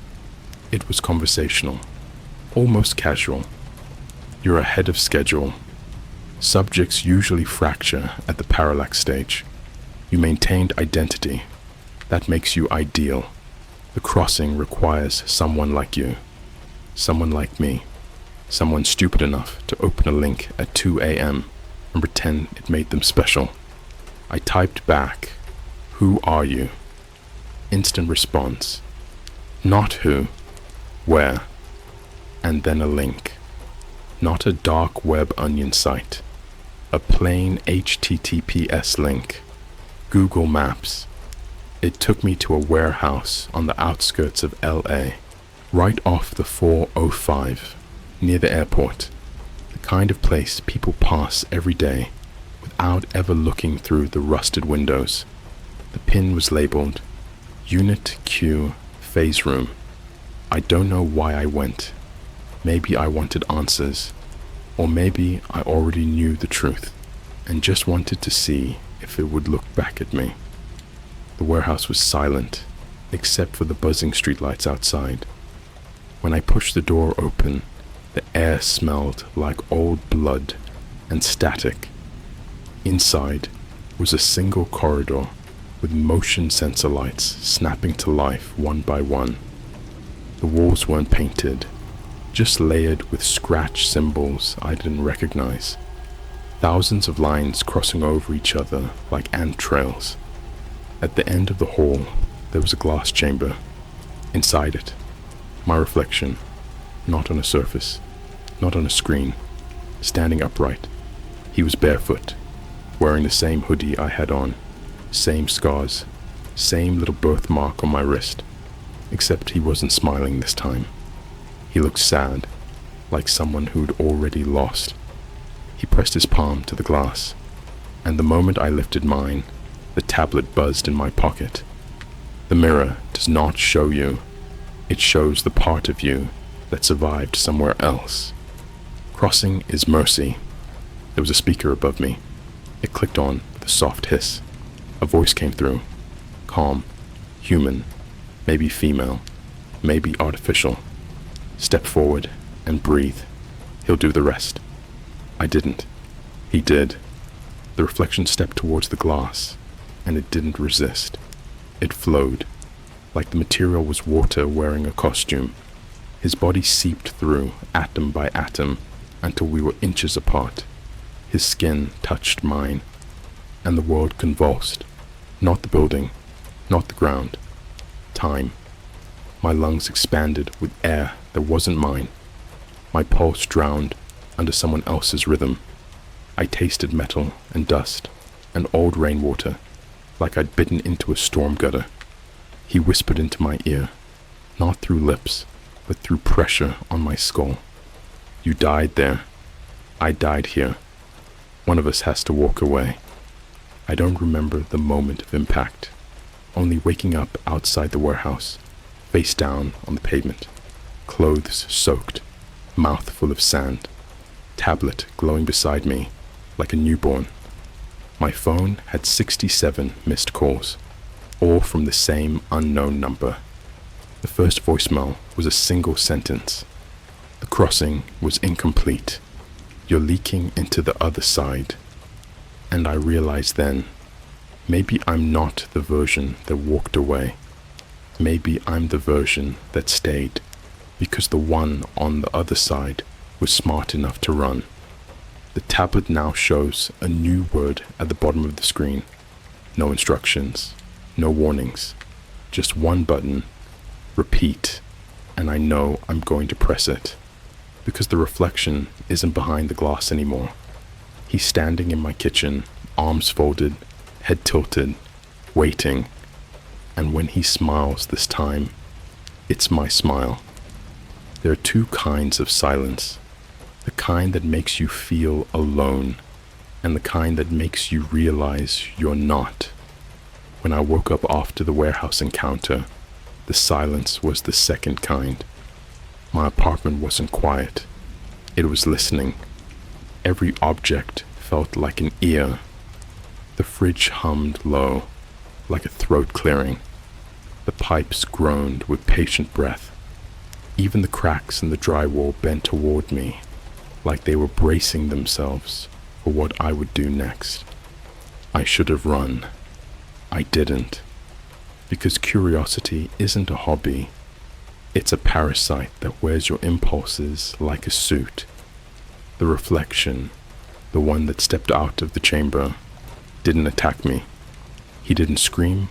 [SPEAKER 2] It was conversational, almost casual. You're ahead of schedule. Subjects usually fracture at the parallax stage. You maintained identity. That makes you ideal. The crossing requires someone like you. Someone like me. Someone stupid enough to open a link at 2 a.m. and pretend it made them special. I typed back, "Who are you?" Instant response. Not who, where, and then a link. Not a dark web onion site. A plain HTTPS link. Google Maps. It took me to a warehouse on the outskirts of LA, right off the 405, near the airport, the kind of place people pass every day without ever looking through the rusted windows. The pin was labeled Unit Q Phase Room. I don't know why I went. Maybe I wanted answers, or maybe I already knew the truth and just wanted to see if it would look back at me. The warehouse was silent, except for the buzzing streetlights outside. When I pushed the door open, the air smelled like old blood and static. Inside was a single corridor with motion sensor lights snapping to life one by one. The walls weren't painted, just layered with scratch symbols I didn't recognize. Thousands of lines crossing over each other like ant trails. At the end of the hall, there was a glass chamber. Inside it, my reflection, not on a surface, not on a screen, standing upright. He was barefoot, wearing the same hoodie I had on, same scars, same little birthmark on my wrist, except he wasn't smiling this time. He looked sad, like someone who'd already lost. He pressed his palm to the glass, and the moment I lifted mine, the tablet buzzed in my pocket. The mirror does not show you. It shows the part of you that survived somewhere else. Crossing is mercy. There was a speaker above me. It clicked on with a soft hiss. A voice came through. Calm, human, maybe female, maybe artificial. Step forward and breathe. He'll do the rest. I didn't. He did. The reflection stepped towards the glass, and it didn't resist. It flowed, like the material was water wearing a costume. His body seeped through, atom by atom, until we were inches apart. His skin touched mine, and the world convulsed. Not the building, not the ground. Time. My lungs expanded with air that wasn't mine. My pulse drowned under someone else's rhythm. I tasted metal and dust and old rainwater, like I'd bitten into a storm gutter. He whispered into my ear, not through lips, but through pressure on my skull. You died there. I died here. One of us has to walk away. I don't remember the moment of impact, only waking up outside the warehouse, face down on the pavement, clothes soaked, mouth full of sand, tablet glowing beside me like a newborn. My phone had 67 missed calls, all from the same unknown number. The first voicemail was a single sentence. The crossing was incomplete. You're leaking into the other side. And I realized then, maybe I'm not the version that walked away. Maybe I'm the version that stayed, because the one on the other side was smart enough to run. The tablet now shows a new word at the bottom of the screen. No instructions, no warnings, just one button, repeat, and I know I'm going to press it, because the reflection isn't behind the glass anymore. He's standing in my kitchen, arms folded, head tilted, waiting, and when he smiles this time, it's my smile. There are two kinds of silence, the kind that makes you feel alone, and the kind that makes you realize you're not. When I woke up after the warehouse encounter, the silence was the second kind. My apartment wasn't quiet. It was listening. Every object felt like an ear. The fridge hummed low, like a throat clearing. The pipes groaned with patient breath. Even the cracks in the drywall bent toward me, like they were bracing themselves for what I would do next. I should have run. I didn't. Because curiosity isn't a hobby. It's a parasite that wears your impulses like a suit. The reflection, the one that stepped out of the chamber, didn't attack me. He didn't scream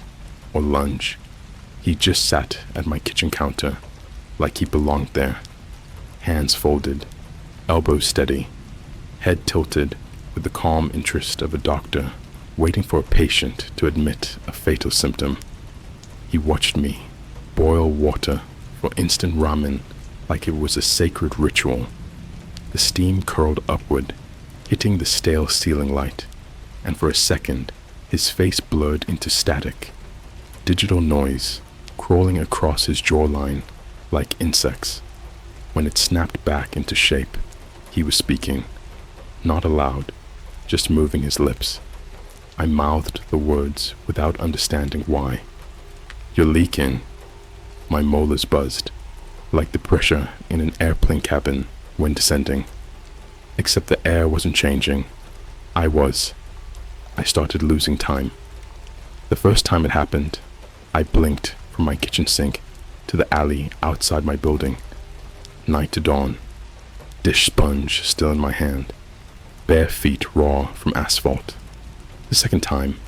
[SPEAKER 2] or lunge. He just sat at my kitchen counter, like he belonged there. Hands folded, elbows steady, head tilted with the calm interest of a doctor waiting for a patient to admit a fatal symptom. He watched me boil water for instant ramen like it was a sacred ritual. The steam curled upward, hitting the stale ceiling light, and for a second, his face blurred into static. Digital noise crawling across his jawline like insects. When it snapped back into shape, he was speaking, not aloud, just moving his lips. I mouthed the words without understanding why. You're leaking. My molars buzzed, like the pressure in an airplane cabin when descending. Except the air wasn't changing. I was. I started losing time. The first time it happened, I blinked from my kitchen sink to the alley outside my building. Night to dawn. Dish sponge still in my hand. Bare feet raw from asphalt. The second time,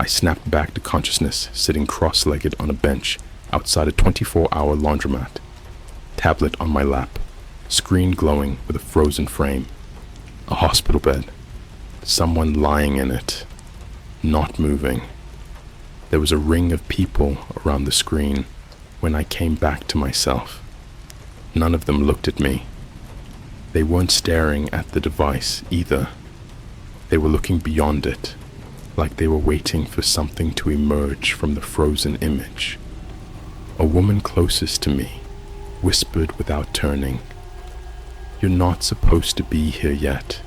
[SPEAKER 2] I snapped back to consciousness sitting cross-legged on a bench outside a 24-hour laundromat. Tablet on my lap, screen glowing with a frozen frame. A hospital bed. Someone lying in it, not moving. There was a ring of people around the screen when I came back to myself. None of them looked at me. They weren't staring at the device either. They were looking beyond it, like they were waiting for something to emerge from the frozen image. A woman closest to me whispered without turning, "You're not supposed to be here yet."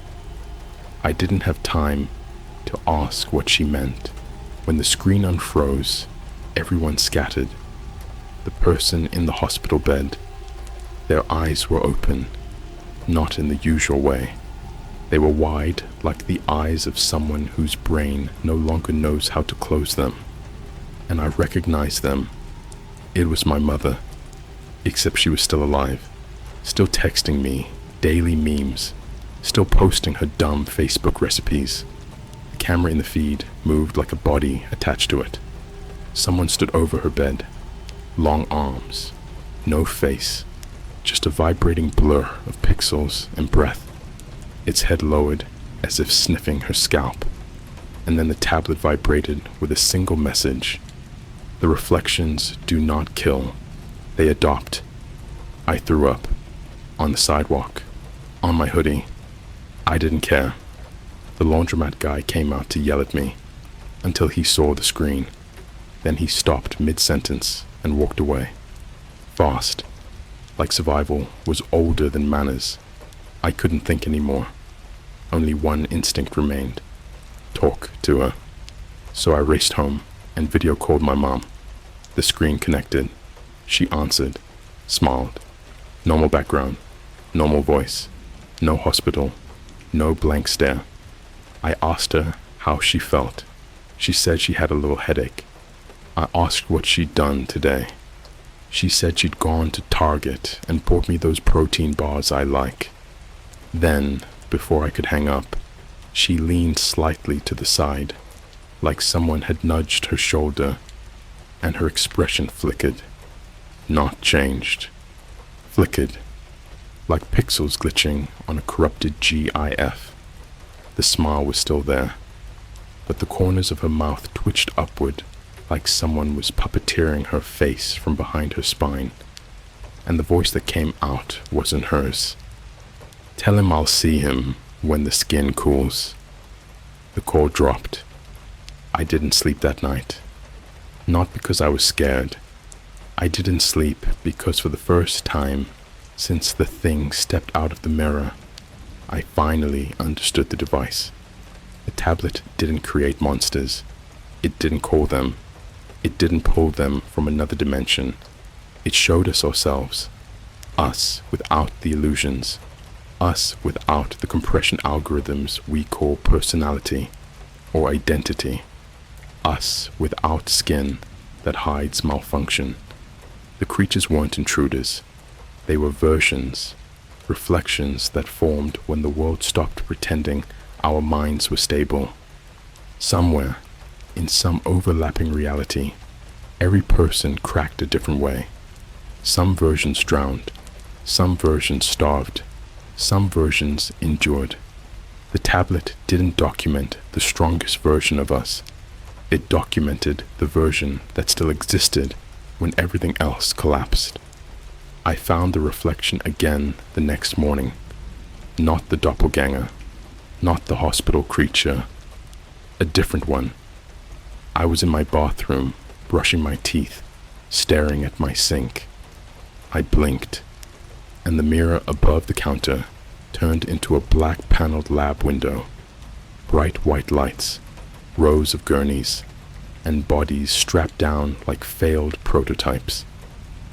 [SPEAKER 2] I didn't have time to ask what she meant. When the screen unfroze, everyone scattered. The person in the hospital bed, their eyes were open, not in the usual way. They were wide like the eyes of someone whose brain no longer knows how to close them. And I recognized them. It was my mother, except she was still alive, still texting me daily memes, still posting her dumb Facebook recipes. The camera in the feed moved like a body attached to it. Someone stood over her bed, long arms, no face, just a vibrating blur of pixels and breath. Its head lowered as if sniffing her scalp, and then the tablet vibrated with a single message. The reflections do not kill, they adopt. I threw up, on the sidewalk, on my hoodie. I didn't care. The laundromat guy came out to yell at me, until he saw the screen. Then he stopped mid-sentence and walked away. Fast, like survival was older than manners. I couldn't think anymore. Only one instinct remained. talk to her. So I raced home and video called my mom. The screen connected. She answered, smiled. Normal background, normal voice, no hospital, no blank stare. I asked her how she felt. She said she had a little headache. I asked what she'd done today. She said she'd gone to Target and bought me those protein bars I like. Then, before I could hang up, she leaned slightly to the side, like someone had nudged her shoulder, and her expression flickered. Not changed. Flickered, like pixels glitching on a corrupted GIF. The smile was still there, but the corners of her mouth twitched upward like someone was puppeteering her face from behind her spine, and the voice that came out wasn't hers. Tell him I'll see him when the skin cools. The call dropped. I didn't sleep that night. Not because I was scared. I didn't sleep because for the first time since the thing stepped out of the mirror, I finally understood the device. The tablet didn't create monsters. It didn't call them. It didn't pull them from another dimension. It showed us ourselves. Us without the illusions. Us without the compression algorithms we call personality or identity. Us without skin that hides malfunction. The creatures weren't intruders. They were versions, reflections that formed when the world stopped pretending our minds were stable. Somewhere, in some overlapping reality, every person cracked a different way. Some versions drowned, some versions starved, some versions endured. The tablet didn't document the strongest version of us. It documented the version that still existed when everything else collapsed. I found the reflection again the next morning. Not the doppelganger, not the hospital creature, a different one. I was in my bathroom, brushing my teeth, staring at my sink. I blinked, and the mirror above the counter turned into a black-paneled lab window. Bright white lights, rows of gurneys, and bodies strapped down like failed prototypes.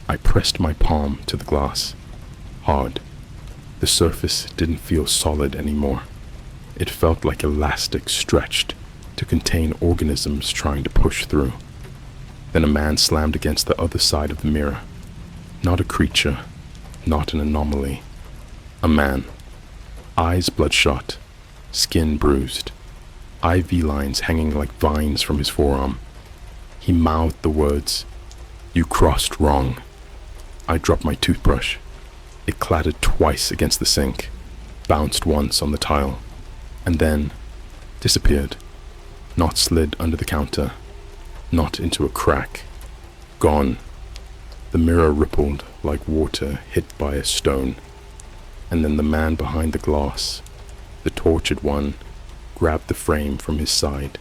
[SPEAKER 2] I pressed my palm to the glass, hard. The surface didn't feel solid anymore. It felt like elastic stretched to contain organisms trying to push through. Then a man slammed against the other side of the mirror. Not a creature, not an anomaly. A man. Eyes bloodshot, skin bruised, IV lines hanging like vines from his forearm. He mouthed the words, "You crossed wrong." I dropped my toothbrush. It clattered twice against the sink, bounced once on the tile, and then disappeared. Not slid under the counter, not into a crack. Gone. The mirror rippled like water hit by a stone. And then the man behind the glass, the tortured one, grabbed the frame from his side.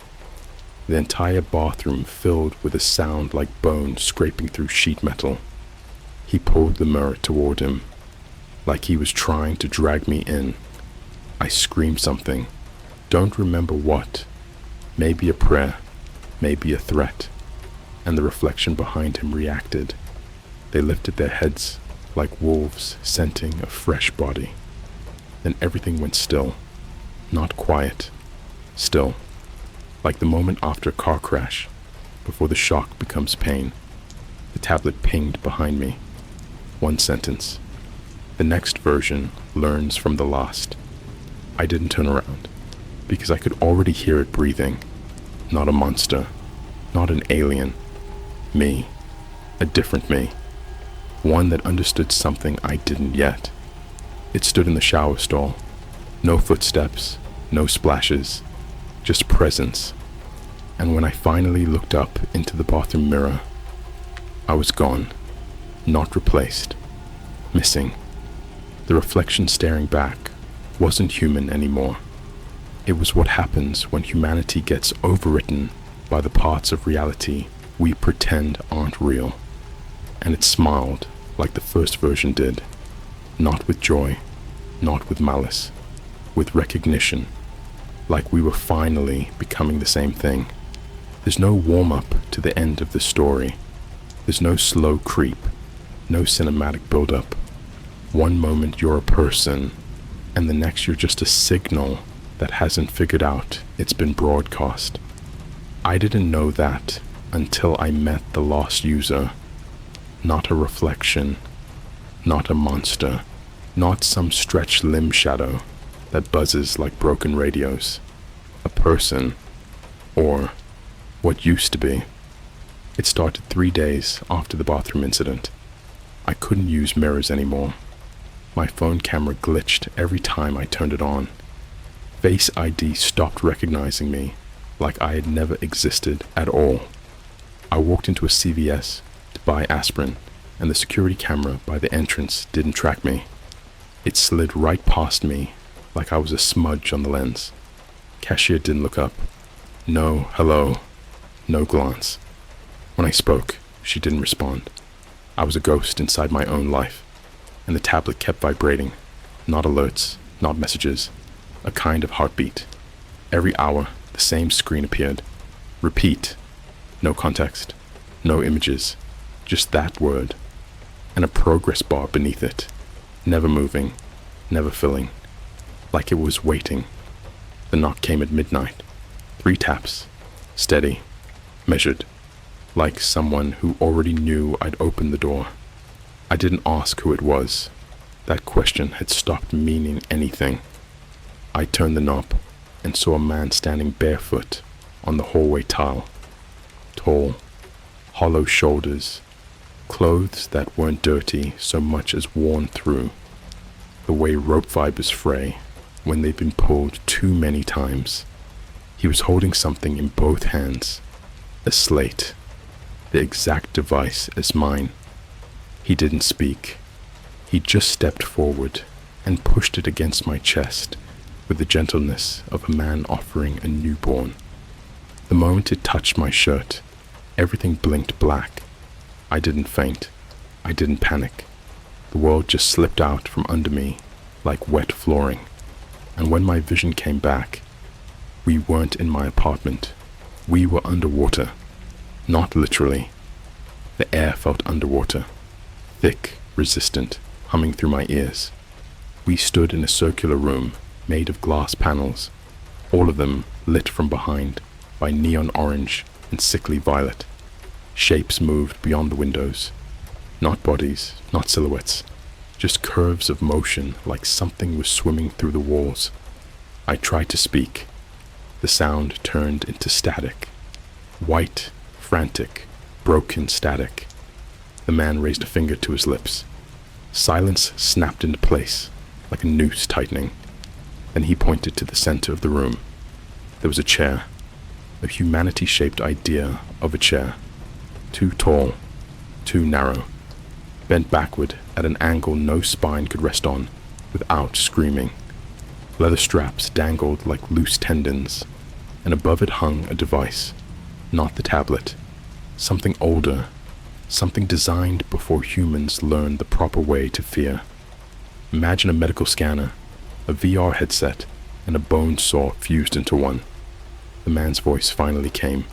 [SPEAKER 2] The entire bathroom filled with a sound like bone scraping through sheet metal. He pulled the mirror toward him, like he was trying to drag me in. I screamed something. Don't remember what. Maybe a prayer, maybe a threat. And the reflection behind him reacted. They lifted their heads like wolves scenting a fresh body. Then everything went still. Not quiet. Still. Like the moment after a car crash, before the shock becomes pain. The tablet pinged behind me. One sentence. The next version learns from the last. I didn't turn around, because I could already hear it breathing. Not a monster. Not an alien. Me. A different me. One that understood something I didn't yet. It stood in the shower stall. No footsteps, no splashes, just presence. And when I finally looked up into the bathroom mirror, I was gone, not replaced, missing. The reflection staring back wasn't human anymore. It was what happens when humanity gets overwritten by the parts of reality we pretend aren't real. And it smiled like the first version did, not with joy, not with malice, with recognition, like we were finally becoming the same thing. There's no warm-up to the end of the story. There's no slow creep, no cinematic build-up. One moment you're a person, and the next you're just a signal that hasn't figured out it's been broadcast. I didn't know that until I met the lost user. Not a reflection, not a monster, not some stretched limb shadow that buzzes like broken radios. A person, or what used to be. It started 3 days after the bathroom incident. I couldn't use mirrors anymore. My phone camera glitched every time I turned it on. Face ID stopped recognizing me like I had never existed at all. I walked into a CVS to buy aspirin, and the security camera by the entrance didn't track me. It slid right past me like I was a smudge on the lens. Cashier didn't look up. No hello, no glance. When I spoke, she didn't respond. I was a ghost inside my own life, and the tablet kept vibrating. Not alerts, not messages, a kind of heartbeat. Every hour, the same screen appeared. Repeat. No context, no images, just that word, and a progress bar beneath it, never moving, never filling, like it was waiting. The knock came at midnight. 3 taps, steady, measured, like someone who already knew I'd opened the door. I didn't ask who it was. That question had stopped meaning anything. I turned the knob and saw a man standing barefoot on the hallway tile. Tall, hollow shoulders, clothes that weren't dirty so much as worn through, the way rope fibers fray when they've been pulled too many times. He was holding something in both hands, a slate, the exact device as mine. He didn't speak. He just stepped forward and pushed it against my chest with the gentleness of a man offering a newborn. The moment it touched my shirt, everything blinked black. I didn't faint. I didn't panic. The world just slipped out from under me like wet flooring. And when my vision came back, we weren't in my apartment. We were underwater. Not literally. The air felt underwater, thick, resistant, humming through my ears. We stood in a circular room made of glass panels, all of them lit from behind by neon orange and sickly violet. Shapes moved beyond the windows. Not bodies, not silhouettes, just curves of motion like something was swimming through the walls. I tried to speak. The sound turned into static. White, frantic, broken static. The man raised a finger to his lips. Silence snapped into place, like a noose tightening. Then he pointed to the center of the room. There was a chair, a humanity-shaped idea of a chair. Too tall, too narrow, bent backward at an angle no spine could rest on without screaming. Leather straps dangled like loose tendons, and above it hung a device, not the tablet, something older, something designed before humans learned the proper way to fear. Imagine a medical scanner, a VR headset, and a bone saw fused into one. The man's voice finally came,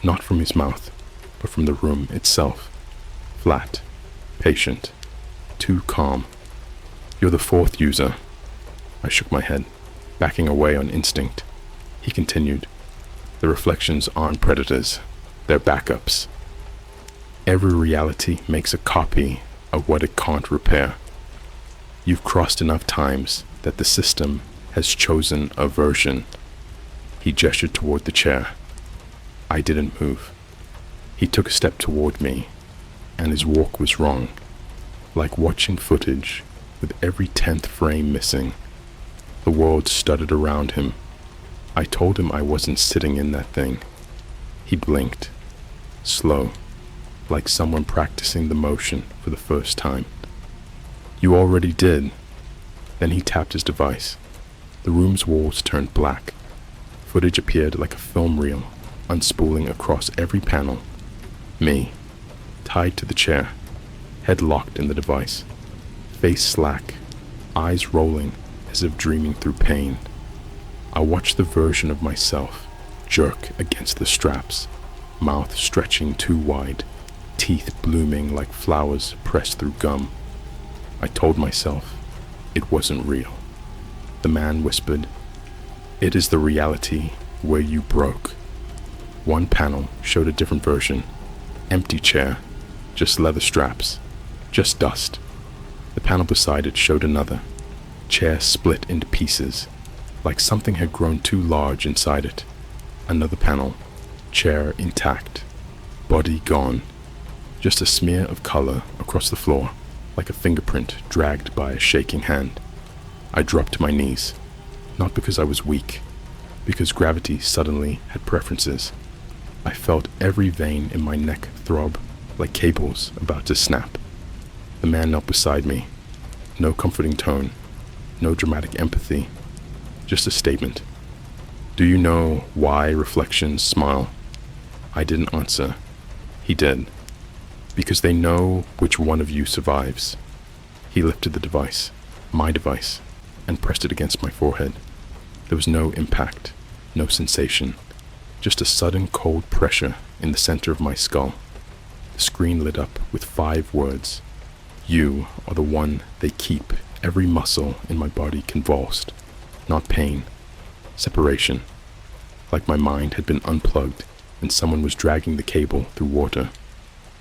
[SPEAKER 2] not from his mouth, but from the room itself. Flat, patient, too calm. "You're the 4th user." I shook my head, backing away on instinct. He continued, "The reflections aren't predators, they're backups. Every reality makes a copy of what it can't repair. You've crossed enough times that the system has chosen a version." He gestured toward the chair. I didn't move. He took a step toward me, and his walk was wrong, like watching footage with every 10th frame missing. The world stuttered around him. I told him I wasn't sitting in that thing. He blinked, slow, like someone practicing the motion for the first time. "You already did." Then he tapped his device. The room's walls turned black. Footage appeared like a film reel, unspooling across every panel. Me, tied to the chair, head locked in the device, face slack, eyes rolling as if dreaming through pain. I watched the version of myself jerk against the straps, mouth stretching too wide, teeth blooming like flowers pressed through gum. I told myself it wasn't real. The man whispered, "It is the reality where you broke." One panel showed a different version. Empty chair, just leather straps, just dust. The panel beside it showed another. Chair split into pieces, like something had grown too large inside it. Another panel, chair intact, body gone, just a smear of color across the floor, like a fingerprint dragged by a shaking hand. I dropped to my knees, not because I was weak, because gravity suddenly had preferences. I felt every vein in my neck throb, like cables about to snap. The man knelt beside me. No comforting tone, no dramatic empathy, just a statement. "Do you know why reflections smile?" I didn't answer. He did. "Because they know which one of you survives." He lifted the device, my device, and pressed it against my forehead. There was no impact, no sensation, just a sudden cold pressure in the center of my skull. The screen lit up with 5 words. "You are the one they keep." Every muscle in my body convulsed. Not pain, separation. Like my mind had been unplugged and someone was dragging the cable through water.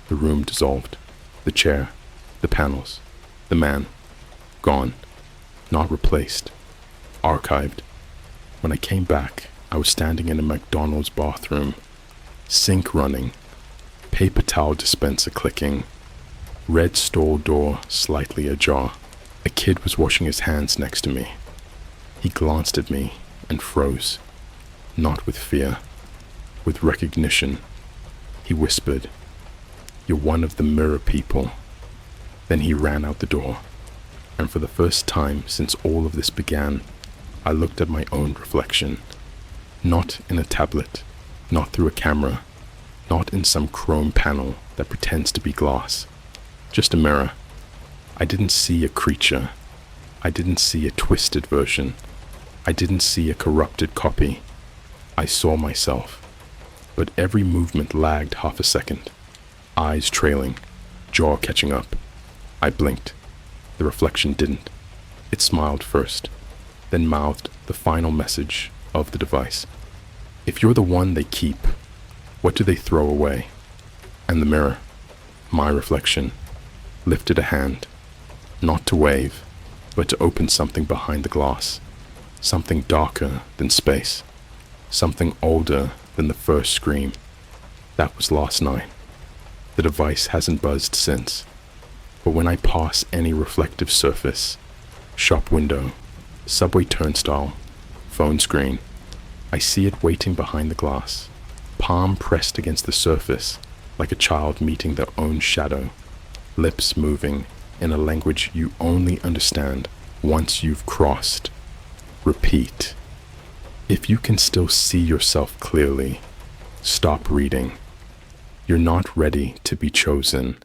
[SPEAKER 2] The room dissolved. The chair, the panels, the man. Gone. Not replaced. Archived. When I came back, I was standing in a McDonald's bathroom. Sink running. Paper towel dispenser clicking. Red stall door slightly ajar. A kid was washing his hands next to me. He glanced at me and froze. Not with fear, with recognition. He whispered, "You're one of the mirror people." Then he ran out the door. And for the first time since all of this began, I looked at my own reflection. Not in a tablet, not through a camera, not in some chrome panel that pretends to be glass. Just a mirror. I didn't see a creature. I didn't see a twisted version. I didn't see a corrupted copy. I saw myself. But every movement lagged half a second. Eyes trailing, jaw catching up. I blinked. The reflection didn't. It smiled first, then mouthed the final message of the device. "If you're the one they keep, what do they throw away?" And the mirror, my reflection, lifted a hand. Not to wave, but to open something behind the glass. Something darker than space. Something older than the first scream. That was last night. The device hasn't buzzed since. But when I pass any reflective surface, shop window, subway turnstile, phone screen, I see it waiting behind the glass, palm pressed against the surface, like a child meeting their own shadow, lips moving in a language you only understand once you've crossed. Repeat. If you can still see yourself clearly, stop reading. You're not ready to be chosen.